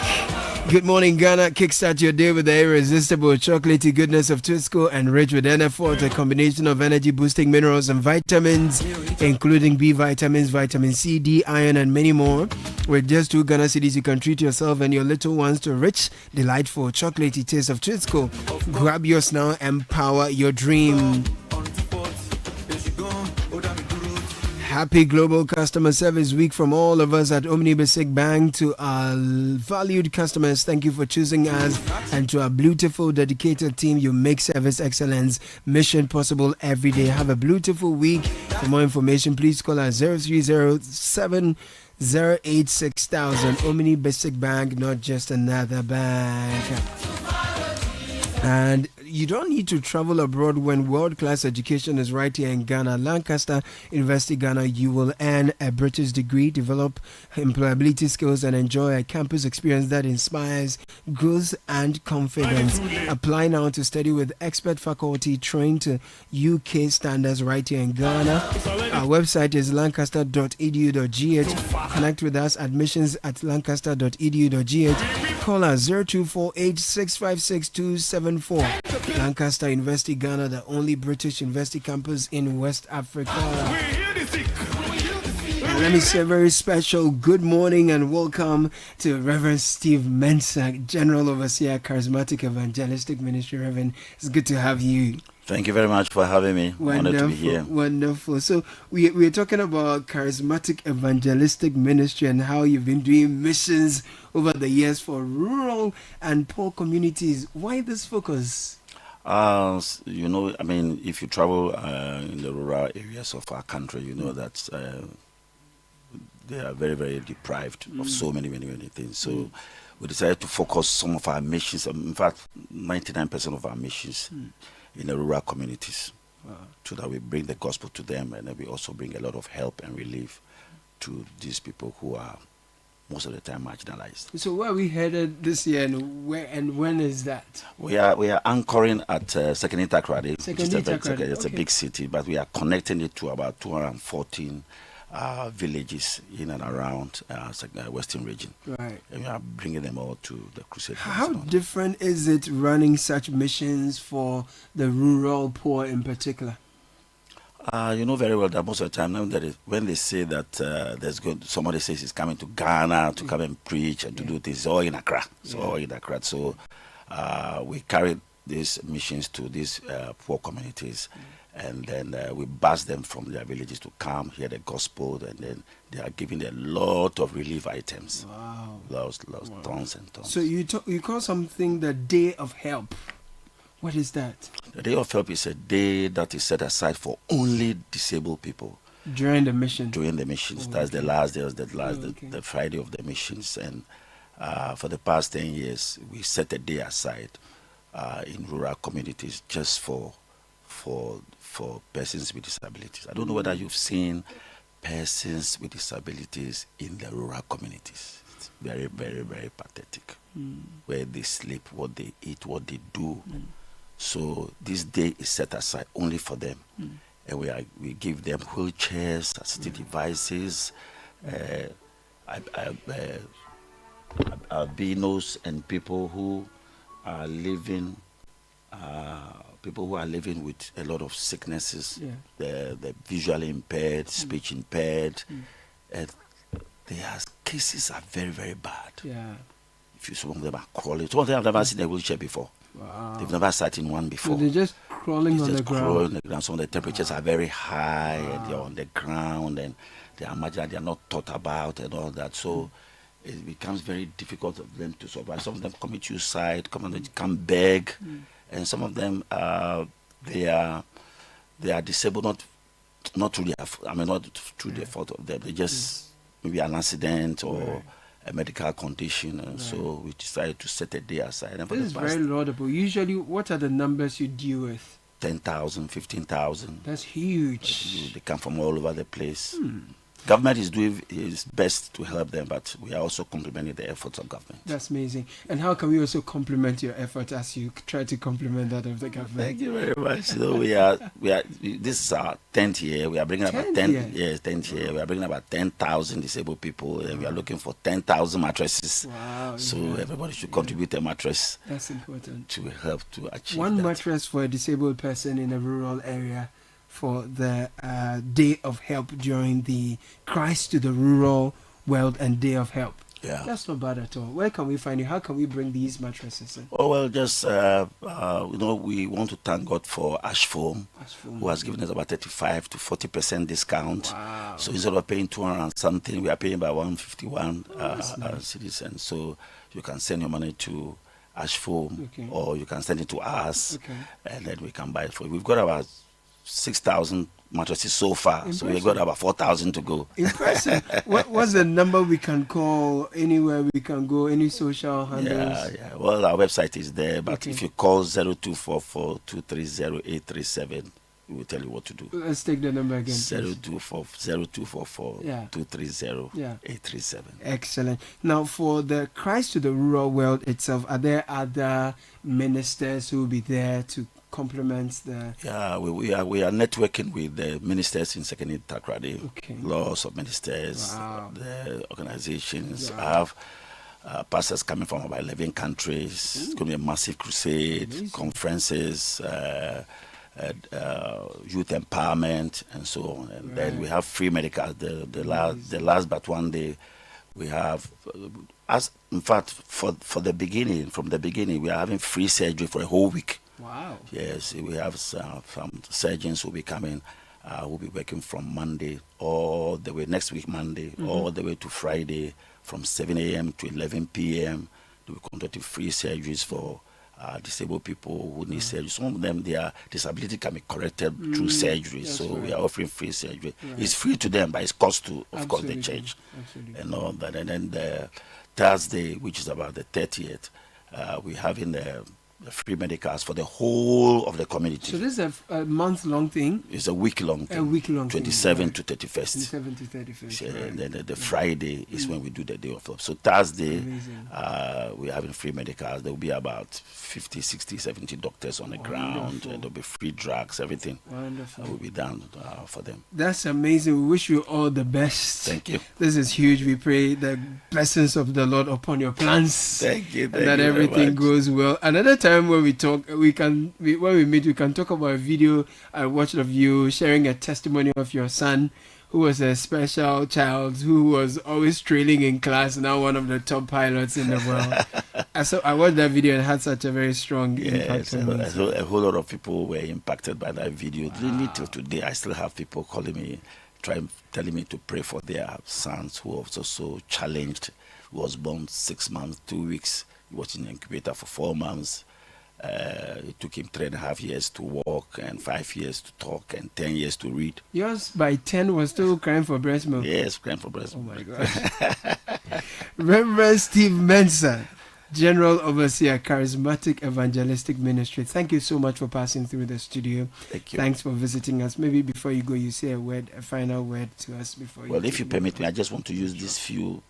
Good morning, Ghana. Kickstart your day with the irresistible chocolatey goodness of Twisco, enriched with NF4, a combination of energy-boosting minerals and vitamins, including B vitamins, vitamin C, D, iron, and many more. With just 2 Ghana cedis, you can treat yourself and your little ones to a rich, delightful, chocolatey taste of Twisco. Grab yours now and power your dream. Happy Global Customer Service Week from all of us at Omni Basic Bank. To our valued customers, thank you for choosing us, and to our beautiful, dedicated team, you make service excellence mission possible every day. Have a beautiful week. For more information, please call us 0307086000. Omni Basic Bank, not just another bank. And you don't need to travel abroad when world-class education is right here in Ghana. Lancaster University Ghana, you will earn a British degree, develop employability skills, and enjoy a campus experience that inspires growth and confidence. Apply now to study with expert faculty trained to UK standards right here in Ghana. Our website is lancaster.edu.gh. Connect with us, admissions@lancaster.edu.gh. Call us 0248-656-274. Lancaster University Ghana, the only British university campus in West Africa. And let me say a very special good morning and welcome to Reverend Steve Mensah, General Overseer, Charismatic Evangelistic Ministry. Reverend, it's good to have you. Thank you very much for having me. Wonderful, honored to be here. Wonderful. So we're talking about Charismatic Evangelistic Ministry and how you've been doing missions over the years for rural and poor communities. Why this focus? You know, I mean, if you travel in the rural areas of our country, you know that they are very, very deprived of so many things. So we decided to focus some of our missions, in fact, 99% of our missions in the rural communities, so that we bring the gospel to them, and then we also bring a lot of help and relief to these people who are most of the time marginalized. So where are we headed this year, and when is that? We are anchoring at Second Takrady. It's Okay. a big city, but we are connecting it to about 214 villages in and around Western region. Right. And we are bringing them all to the crusade. How different is it running such missions for the rural poor in particular? You know very well that most of the time when they say that somebody says he's coming to Ghana to come and preach and to do things, it's all in Accra. All in Accra. So we carry these missions to these poor communities, and then we bus them from their villages to come hear the gospel, and then they are giving a lot of relief items. Wow. Lots, tons and tons. So you call something the Day of Help. What is that? The Day of Help is a day that is set aside for only disabled people. During the mission? During the missions. That's the last day, the Friday of the missions. And for the past 10 years, we set a day aside in rural communities just for persons with disabilities. I don't know whether you've seen persons with disabilities in the rural communities. It's very, very, very pathetic. Where they sleep, what they eat, what they do. So this day is set aside only for them, and we give them wheelchairs, assistive devices, albinos, and people who are living with a lot of sicknesses. The visually impaired, speech impaired, and their cases are very, very bad. Some of them are crawling. Some of them have never seen a wheelchair before. Wow. They've never sat in one before. So they're just crawling on the ground. Some of the temperatures are very high, and they're on the ground, and they are not thought about and all that. So it becomes very difficult for them to survive. Some of them commit suicide, come beg, and some of them they are disabled not through the fault of them. They just maybe an accident or a medical condition, and so we decided to set a day aside. And this is very laudable. Usually, what are the numbers you deal with? 10,000, 15,000. That's huge. They come from all over the place. Government is doing its best to help them, but we are also complementing the efforts of government. That's amazing. And how can we also complement your effort as you try to complement that of the government? Thank you very much. So this is our 10th year. We are bringing about 10th year. We are bringing about 10,000 disabled people, and we are looking for 10,000 mattresses. Wow. So everybody should contribute a mattress. That's important. To help to achieve one mattress for a disabled person in a rural area for the Day of Help during the Christ to the Rural World and Day of Help. Yeah. That's not bad at all. Where can we find you? How can we bring these mattresses in? Oh, well, just, we want to thank God for Ashform, who has given us about 35 to 40% discount. Wow. So instead of paying 200 and something, we are paying by 151 nice. citizens. So you can send your money to Ashform, or you can send it to us, and then we can buy it for you. We've got about 6,000 mattresses so far. Impressive. So we've got about 4,000 to go. Impressive. What's the number we can call? Anywhere we can go? Any social handles? Yeah. Well, our website is there, but if you call 0244 230 837, we will tell you what to do. Let's take the number again. 0244 230 837. Excellent. Now, for the Christ to the Rural World itself, are there other ministers who will be there to complement the... Yeah, we are networking with the ministers in Second Takrady. Lots of ministers, the organizations. I have pastors coming from about 11 countries. It's going to be a massive crusade, conferences, youth empowerment, and so on. And then we have free medical. The last but one day, we have... in fact, from the beginning, we are having free surgery for a whole week. Wow. Yes, we have some surgeons who will be coming, who will be working from Monday all the way, next week Monday, all the way to Friday from 7 a.m. to 11 p.m. They will conduct free surgeries for disabled people who need surgery. Some of them, their disability can be corrected through surgery, so we are offering free surgery. It's free to them, but it's cost to, of course, the church. And all that. And then the Thursday, which is about the 30th, we're having the free medicals for the whole of the community. So this is a month-long thing? It's a week-long thing. A week-long 27 thing. to 31st. 27 to 31st. And then the Friday is when we do the day of help. So Thursday, we're having free medicals. There will be about 50, 60, 70 doctors on the ground. And there'll be free drugs, everything. Wonderful. Will be done for them. That's amazing. We wish you all the best. Thank you. This is huge. We pray the blessings of the Lord upon your plans. Thank you. And that everything goes well. Another time when we talk, when we meet, we can talk about a video I watched of you sharing a testimony of your son, who was a special child who was always trailing in class, now one of the top pilots in the world. So I watched that video and had such a very strong impact on me. A whole lot of people were impacted by that video. Really, till today, I still have people calling me, telling me to pray for their sons who was also challenged. He was born 6 months, 2 weeks. He was in the incubator for 4 months. It took him 3.5 years to walk, and 5 years to talk, and 10 years to read. Yours by 10 was still crying for breast milk? Yes, crying for breast milk. Oh my God. Reverend Steve Mensah, General Overseer, Charismatic Evangelistic Ministry. Thank you so much for passing through the studio. Thank you. Thanks for visiting us. Maybe before you go, you say a final word to us before you. Well, if you permit me, I just want to use these few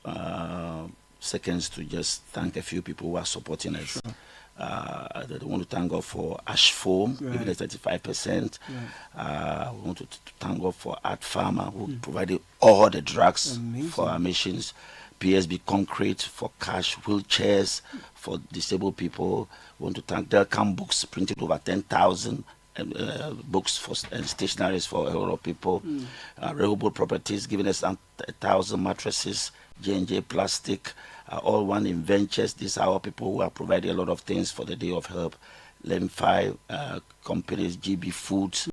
seconds to just thank a few people who are supporting us. Sure. I want to thank God for Ash Foam, giving us 35%. We want to thank God for Art Farmer, who provided all the drugs for our missions. PSB Concrete for cash, wheelchairs for disabled people. We want to thank Delcam Books, printed over 10,000 books and stationaries for a lot of people. Rehoboth Properties giving us 1,000 mattresses. J&J Plastic, All One in Ventures. These are our people who are providing a lot of things for the Day of Help. Lemfi companies, GB Foods.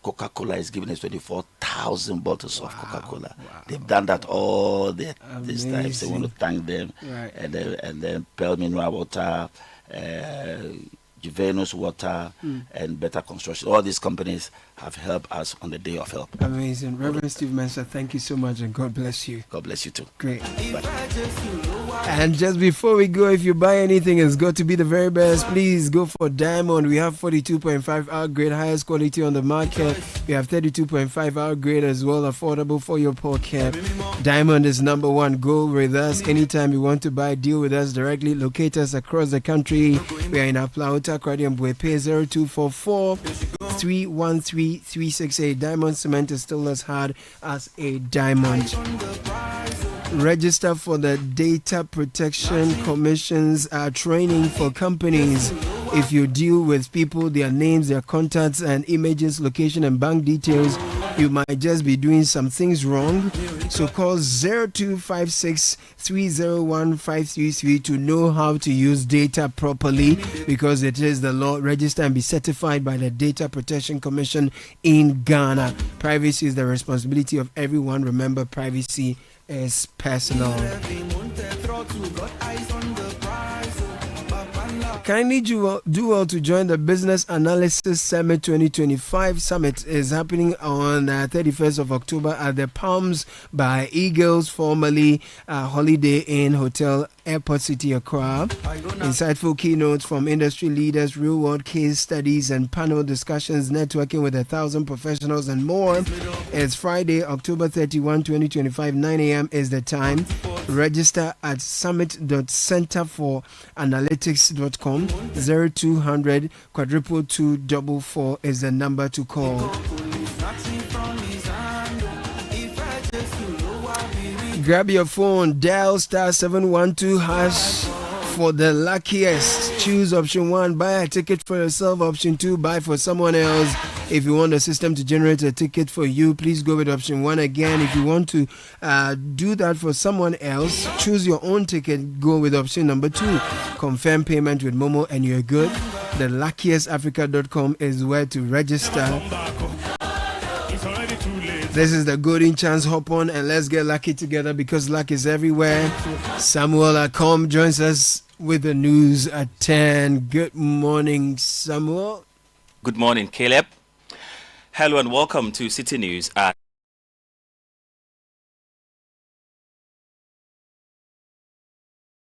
Coca-Cola is giving us 24,000 bottles of Coca-Cola. They've done that all this time, so we want to thank them. And then Pearl Mineral Water, Juventus Water, and Better Construction. All these companies have helped us on the Day of Help. Amazing. Reverend Steve Mensah, thank you so much, and God bless you. God bless you too. Great. Bye. And just before we go, if you buy anything, it's got to be the very best. Please go for Diamond. We have 42.5 hour grade, highest quality on the market. We have 32.5 hour grade as well, affordable for your pocket. Diamond is number one. Go with us anytime you want to buy. Deal with us directly. Locate us across the country. We are in Aplauta, Kradium Buepe, 0244 313 368. Diamond cement is still as hard as a diamond. Register for the Data Protection Commission's training for companies. If you deal with people, their names, their contacts, and images, location, and bank details, you might just be doing some things wrong. So call 0256 301 533 to know how to use data properly, because it is the law. Register and be certified by the Data Protection Commission in Ghana. Privacy is the responsibility of everyone. Remember, privacy is personal. Kindly do well to join the Business Analysis Summit 2025. Summit is happening on 31st of October at the Palms by Eagles, formerly Holiday Inn Hotel, Airport City, Accra. Insightful keynotes from industry leaders, real-world case studies, and panel discussions, networking with 1,000 professionals, and more. It's Friday, October 31, 2025, 9 a.m. is the time. Register at summit.centerforanalytics.com. 0200 22244 is the number to call. Grab your phone, dial star 712 hash for the luckiest. Choose option 1, buy a ticket for yourself. Option 2, buy for someone else. If you want the system to generate a ticket for you, please go with option 1 again. If you want to do that for someone else, choose your own ticket, go with option number 2. Confirm payment with Momo and you're good. The luckiestafrica.com is where to register. This is the golden chance. Hop on and let's get lucky together, because luck is everywhere. Samuel Akom joins us with the news at 10. Good morning, Samuel. Good morning, Caleb. Hello and welcome to Citi News at